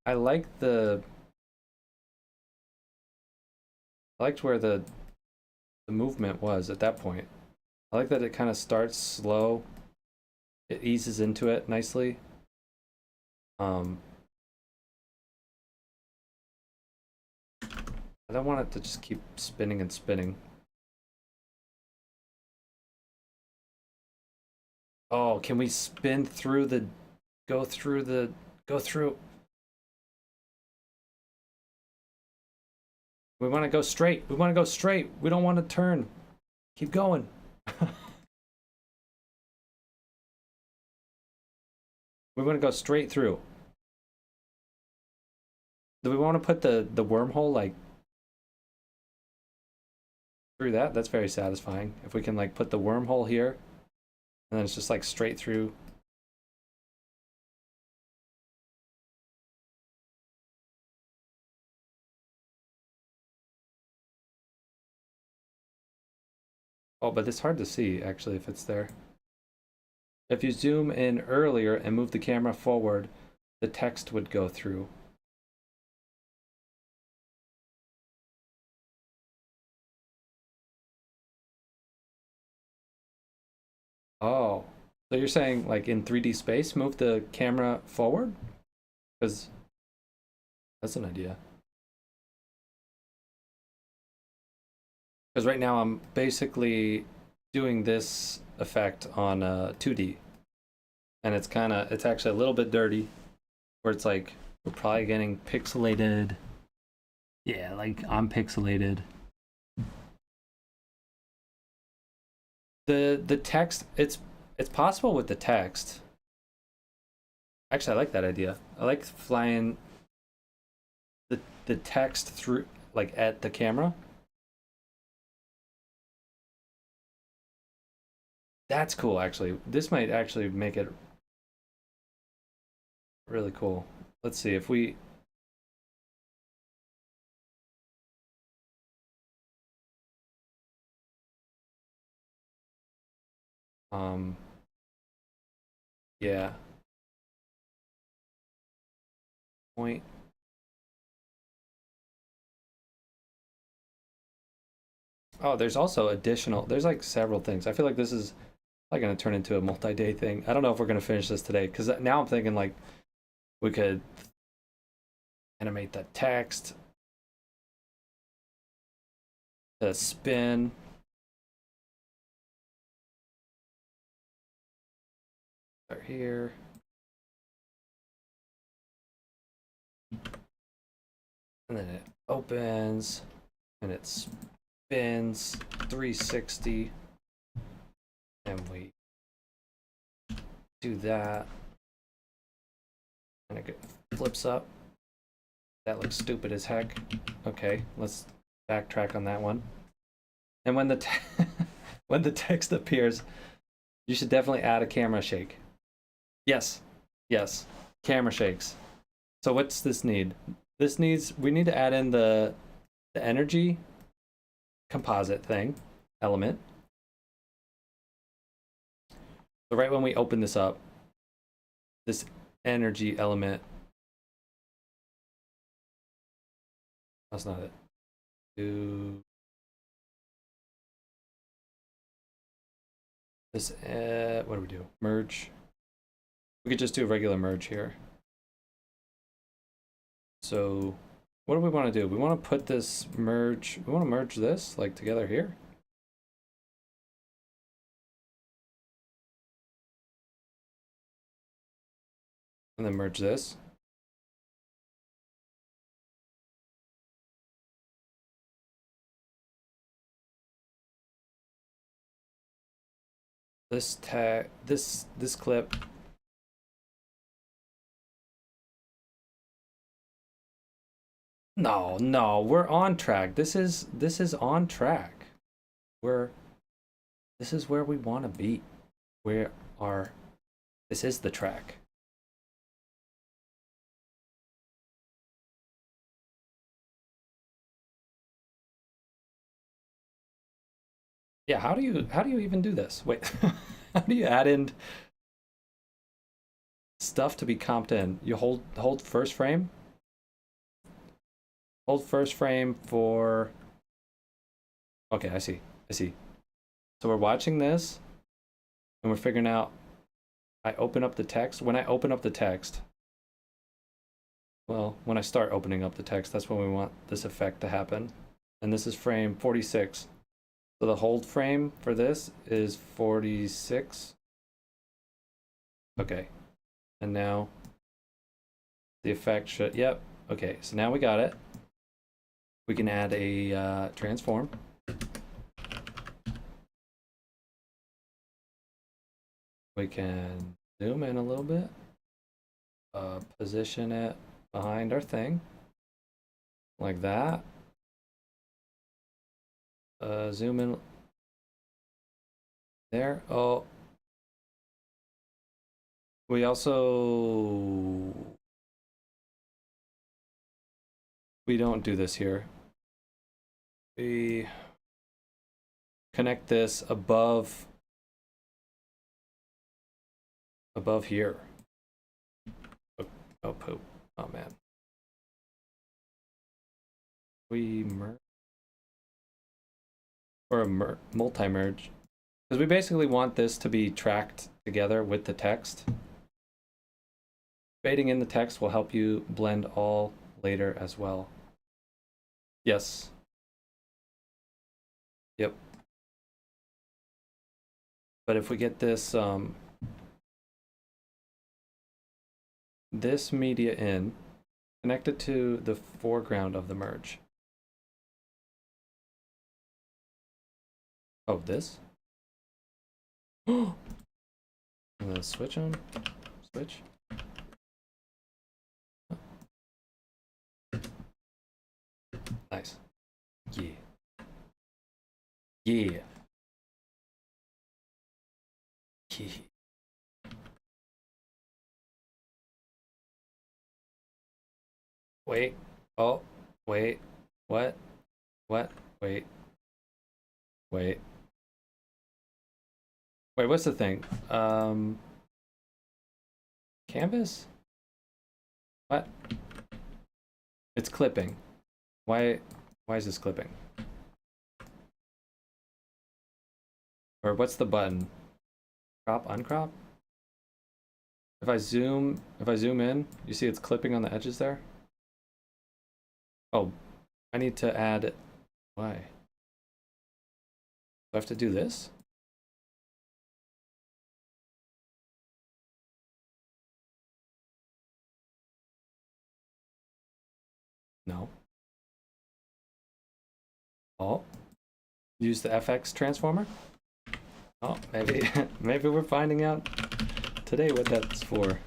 I like I liked where the movement was at that point. I like that it kind of starts slow. It eases into it nicely. I don't want it to just keep spinning and spinning. Oh, can we spin through go through? We want to go straight. We want to go straight. We don't want to turn. Keep going. We want to go straight through. Do we want to put the wormhole like through that? That's very satisfying. If we can like put the wormhole here, and then it's just like straight through. Oh, but it's hard to see actually if it's there. If you zoom in earlier and move the camera forward, the text would go through. Oh, so you're saying like in 3D space, move the camera forward? Because that's an idea. Because right now I'm basically doing this effect on 2D, and it's actually a little bit dirty, where it's like we're probably getting pixelated. Yeah, like I'm pixelated. The text, it's possible with the text. Actually, I like that idea. I like flying the text through like at the camera. That's cool actually. This might actually make it really cool. Let's see if we um yeah, point. Oh, there's also additional, there's like several things. I feel like this is like going to turn into a multi-day thing. I don't know if we're going to finish this today because now I'm thinking like we could animate the text, the spin. Start here. And then it opens and it spins 360. And we do that. And it flips up. That looks stupid as heck. Okay, let's backtrack on that one. And when the when the text appears, you should definitely add a camera shake. Yes, yes, camera shakes. So what's this need? This needs, we need to add in the energy composite thing element. So right when we open this up, this energy element, that's not it. Do this, what do we do? Merge. We could just do a regular merge here. So what do we want to do? We want to put this merge, we want to merge this like together here. And then merge this. This tag, this clip. No, no, we're on track. This is on track. We're this is where we want to be. We are this is the track. Yeah, how do you even do this? Wait. How do you add in stuff to be comped in? You hold first frame? Hold first frame for okay, I see. I see. So we're watching this and we're figuring out I open up the text. When I open up the text, well, when I start opening up the text, that's when we want this effect to happen. And this is frame 46. So the hold frame for this is 46. Okay. And now the effect should, yep. Okay, so now we got it. We can add a transform. We can zoom in a little bit. Position it behind our thing. Like that. Zoom in there. Oh, we also we don't do this here. We connect this above here. Oh poop. Oh man. We merge or a multi-merge, because we basically want this to be tracked together with the text. Fading in the text will help you blend all later as well. Yes. Yep. But if we get this this media in, connect it to the foreground of the merge. Oh, this? I'm gonna switch on. Switch. Nice. Yeah. Yeah. Yeah. Wait. Oh. Wait. What? What? Wait. Wait. Wait, what's the thing? Canvas? What? It's clipping. Why is this clipping? Or what's the button? Crop, uncrop? If I zoom in, you see it's clipping on the edges there? Oh, I need to add, why? Do I have to do this? No. Oh, use the FX transformer? Oh, maybe, maybe we're finding out today what that's for.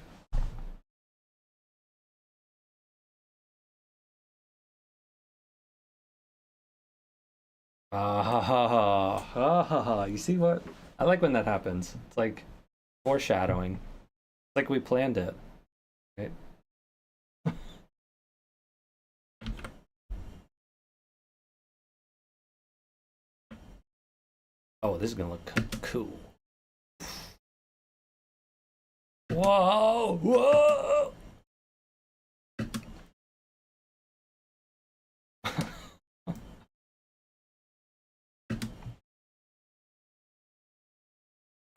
Ah ha ha ha ha ha ha. You see what? I like when that happens. It's like foreshadowing. It's like we planned it, right? Oh, this is gonna look cool. Whoa! Whoa!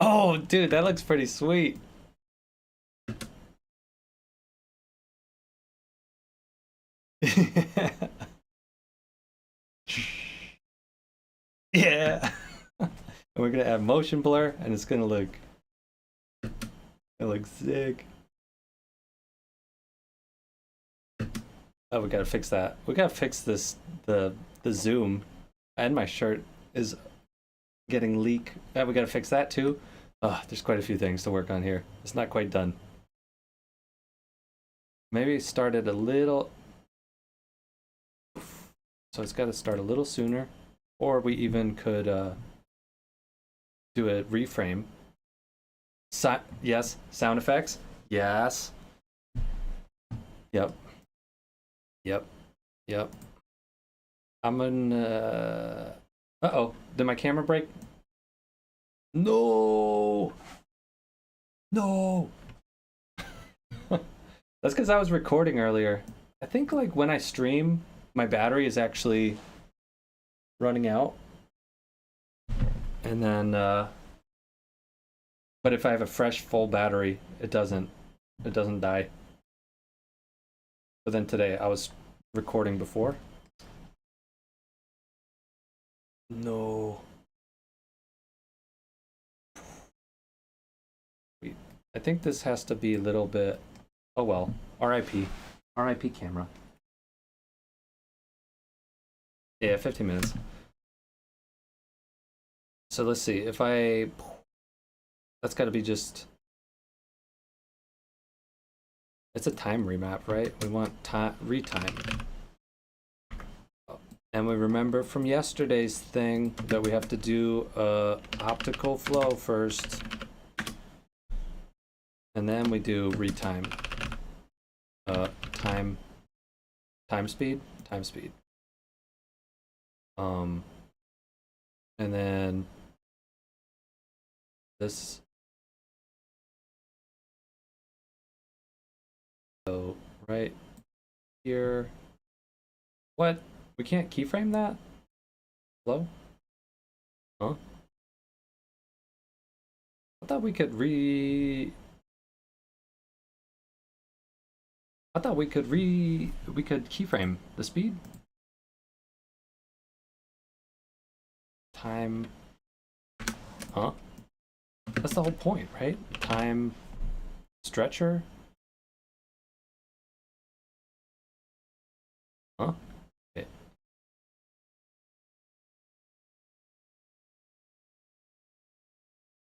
Oh, dude, that looks pretty sweet. Yeah. And we're gonna add motion blur, and it's gonna look sick. Oh, we gotta fix that. We gotta fix this the zoom, and my shirt is getting leak. We gotta fix that too. There's quite a few things to work on here. It's not quite done. Maybe start it a little. So it's got to start a little sooner, or we even could do a reframe. Yes, sound effects. Yes. Yep. Yep. Yep. I'm gonna. Uh-oh. Did my camera break? No. No. That's because I was recording earlier. I think like when I stream, my battery is actually running out. And then but if I have a fresh full battery, it doesn't die. But then today I was recording before. No. I think this has to be a little bit. Oh well. RIP. RIP camera. Yeah, 15 minutes. So let's see. If I. That's got to be just. It's a time remap, right? We want time retime. And we remember from yesterday's thing that we have to do optical flow first. And then we do retime. Time speed. And then this. So right here. What? We can't keyframe that? Hello? Huh? I thought we could we could keyframe the speed. Time. Huh? That's the whole point, right? Time stretcher. Huh? Okay.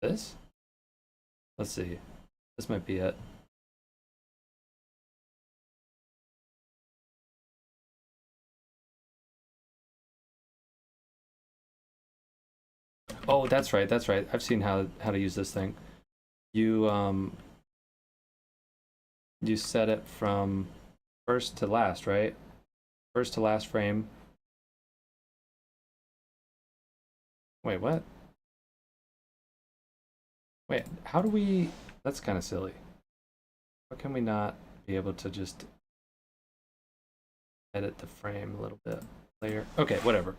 This? Let's see. This might be it. Oh, that's right. That's right. I've seen how to use this thing. You set it from first to last, right? First to last frame. Wait, what? Wait, how do we... That's kind of silly. How can we not be able to just edit the frame a little bit later? Okay, whatever.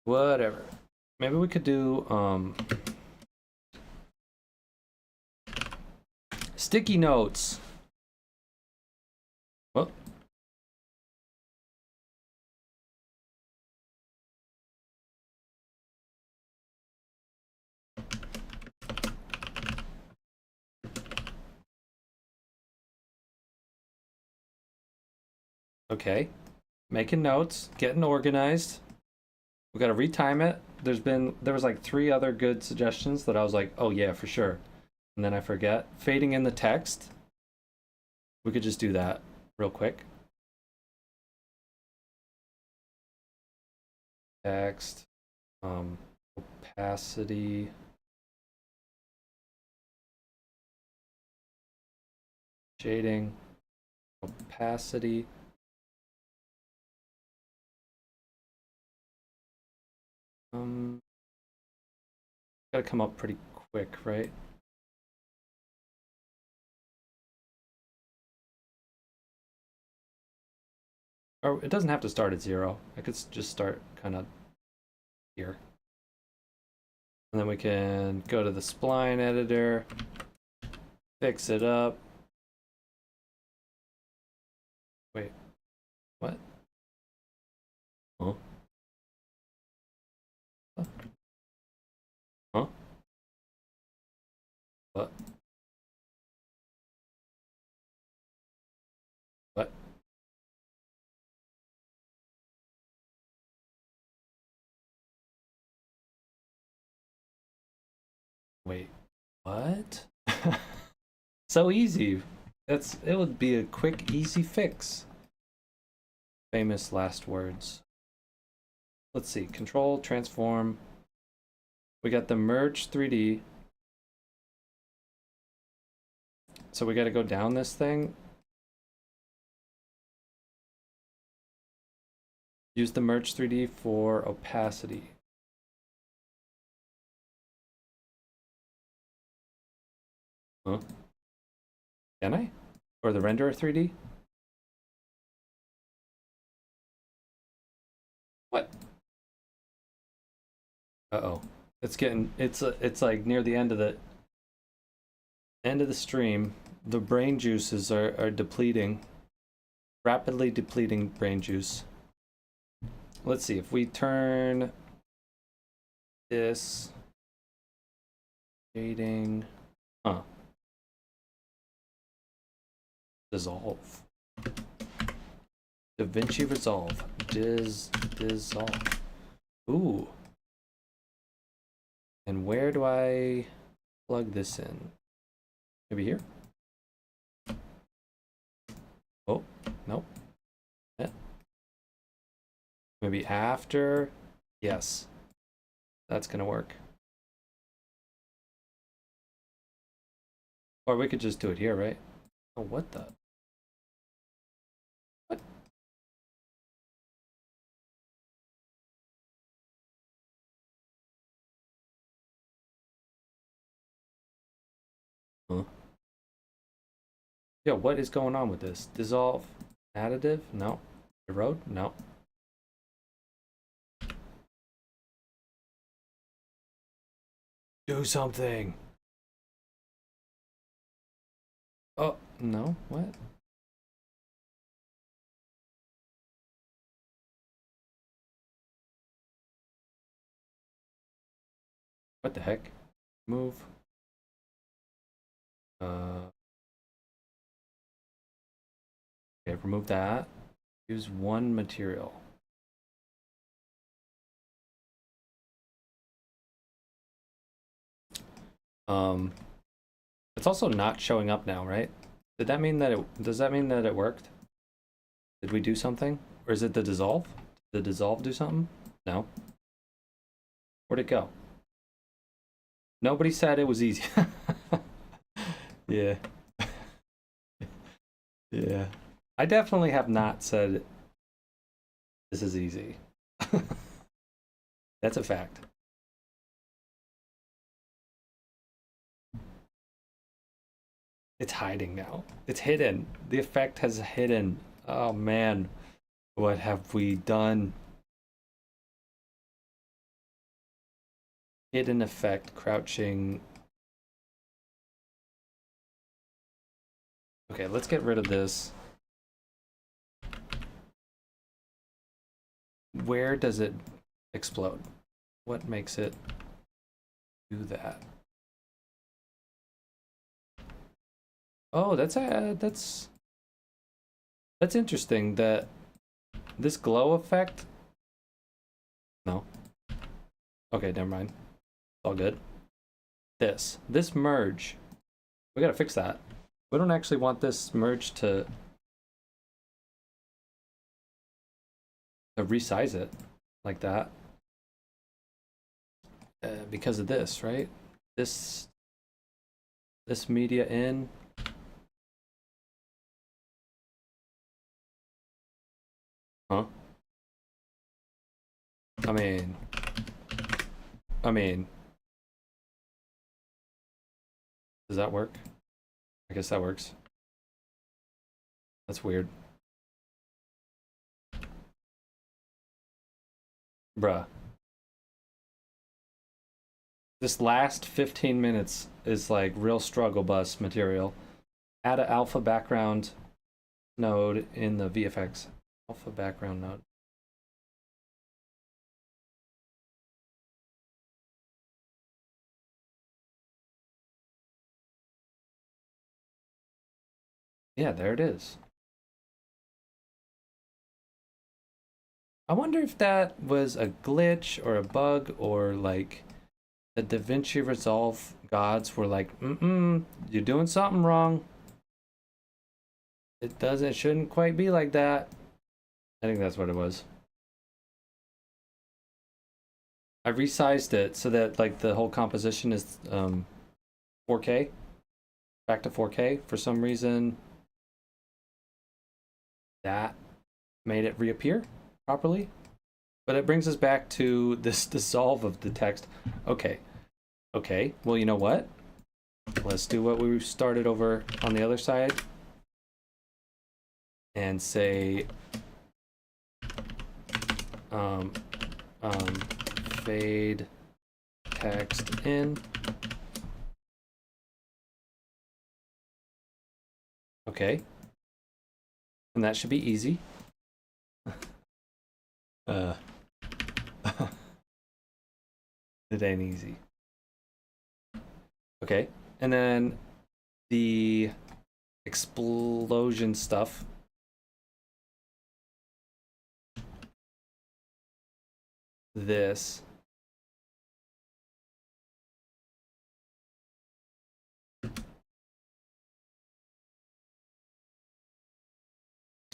Whatever. Maybe we could do sticky notes. Well, okay. Making notes, getting organized. We got to retime it. There was like 3 other good suggestions that I was like, "Oh yeah, for sure." And then I forget. Fading in the text. We could just do that real quick. Text, opacity. Shading, opacity. Gotta come up pretty quick, right? Or it doesn't have to start at 0. I could just start kind of here. And then we can go to the spline editor, fix it up. Wait, what? Huh? Huh? What? What? Wait, what? So easy. It would be a quick, easy fix. Famous last words. Let's see. Control, transform. We got the merge 3D. So we got to go down this thing. Use the merge 3D for opacity. Huh? Can I? Or the renderer 3D? What? Uh-oh. It's like near the end of the stream. The brain juices are depleting. Rapidly depleting brain juice. Let's see if we turn this shading. Huh. Dissolve. Davinci Resolve. Dissolve. Ooh. And where do I plug this in? Maybe here? Oh, nope. Yeah. Maybe after? Yes. That's gonna work. Or we could just do it here, right? Oh, what the? What? Huh? Yo, what is going on with this? Dissolve additive? No. Erode? No. Do something. Oh, no. What? What the heck? Move. Okay, remove that. Use one material. It's also not showing up now, right? Did that mean that does that mean that it worked? Did we do something? Or is it the dissolve? Did the dissolve do something? No. Where'd it go? Nobody said it was easy. Yeah. Yeah. I definitely have not said this is easy. That's a fact. It's hiding now. It's hidden. The effect has hidden. Oh man. What have we done? Hidden effect, crouching. Okay, let's get rid of this. Where does it explode? What makes it do that? Oh, that's interesting that this glow effect. No. Okay, never mind. It's all good. This merge. We gotta fix that. We don't actually want this merge to resize it like that. Because of this, right? This media in. Huh? I mean, does that work? I guess that works. That's weird. Bruh. This last 15 minutes is like real struggle bus material. Add an alpha background node in the VFX. Alpha background node. Yeah, there it is. I wonder if that was a glitch or a bug or like the Davinci Resolve gods were like, you're doing something wrong. It shouldn't quite be like that. I think that's what it was. I resized it so that like the whole composition is 4K, back to 4K. For some reason, that made it reappear properly. But it brings us back to this dissolve of the text. Okay, well, you know what? Let's do what we started over on the other side and say fade text in. Okay. And that should be easy. It ain't easy. Okay. And then the explosion stuff. This.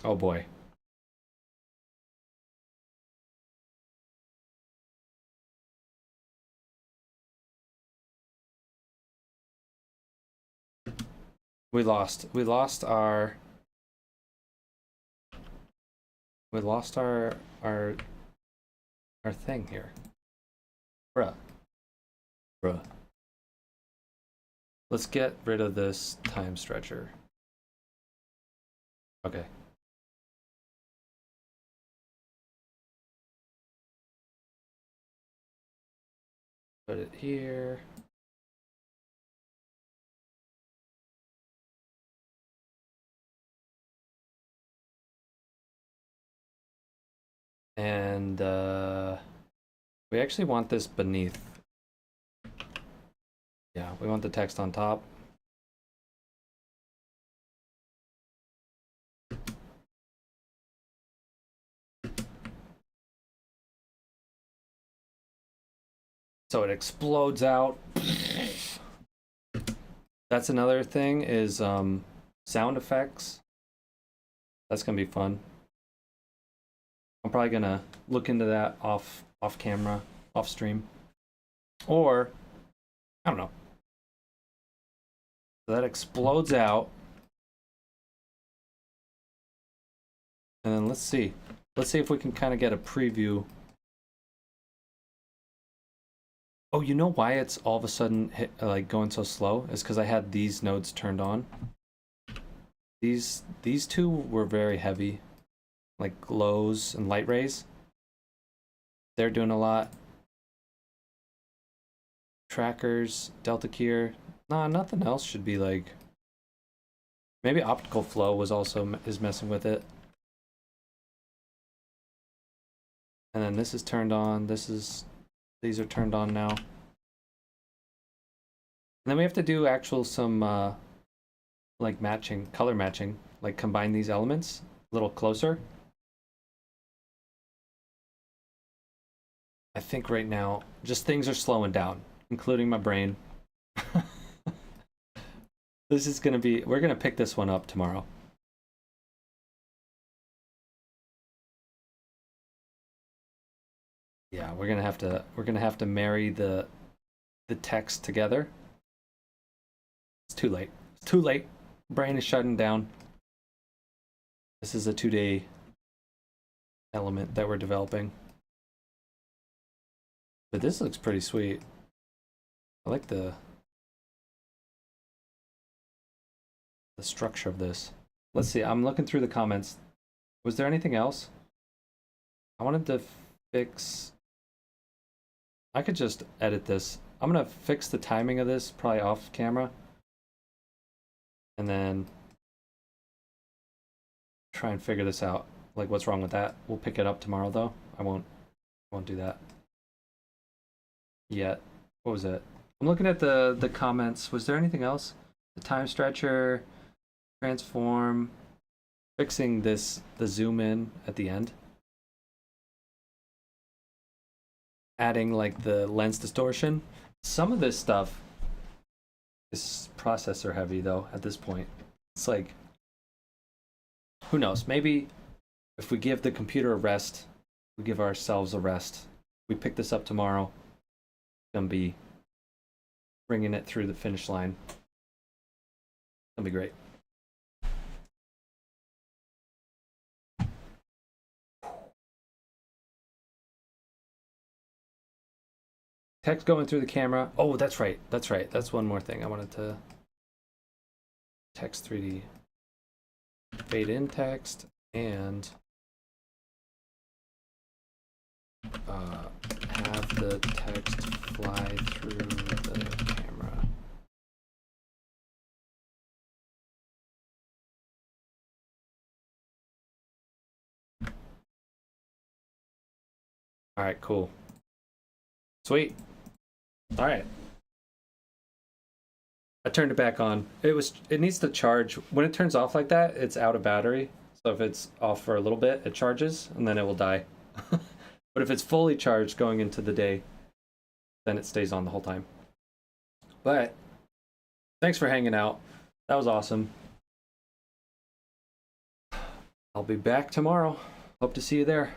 Oh boy. We lost our thing here. Bruh. Let's get rid of this time stretcher. Okay. Put it here. And we actually want this beneath. Yeah, we want the text on top. So it explodes out. That's another thing is sound effects. That's gonna be fun. I'm probably gonna look into that off camera, off stream. Or I don't know. So that explodes out. And then let's see. Let's see if we can kind of get a preview. Oh, you know why it's all of a sudden like going so slow? Is because I had these nodes turned on. These two were very heavy, like glows and light rays. They're doing a lot. Trackers, delta keyer. Nah, nothing else should be like. Maybe optical flow was also is messing with it. And then this is turned on. These are turned on now. And then we have to do some like matching, color matching, like combine these elements a little closer. I think right now, just things are slowing down, including my brain. This is gonna be, we're gonna pick this one up tomorrow. Yeah, we're gonna have to marry the text together. It's too late. It's too late. Brain is shutting down. This is a 2-day element that we're developing. But this looks pretty sweet. I like the structure of this. Let's see, I'm looking through the comments. Was there anything else? I wanted to fix... I could just edit this. I'm gonna fix the timing of this, probably off camera. And then try and figure this out. Like what's wrong with that. We'll pick it up tomorrow though. I won't do that yet. What was it? I'm looking at the comments. Was there anything else? The time stretcher, transform, fixing the zoom in at the end. Adding like the lens distortion. Some of this stuff is processor heavy though at this point. It's like, who knows? Maybe if we give the computer a rest, we give ourselves a rest. We pick this up tomorrow. It's gonna be bringing it through the finish line. It's gonna be great. Text going through the camera. Oh, that's right. That's right. That's one more thing I wanted to. Text 3D. Fade in text and have the text fly through the camera. All right, cool. Sweet. All right. I turned it back on. It needs to charge. When it turns off like that, it's out of battery. So if it's off for a little bit, it charges and then it will die. But if it's fully charged going into the day, then it stays on the whole time. But thanks for hanging out. That was awesome. I'll be back tomorrow. Hope to see you there.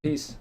Peace.